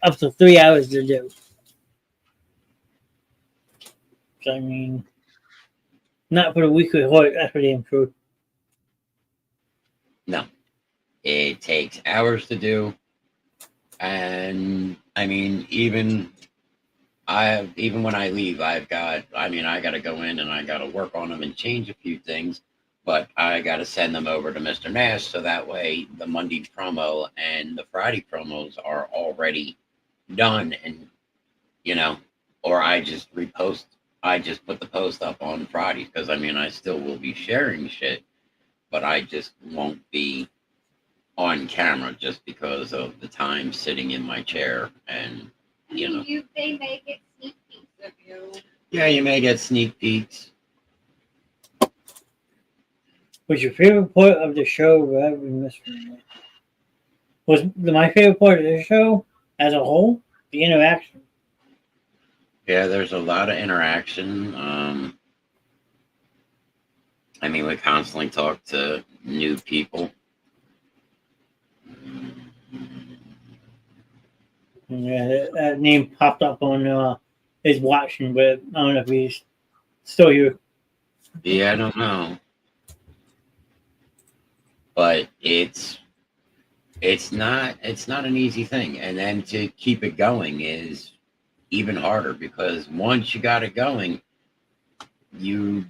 up to 3 hours to do. So, I mean, not for the weekly horror, that's for damn sure. No. It takes hours to do. And I mean, even when I leave, I got to go in and I got to work on them and change a few things, but I got to send them over to Mr Knast so that way the Monday promo and the Friday promos are already done, and or I just repost. I just put the post up on Fridays because I still will be sharing shit, but I just won't be on camera just because of the time sitting in my chair and they may get sneak peeks of you. Yeah, you may get sneak peeks. Was your favorite part of the show was my favorite part of the show as a whole the interaction? Yeah, there's a lot of interaction. We constantly talk to new people. Yeah, that name popped up on his watching, but I don't know if he's still here. Yeah, I don't know. But it's It's not an easy thing, and then to keep it going is even harder because once you got it going, you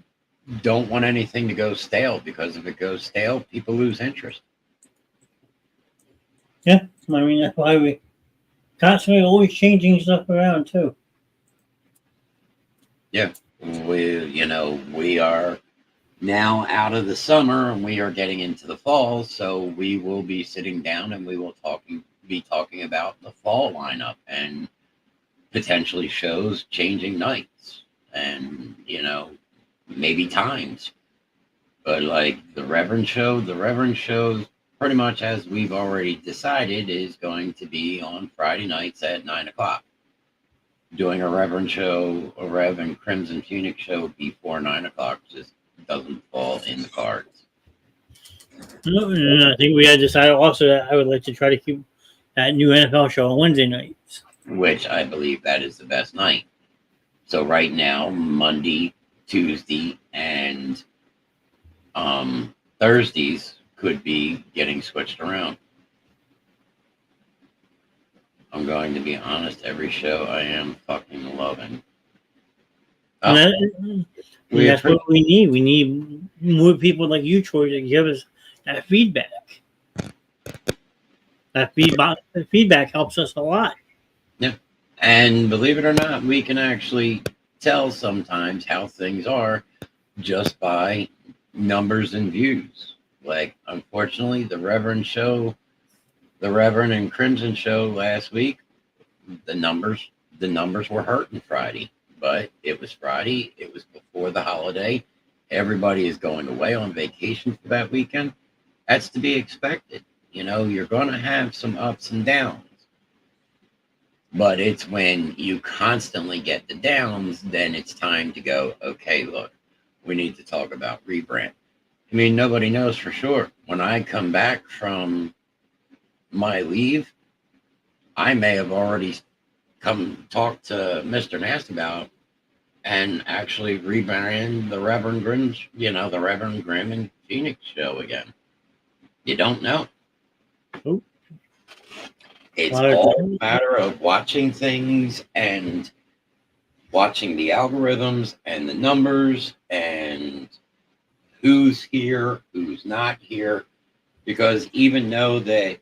don't want anything to go stale because if it goes stale, people lose interest. Yeah, I mean that's why we constantly always changing stuff around too. Yeah, we are now out of the summer and we are getting into the fall, so we will be sitting down and we will be talking about the fall lineup and potentially shows changing nights and maybe times. But like the Reverend show pretty much as we've already decided is going to be on Friday nights at 9 o'clock. Doing a Rev and Crimson Phoenix show before 9 o'clock just doesn't fall in the cards. And I think we had decided also that I would like to try to keep that new NFL show on Wednesday nights. Which I believe that is the best night. So right now, Monday, Tuesday, and Thursdays could be getting switched around. I'm going to be honest, every show I am fucking loving. That's what we need. We need more people like you, Troy, to give us that feedback. That feedback helps us a lot. Yeah. And believe it or not, we can actually tell sometimes how things are just by numbers and views. Like, unfortunately, the Reverend and Crimson show last week, the numbers were hurting Friday. But it was Friday. It was before the holiday. Everybody is going away on vacation for that weekend. That's to be expected. You're going to have some ups and downs. But it's when you constantly get the downs, then it's time to go, okay, look, we need to talk about rebrand. I mean, nobody knows for sure. When I come back from my leave, I may have already come talk to Mr. Knast about and actually rebrand the Reverend Grimm and Phoenix show again. You don't know. Ooh. It's all a matter of watching things and watching the algorithms and the numbers and who's here, who's not here. Because even though that,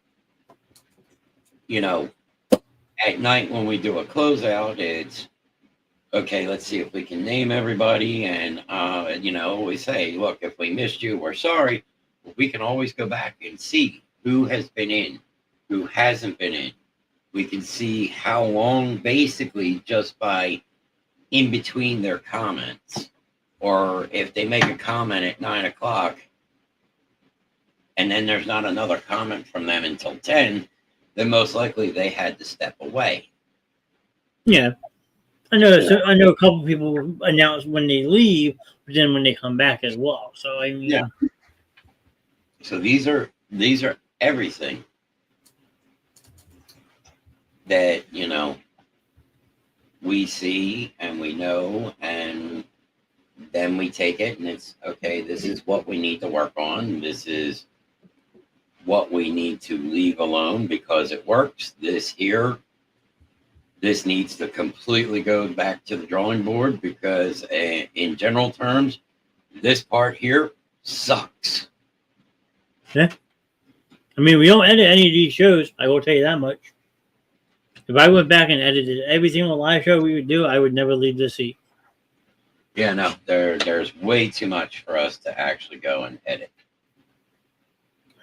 at night when we do a closeout, it's okay, let's see if we can name everybody. And, always say, look, if we missed you, we're sorry. But we can always go back and see who has been in, who hasn't been in. We can see how long, basically, just by in between their comments. Or if they make a comment at 9 o'clock and then there's not another comment from them until 10, then most likely they had to step away. Yeah. I know a couple people announce when they leave, but then when they come back as well. So I mean, yeah. So these are everything that we see and we know, and then we take it and it's okay. This is what we need to work on. This is what we need to leave alone because it works. This needs to completely go back to the drawing board because in general terms, this part here sucks. Yeah. I mean, we don't edit any of these shows. I will tell you that much. If I went back and edited every single live show we would do, I would never leave this seat. Yeah, no, there's way too much for us to actually go and edit.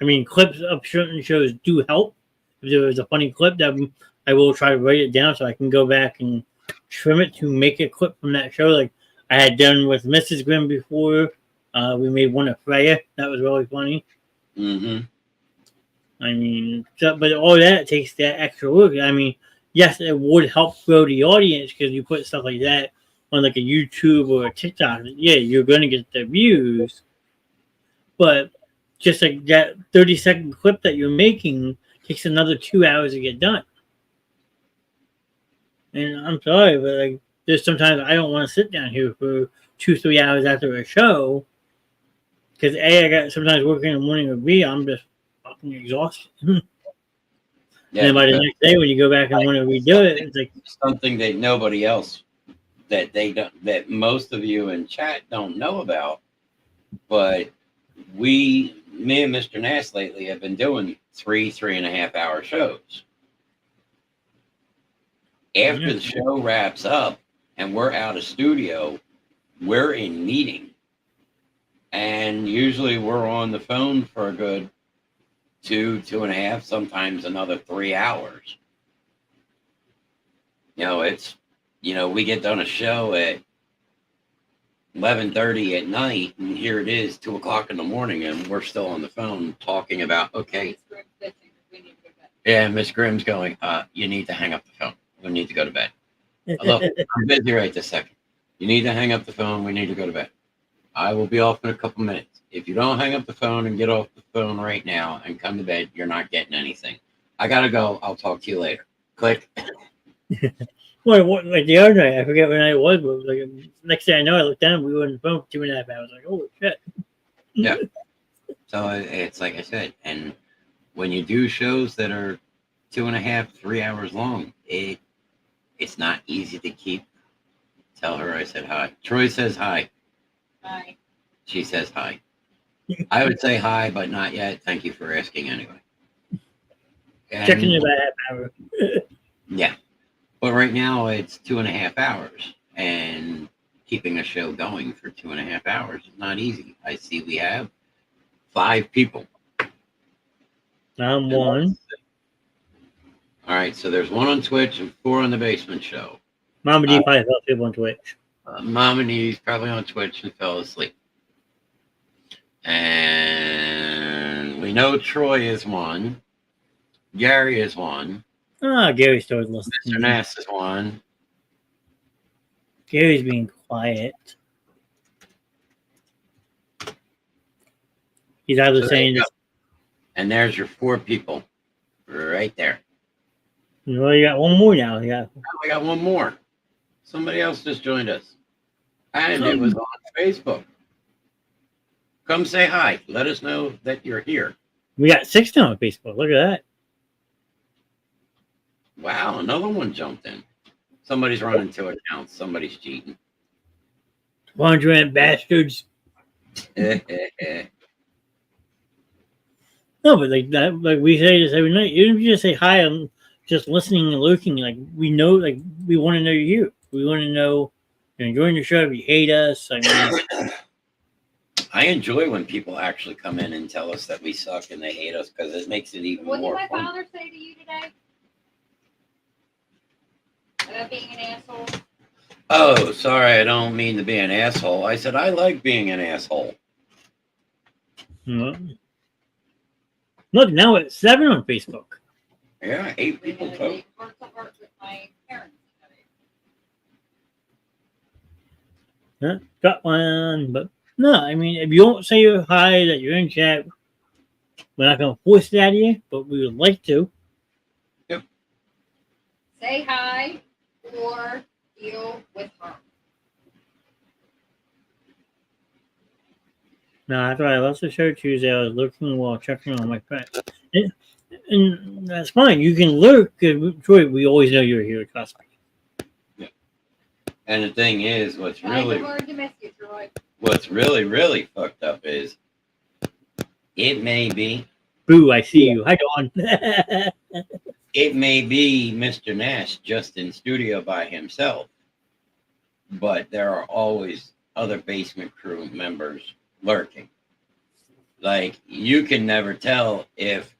I mean, clips of certain shows do help. If there was a funny clip, that I will try to write it down so I can go back and trim it to make a clip from that show. Like I had done with Mrs. Grimm before. We made one of Freya. That was really funny. Mm-hmm. I mean, but all that takes that extra work. I mean, yes, it would help grow the audience because you put stuff like that on like a YouTube or a TikTok. Yeah, you're going to get the views. But just like that 30-second clip that you're making takes another 2 hours to get done. And I'm sorry, but like there's sometimes I don't want to sit down here for 2-3 hours after a show because A, I got sometimes working in the morning, or B, I'm just fucking exhausted. And then by the next day, when you go back and want to redo it, it's like something that nobody else that they don't, that most of you in chat don't know about. But me and Mr. Knast lately have been doing 3.5 hour shows. After the show wraps up and we're out of studio, we're in meeting. And usually we're on the phone for a good 2.5, sometimes another 3 hours. It's, we get done a show at 11:30 at night, and here it is, 2:00 in the morning, and we're still on the phone talking about, okay. Yeah, Miss Grimm's going, you need to hang up the phone. We need to go to bed. Look, I'm busy right this second. You need to hang up the phone. We need to go to bed. I will be off in a couple minutes. If you don't hang up the phone and get off the phone right now and come to bed, you're not getting anything. I got to go. I'll talk to you later. Click. like the other night, I forget what night it was, but like next thing I know, I looked down, we were on the phone for 2.5 hours. Like, holy shit. Yeah. So it's like I said, and when you do shows that are 2.5, 3 hours long, it's not easy to keep. Tell her I said hi. Troy says hi. Hi. She says hi. I would say hi, but not yet. Thank you for asking anyway. Checking in about half hour. Yeah. But right now it's 2.5 hours, and keeping a show going for 2.5 hours is not easy. I see we have 5 people. I'm one. All right, so there's 1 on Twitch and 4 on the Basement Show. Mama D probably fell asleep on Twitch. Mama D's probably on Twitch and fell asleep. And we know Troy is 1. Gary is 1. Gary started listening. Mr. Knast is 1. Gary's being quiet. He's either saying this. And there's your 4 people right there. Well, you got one more now. Yeah. We got one more. Somebody else just joined us. And it was on Facebook. Come say hi. Let us know that you're here. We got 6 now on Facebook. Look at that. Wow, another one jumped in. Somebody's running 2 accounts. Somebody's cheating. 100 bastards. No, but like that, like we say this every night. Even if you just say hi, I'm just listening and looking. Like we know, like we want to know you're here. We want to know you're enjoying the show. If you hate us, I mean, I enjoy when people actually come in and tell us that we suck and they hate us, because it makes it even more fun. What did my father say to you today? About being an asshole? Oh, sorry, I don't mean to be an asshole. I said I like being an asshole. Look, now it's 7 on Facebook. Yeah, 8 people total. Yeah, got one, but no, I mean, if you don't say hi, that you're in chat, we're not going to force it out of you, but we would like to. Yep. Say hi or deal with her. No, after I left the show Tuesday, I was looking while checking on my phone. And that's fine. You can lurk. Troy, we always know you're here, trust me. Yeah. And the thing is, what's really fucked up is it may be. Boo, I see you. Hi, Dawn. It may be Mr. Knast just in studio by himself, but there are always other basement crew members lurking. Like, you can never tell if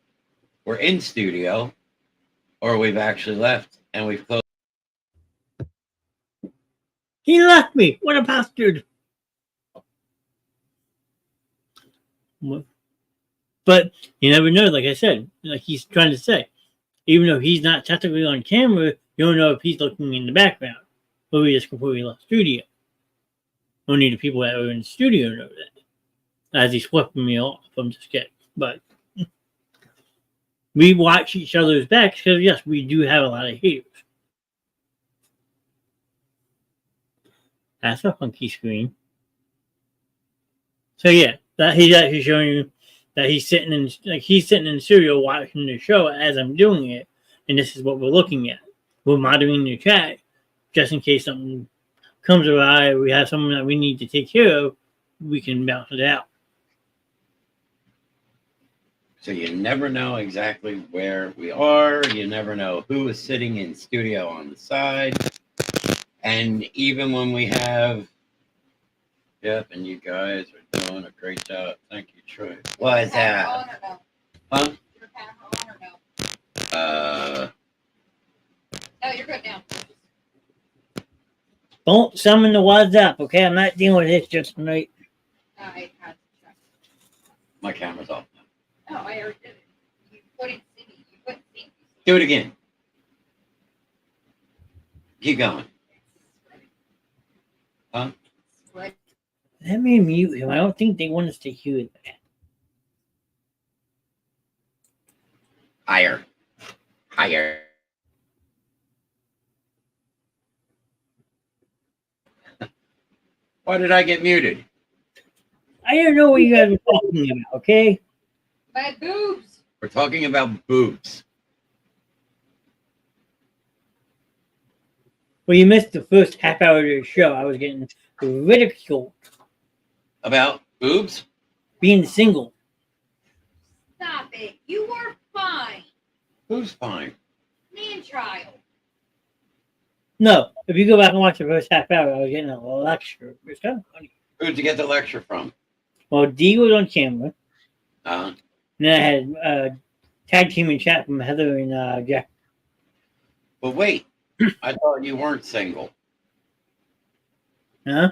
we're in studio or we've actually left and we've closed. He left me. What a bastard. But you never know. Like I said, like he's trying to say, even though he's not technically on camera, you don't know if he's looking in the background. But we just completely left studio. Only the people that are in the studio know that. As he's flipping me off, I'm just kidding. But we watch each other's backs because, yes, we do have a lot of haters. That's a funky screen. So yeah, that he's actually showing you that he's sitting in the studio watching the show as I'm doing it. and this is what we're looking at. We're monitoring the chat just in case something comes awry. We have someone that we need to take care of. We can bounce it out. So you never know exactly where we are. You never know who is sitting in studio on the side. And even when we have, yep, and you guys are doing a great job. Thank you, Troy. What is that? Huh? Your camera on or no? No, you're good now. Don't summon the WhatsApp, okay? I'm not dealing with this just tonight. I had to check. My camera's off. No, I already did it. You couldn't see me. You couldn't see me. Do it again. Keep going. Huh? Let me mute him. I don't think they want us to hear that. Higher. Higher. Why did I get muted? I don't know what you guys were talking about, okay? My boobs. We're talking about boobs. Well, you missed the first half hour of the show. I was getting ridiculed. About boobs? Being single. Stop it. You were fine. Who's fine? Man child. No, if you go back and watch the first half hour, I was getting a lecture. It was kind of funny. Who'd you get the lecture from? Well, D was on camera. Uh-huh. And then I had tag team and chat from Heather and Jack. But wait, I thought you weren't single. Huh?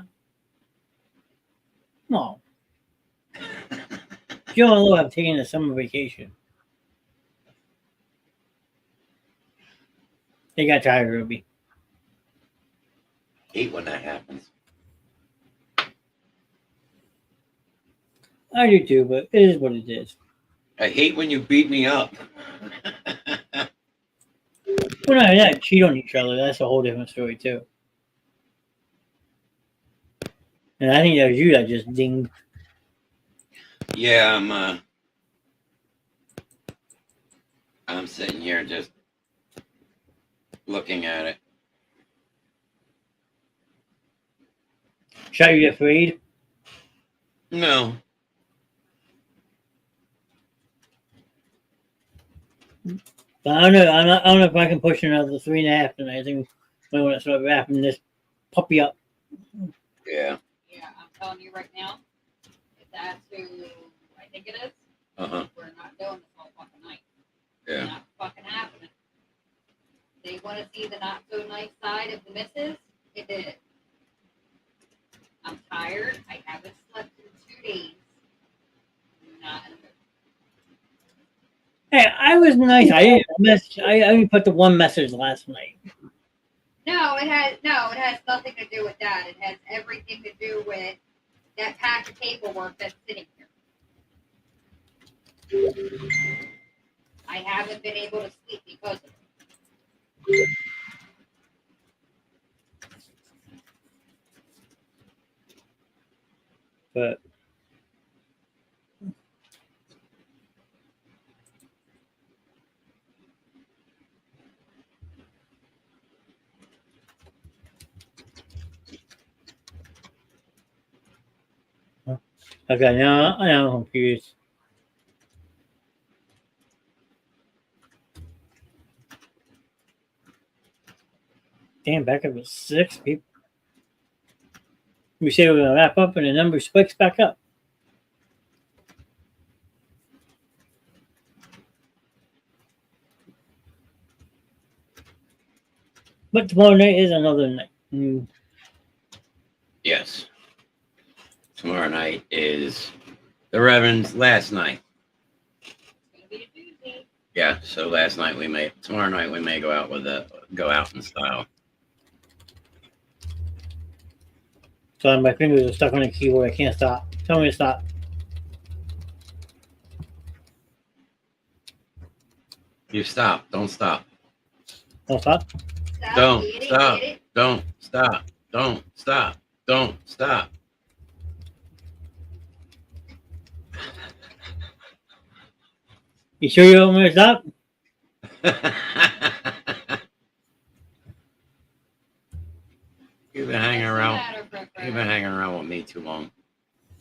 No. Joe and Lou have taken a summer vacation. They got tired, Ruby. Hate when that happens. I do too, but it is what it is. I hate when you beat me up. Well, no, not cheat on each other. That's a whole different story too. And I think that was you that just dinged. Yeah, I'm sitting here just looking at it. Shall you get afraid? No. But I don't know. I don't know if I can push another 3.5 tonight. I think we want to start wrapping this puppy up. Yeah. Yeah, I'm telling you right now, if that's who I think it is, Uh-huh. we're not doing this all fucking night. Yeah. It's not fucking happening. They want to see the not so nice side of the missus. It did. I'm tired. I haven't slept in 2 days. I'm not in the mood. Hey, I was nice. I only put the one message last night. No, it has nothing to do with that. It has everything to do with that pack of paperwork that's sitting here. I haven't been able to sleep because of it. But okay, now I'm confused. Damn, back up at 6 people. We say we're gonna wrap up, and the number spikes back up. But tomorrow night is another night. Yes. Tomorrow night is the Reverend's last night. Yeah, so tomorrow night we may go out in style. So my fingers are stuck on the keyboard. I can't stop. Tell me to stop. You stop. Don't stop. Don't stop. Don't stop. Don't stop. Don't stop. Don't stop. You sure you don't want me to stop? You've been hanging around. You've been hanging around with me too long.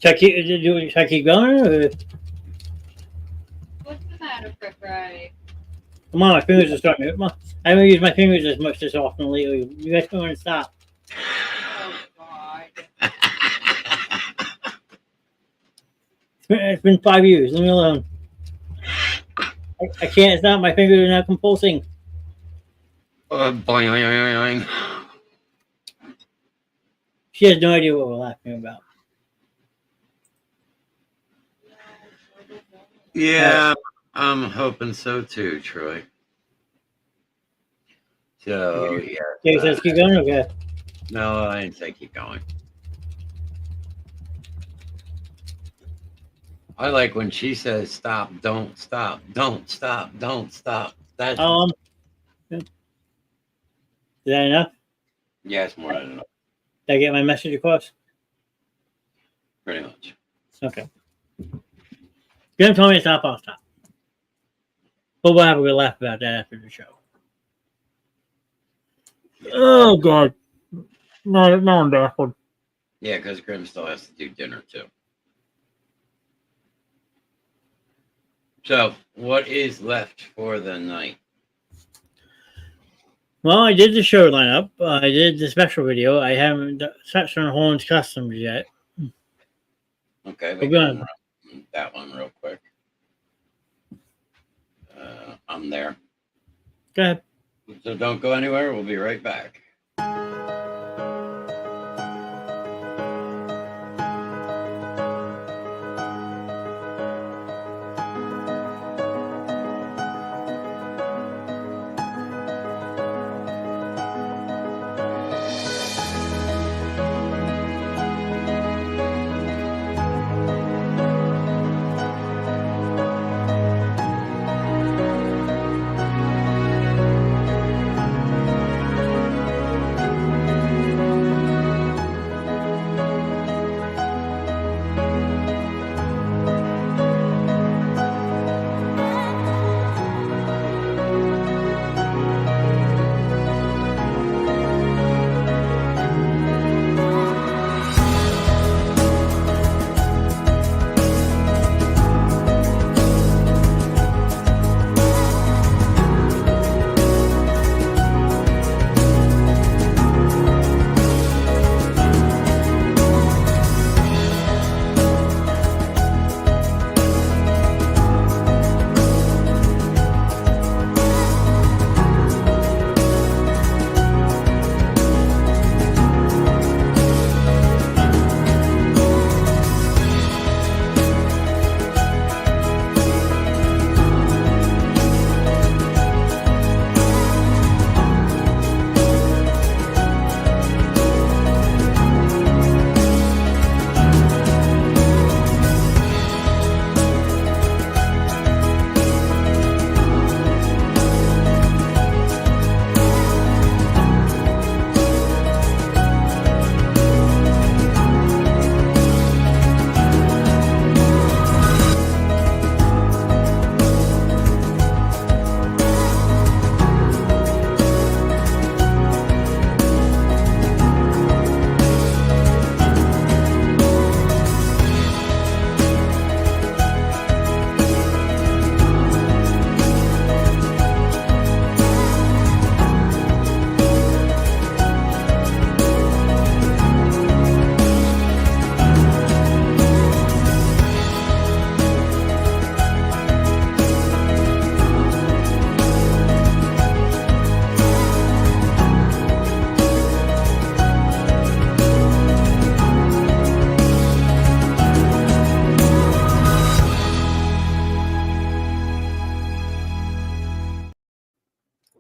Should I keep going? Or? What's the matter, Frick Ray? Come on, my fingers are starting to. Come on. I haven't used my fingers as much this often lately. You guys don't want to stop. Oh, God. It's been 5 years. Leave me alone. I can't stop. My fingers are not compulsing. Boing. She has no idea what we're laughing about. Yeah, I'm hoping so too, Troy. So, yeah. Okay, so let's keep going, okay? No, I didn't say keep going. I like when she says stop, don't stop, don't stop, don't stop. That's is that enough? yeah, it's more than enough. Did I get my message across? Pretty much. Okay. If you don't tell me to stop, I'll stop. But we'll have a good laugh about that after the show. Oh, God. No, I'm baffled. Yeah, because Grim still has to do dinner too. So, what is left for the night? Well, I did the show lineup. I did the special video. I haven't touched on Horn's Customs yet. Okay, we're going that one real quick. I'm there. Go ahead. So don't go anywhere. We'll be right back.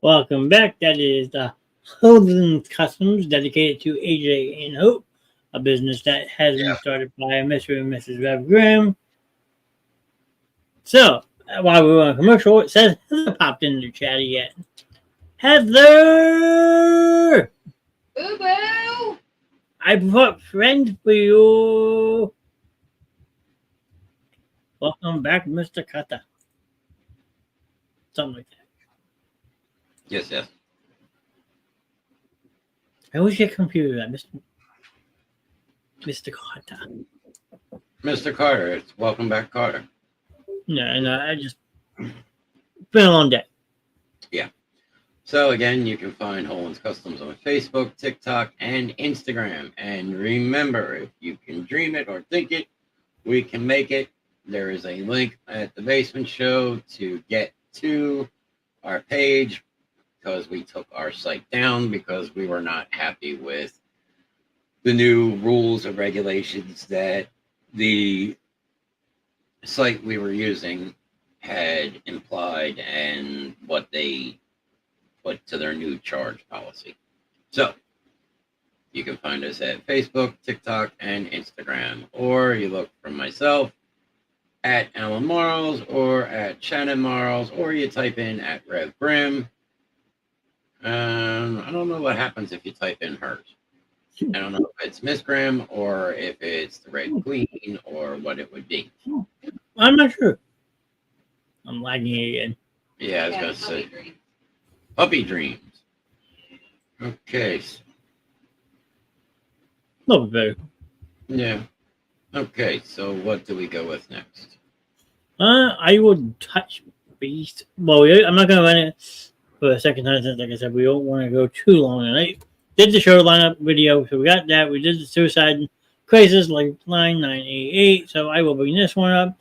Welcome back. That is the Holden's Customs, dedicated to AJ and Hope, a business that has been started by Mr. and Mrs. Rev Graham. So, while we were on commercial, it says Heather popped into the chat again. Heather! Boo boo! I put friend for you. Welcome back, Mr. Cutter. Something like that. Yes. I always get confused with that, Mr. Carter. Mr. Carter, it's welcome back, Carter. Yeah, and I just been a long day. Yeah. So again, you can find Holland's Customs on Facebook, TikTok, and Instagram. And remember, if you can dream it or think it, we can make it. There is a link at the Basement Show to get to our page because we took our site down because we were not happy with the new rules or regulations that the site we were using had implied and what they put to their new charge policy. So you can find us at Facebook, TikTok, and Instagram, or you look for myself at Alan Marls or at Shannon Marls, or you type in at Rev Grimm. I don't know what happens if you type in hers. I don't know if it's Miss Grimm or if it's the Red Queen or what it would be. I'm not sure. I'm lagging again. Yeah, I was going to say. Puppy Dreams. Okay. A little bit better. Yeah. Okay, so what do we go with next? I would touch base. Well, I'm not going to run it for a second time since, like I said, we don't want to go too long tonight. Did the show lineup video, so we got that. We did the suicide crisis like line 988, so I will bring this one up.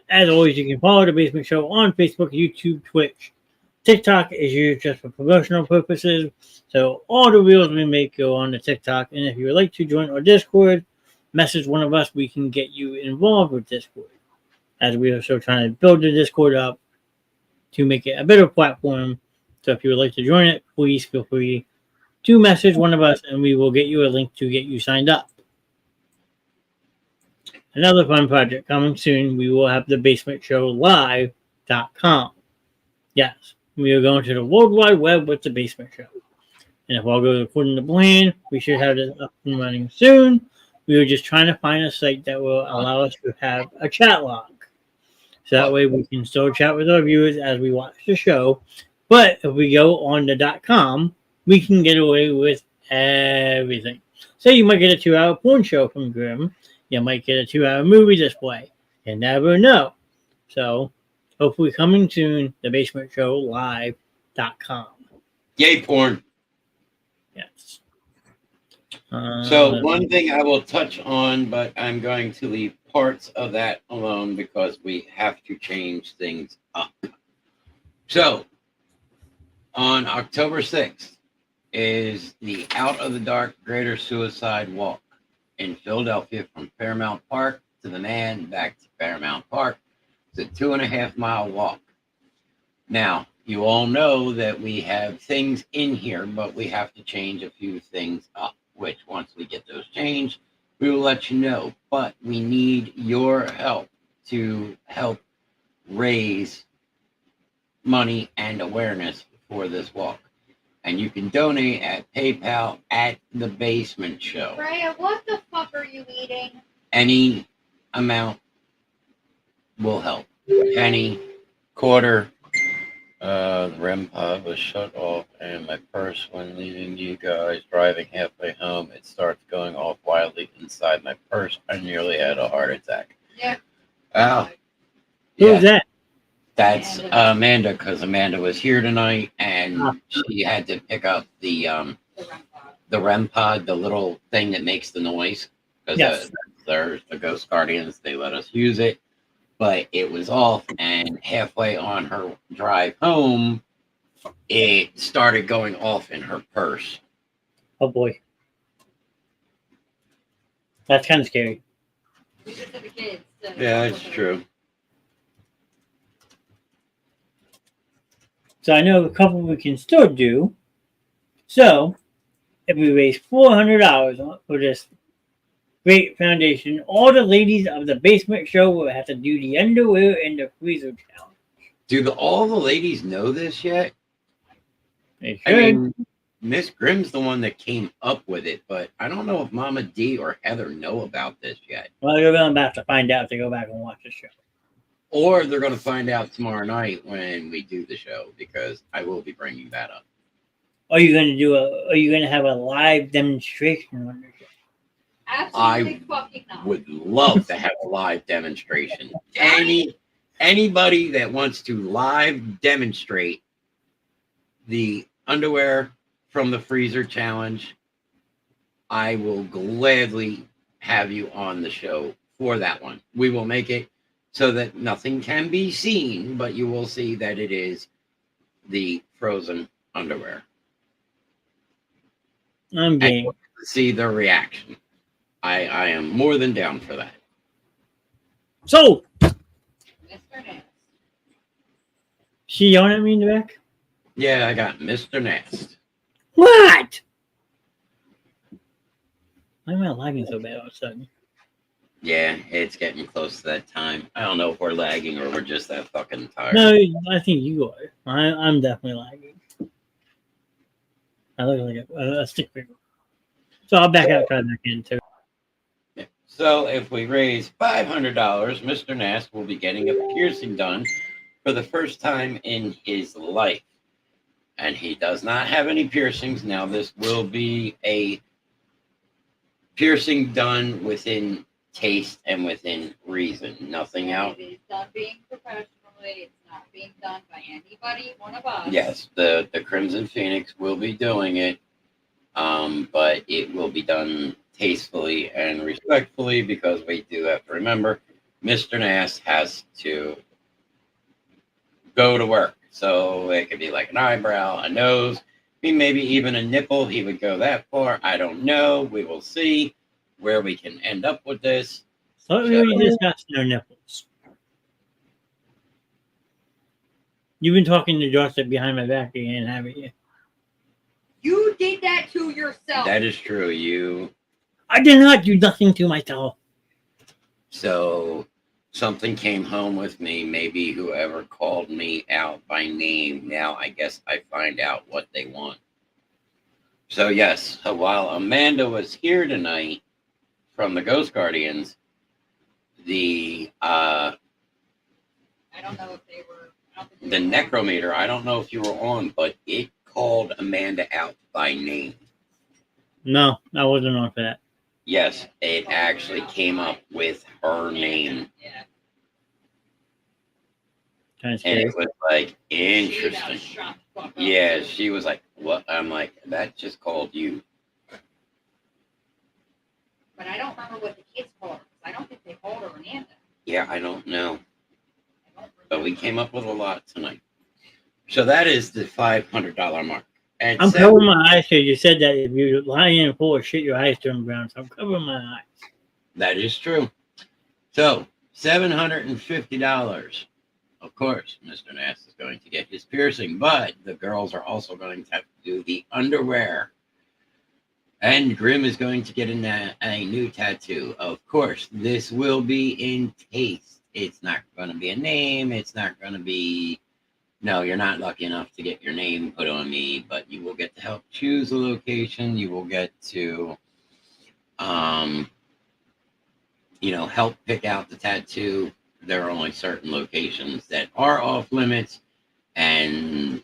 As always, you can follow the Basement Show on Facebook, YouTube, Twitch. TikTok is used just for promotional purposes, so all the reels we make go on the TikTok. And if you would like to join our Discord, message one of us, we can get you involved with Discord. As we are still trying to build the Discord up to make it a better platform. So if you would like to join it, please feel free to message one of us and we will get you a link to get you signed up. Another fun project coming soon, we will have the Basement Show Live.com. Yes, we are going to the World Wide Web with the Basement Show. And if all goes according to plan, we should have this up and running soon. We were just trying to find a site that will allow us to have a chat log. So that way we can still chat with our viewers as we watch the show. But if we go on the .com, we can get away with everything. So you might get a 2-hour porn show from Grimm. You might get a 2-hour movie display. You never know. So hopefully coming soon, the Basement Show Live.com. Yay, porn. Yes. So one thing I will touch on, but I'm going to leave parts of that alone because we have to change things up. So on October 6th is the Out of the Dark Greater Suicide Walk in Philadelphia from Fairmount Park to the Man back to Fairmount Park. It's a 2.5-mile walk. Now, you all know that we have things in here, but we have to change a few things up, which once we get those changed, we will let you know. But we need your help to help raise money and awareness for this walk. And you can donate at PayPal at the Basement Show. Freya, what the fuck are you eating? Any amount will help. Penny, quarter. The REM pod was shut off, and my purse, when leaving you guys driving halfway home, it starts going off wildly inside my purse. I nearly had a heart attack. Yeah. Wow. Who's that? That's Amanda, because Amanda was here tonight, and she had to pick up the REM pod, the little thing that makes the noise. Because Yes. they're the Ghost Guardians, they let us use it. But it was off, and halfway on her drive home, it started going off in her purse. Oh boy. That's kind of scary. We just have the kids. So Yeah, that's true. So I know a couple we can still do. So if we raise $400 for this great foundation, all the ladies of the Basement Show will have to do the underwear and the freezer challenge. Do all the ladies know this yet? They I should. mean, Miss Grimm's the one that came up with it, but I don't know if Mama D or Heather know about this yet. Well, they're going to have to find out if they go back and watch the show. Or they're going to find out tomorrow night when we do the show, because I will be bringing that up. Are you going to do a? Are you going to have a live demonstration on your show? Absolutely fucking not. Would love to have a live demonstration. Anybody that wants to live demonstrate the underwear from the freezer challenge, I will gladly have you on the show for that one. We will make it so that nothing can be seen, but you will see that it is the frozen underwear. I'm game. See the reaction. I am more than down for that. So, Mr. Knast. she yelling at me in the back. Yeah, I got Mr. Knast. What? Why am I lagging so bad all of a sudden? Yeah, it's getting close to that time. I don't know if we're lagging or we're just that fucking tired. No, I think you are. I'm definitely lagging. I look like a stick figure. So I'll back out and try back in too. Yeah. So if we raise $500, Mr. Knast will be getting a piercing done for the first time in his life. And he does not have any piercings. Now, this will be a piercing done within taste and within reason. Nothing out. It is done being professionally. It's not being done by anybody, one of us. Yes, the Crimson Phoenix will be doing it, but it will be done tastefully and respectfully because we do have to remember Mr. Knast has to go to work. So it could be like an eyebrow, a nose, maybe even a nipple. He would go that far. I don't know. We will see where we can end up with this. So we discussed no nipples. You've been talking to Joseph behind my back again, haven't you? You did that to yourself. That is true. I did not do nothing to myself. So something came home with me. Maybe whoever called me out by name. Now I guess I find out what they want. So yes, while Amanda was here tonight from the Ghost Guardians, the I don't know if they were. The necrometer, I don't know if you were on, but it called Amanda out by name. No, I wasn't on for that. Yes, it actually came up with her name. And it was like, interesting. Yeah, she was like, what? I'm like, that just called you. But I don't remember what the kids called her. I don't think they called her Amanda. Yeah, I don't know. But we came up with a lot tonight. So that is the $500 mark. And I'm covering my eyes because you said that if you lie in a pool of shit, your eyes turn brown. So I'm covering my eyes. That is true. So $750. Of course, Mr. Knast is going to get his piercing, but the girls are also going to have to do the underwear. And Grim is going to get a new tattoo. Of course, this will be in taste. It's not going to be a name. It's not going to be... No, you're not lucky enough to get your name put on me, but you will get to help choose a location. You will get to, help pick out the tattoo. There are only certain locations that are off limits. And,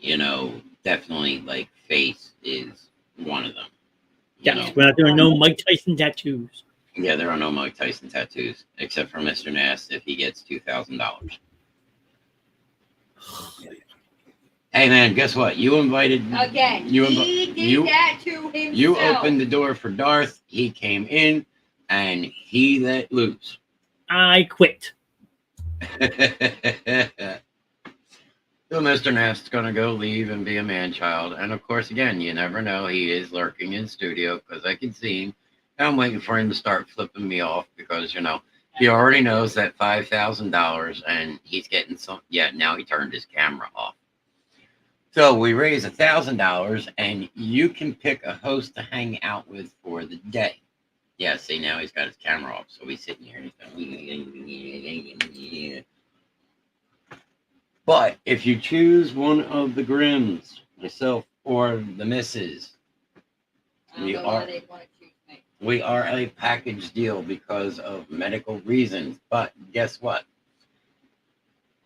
definitely, like, face is one of them. Yeah, we're not doing no Mike Tyson tattoos. Yeah, there are no Mike Tyson tattoos, except for Mr. Knast if he gets $2,000. Hey man, guess what? You invited again. He did that to himself. You opened the door for Darth. He came in, and he let loose. I quit. So Mr. Nast's gonna go leave and be a man-child, and of course, again, you never know. He is lurking in studio because I can see him. I'm waiting for him to start flipping me off because he already knows that $5,000, and he's getting some. Yeah, now he turned his camera off. So we raise $1,000, and you can pick a host to hang out with for the day. Yeah, see, now he's got his camera off, so he's sitting here and he's going. But if you choose one of the Grims, myself or the Misses, we are a package deal because of medical reasons. But guess what?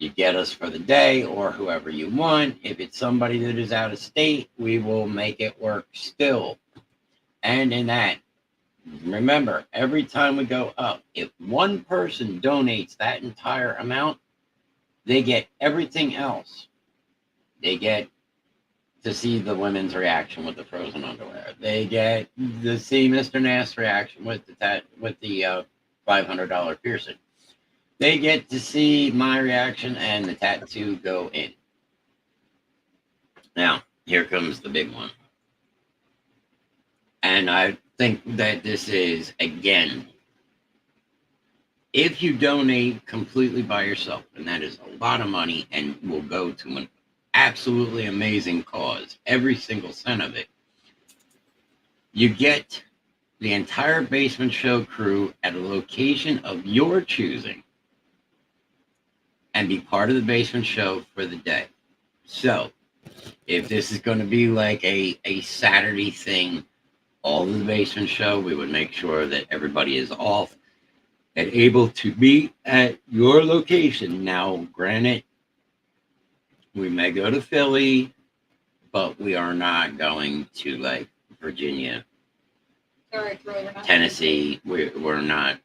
You get us for the day or whoever you want. If it's somebody that is out of state, we will make it work still. And in that, remember, every time we go up, if one person donates that entire amount, they get everything else. They get to see the women's reaction with the frozen underwear. They get to see Mr. Knast's reaction with the $500 piercing. They get to see my reaction and the tattoo go in. Now, here comes the big one. And I think that this is, again, if you donate completely by yourself, and that is a lot of money and will go to an absolutely amazing cause, every single cent of it, you get the entire Basement Show crew at a location of your choosing and be part of the Basement Show for the day. So, if this is going to be like a Saturday thing, all of the Basement Show, we would make sure that everybody is off and able to be at your location. Now, granted, we may go to Philly, but we are not going to like Virginia, Tennessee. We're not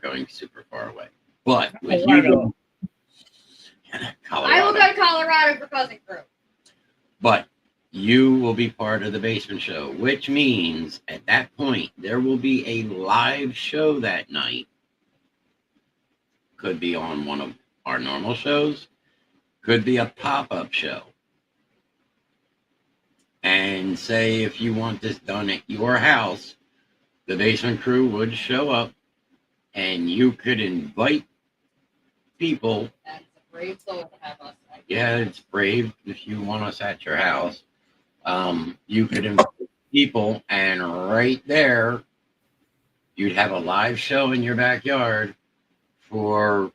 going super far away. But with you, Colorado. I will go to Colorado for Cousin Crew. But you will be part of the Basement Show, which means at that point there will be a live show that night. Could be on one of our normal shows, could be a pop-up show. And say if you want this done at your house, the Basement Crew would show up and you could invite people. That's a brave soul to have us. Yeah, it's brave if you want us at your house. You could invite people, and right there, you'd have a live show in your backyard for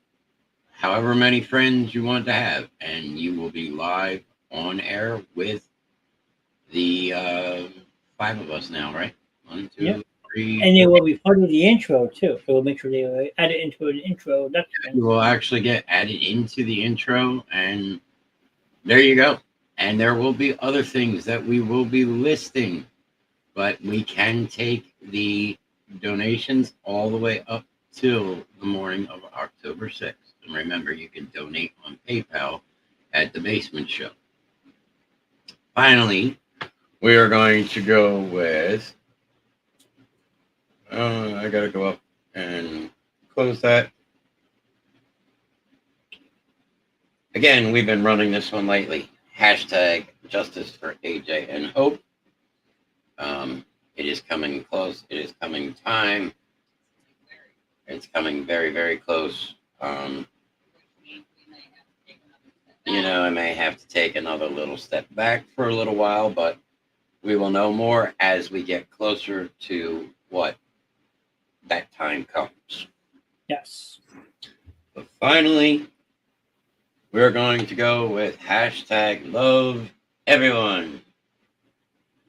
however many friends you want to have, and you will be live on air with the 5 of us now, right? 1, 2, Yep. 3. And they will be part of the intro too. So we'll make sure they add it into an intro. You will actually get added into the intro, and there you go. And there will be other things that we will be listing, but we can take the donations all the way up till the morning of October 6th. And remember, you can donate on PayPal at the Basement Show. Finally, we are going to go with, I got to go up and close that. Again, we've been running this one lately. Hashtag Justice for AJ and Hope. It is coming close. It is coming time. It's coming very, very close. I may have to take another little step back for a little while, but we will know more as we get closer to what that time comes. Yes. But finally, we're going to go with hashtag love everyone,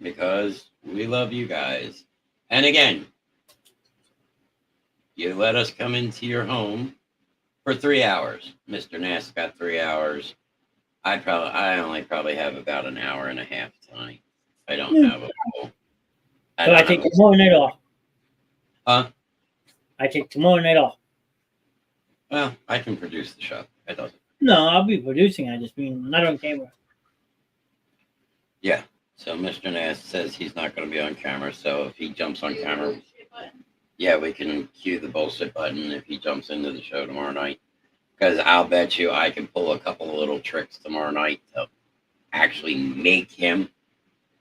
because we love you guys. And again, you let us come into your home for 3 hours. Mr. Knast got 3 hours. I only probably have about an hour and a half tonight. I don't have a full. So I take tomorrow night off. Huh? I take tomorrow night off. Well, I can produce the show. It doesn't. No, I'll be producing. I just mean not on camera. Yeah. So Mr. Knast says he's not going to be on camera. So if he jumps on camera, yeah, we can cue the bullshit button if he jumps into the show tomorrow night. Because I'll bet you I can pull a couple of little tricks tomorrow night to actually make him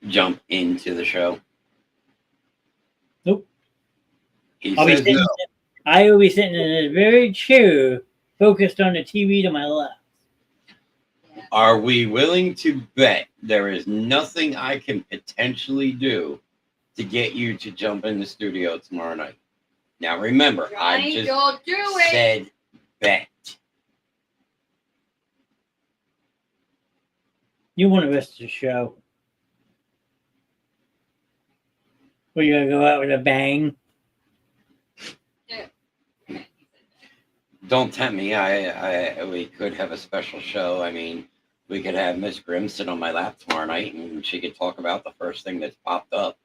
jump into the show. Nope. He I says no. will be sitting in a very chair, focused on the TV to my left. Are we willing to bet there is nothing I can potentially do to get you to jump in the studio tomorrow night? Now remember, Johnny, I don't do just it. said bet. You want the rest of the show. We're going to go out with a bang. Don't tempt me. We could have a special show. I mean, we could have Miss Grimm sit on my lap tomorrow night, and she could talk about the first thing that's popped up.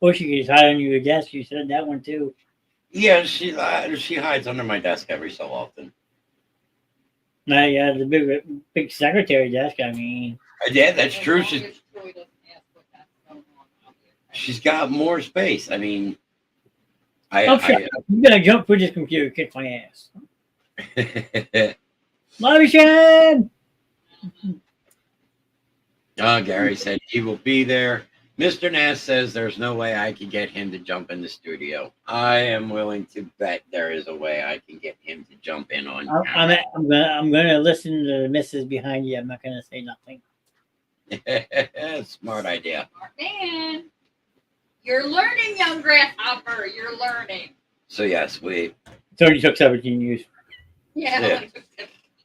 Or she could just hide under your desk. You said that one too. Yeah, she hides under my desk every so often. Now you have the big secretary desk. I mean, Yeah, that's true. She's got more space. I mean, I'm you gotta jump for this computer, kick my ass. Love you, Shan. Gary said he will be there. Mr. Knast says there's no way I can get him to jump in the studio. I am willing to bet there is a way I can get him to jump in on camera. I'm gonna listen to the missus behind you. I'm not gonna say nothing. Smart idea. Smart man. You're learning, young grasshopper. You're learning. So yes, It only took 17 years. Yeah.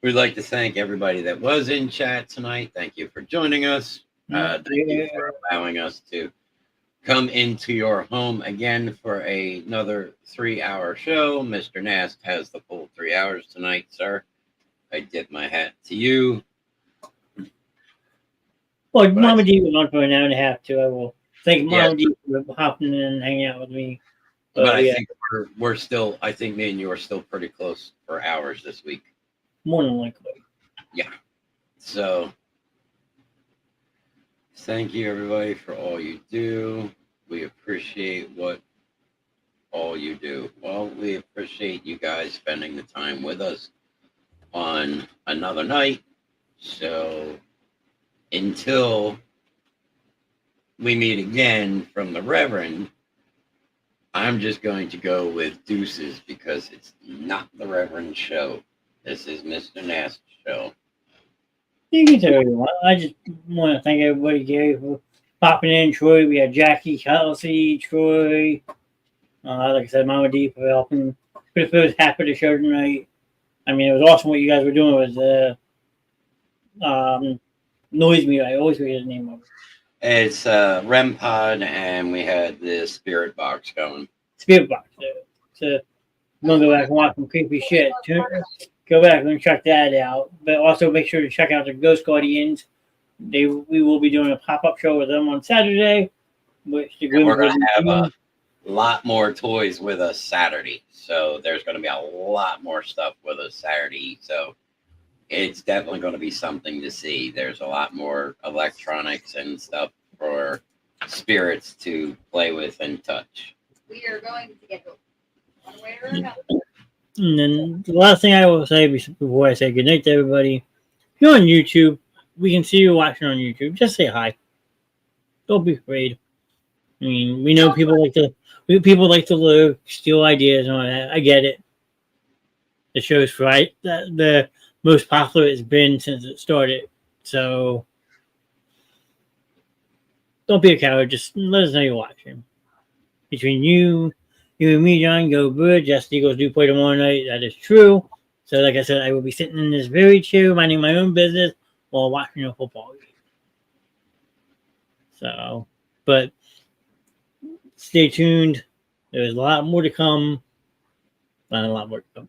We'd like to thank everybody that was in chat tonight. Thank you for joining us. Thank you for allowing us to come into your home again for another 3-hour show. Mr. Knast has the full 3 hours tonight, sir. I tip my hat to you. Well, Mama D was on for an hour and a half too. I will thank Mama D for hopping in and hanging out with me. But I think we're still. I think me and you are still pretty close for hours this week. More than likely. Yeah. So thank you everybody for all you do. We appreciate what all you do. Well, we appreciate you guys spending the time with us on another night. So until we meet again from the Reverend, I'm just going to go with deuces because it's not the Reverend show. This is Mr. Knast's show. You can tell everyone. I just want to thank everybody, Gary, for popping in. Troy, we had Jackie, Kelsey, Troy. Like I said, Mama D for helping put the first half of the show tonight. I mean, it was awesome what you guys were doing with Noise Me. I always forget the name of it. It's REM Pod, and we had the Spirit Box going. Spirit Box. So I'm going to go back and watch some creepy shit. Go back and check that out. But also make sure to check out the Ghost Guardians. We will be doing a pop-up show with them on Saturday. Which we're going to have a lot more toys with us Saturday. So there's going to be a lot more stuff with us Saturday. So it's definitely going to be something to see. There's a lot more electronics and stuff for spirits to play with and touch. We are going to get one way or another. And then the last thing I will say before I say goodnight to everybody, if you're on YouTube, we can see you watching on YouTube. Just say hi. Don't be afraid. I mean, we know people like to look, steal ideas and all that. I get it. The show's right. The most popular it's been since it started. So don't be a coward. Just let us know you're watching. Between you and me, John, go good. Yes, the Eagles do play tomorrow night. That is true. So, like I said, I will be sitting in this very chair, minding my own business while watching a football game. So, but stay tuned. There's a lot more to come. Not a lot more to come.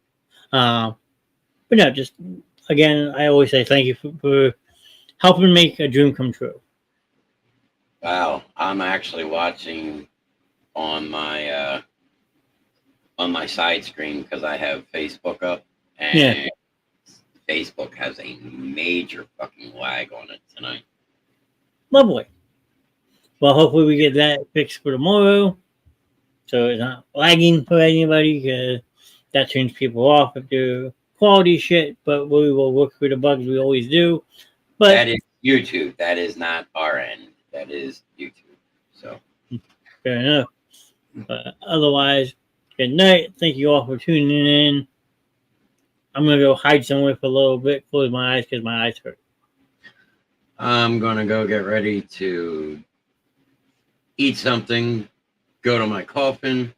But no, just again, I always say thank you for helping make a dream come true. Wow, I'm actually watching on my side screen because I have Facebook up, and Facebook has a major fucking lag on it tonight. Lovely. Well, hopefully we get that fixed for tomorrow, so it's not lagging for anybody, because that turns people off if they're quality shit. But we will work through the bugs we always do. But that is YouTube. That is not our end. That is YouTube. So fair enough. But otherwise, good night. Thank you all for tuning in. I'm gonna go hide somewhere for a little bit, close my eyes because my eyes hurt. I'm gonna go get ready to eat something, go to my coffin,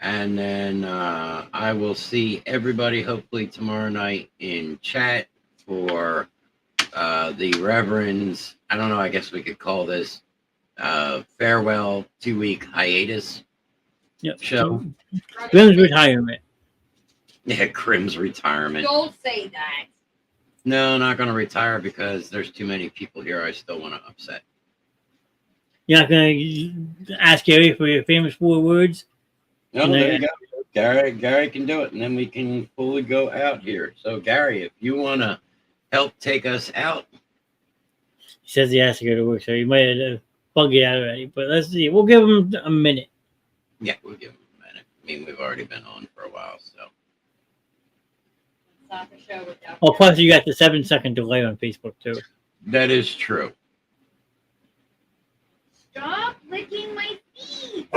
and then I will see everybody hopefully tomorrow night in chat for the Reverend's, I don't know, I guess we could call this farewell 2-week hiatus show. Grimm's retirement. Yeah, Crim's retirement. Don't say that. No, not going to retire because there's too many people here I still want to upset. You're not gonna ask Gary for your famous 4 words? No, there you go. Gary can do it, and then we can fully go out here. So, Gary, if you want to help take us out. He says he has to go to work, so he might have bugged it out already. But let's see. We'll give him a minute. Yeah, we'll give him a minute. I mean, we've already been on for a while, so. Stop the show without. Oh, plus you got the 7-second delay on Facebook too. That is true. Stop licking my feet.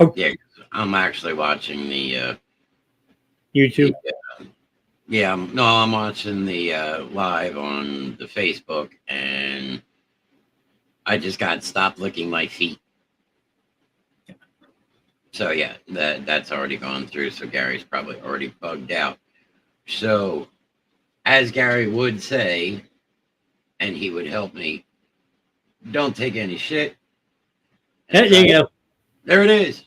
Oh. Yeah, I'm actually watching the YouTube. I'm watching the live on the Facebook, and I just got stopped licking my feet. So yeah, that's already gone through. So Gary's probably already bugged out. So, as Gary would say, and he would help me, don't take any shit. There you go. There it is.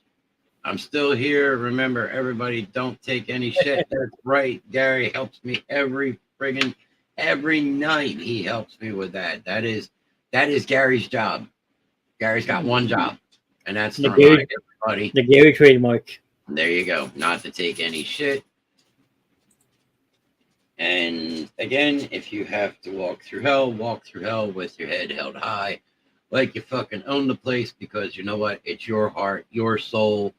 I'm still here. Remember, everybody, don't take any shit. That's right. Gary helps me every night. He helps me with that. That is Gary's job. Gary's got one job, and that's to remind everybody. The Gary trademark. There you go. Not to take any shit. And again, if you have to walk through hell with your head held high, like you fucking own the place, because you know what? It's your heart, your soul,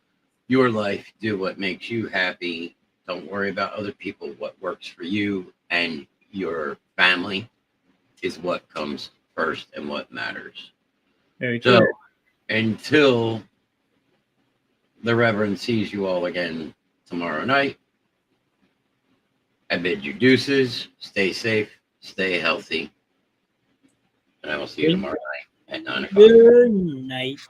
your life. Do what makes you happy. Don't worry about other people. What works for you and your family is what comes first and what matters. Very so, good. Until the Reverend sees you all again tomorrow night, I bid you deuces. Stay safe. Stay healthy. And I will see you tomorrow night at 9 o'clock. Good night.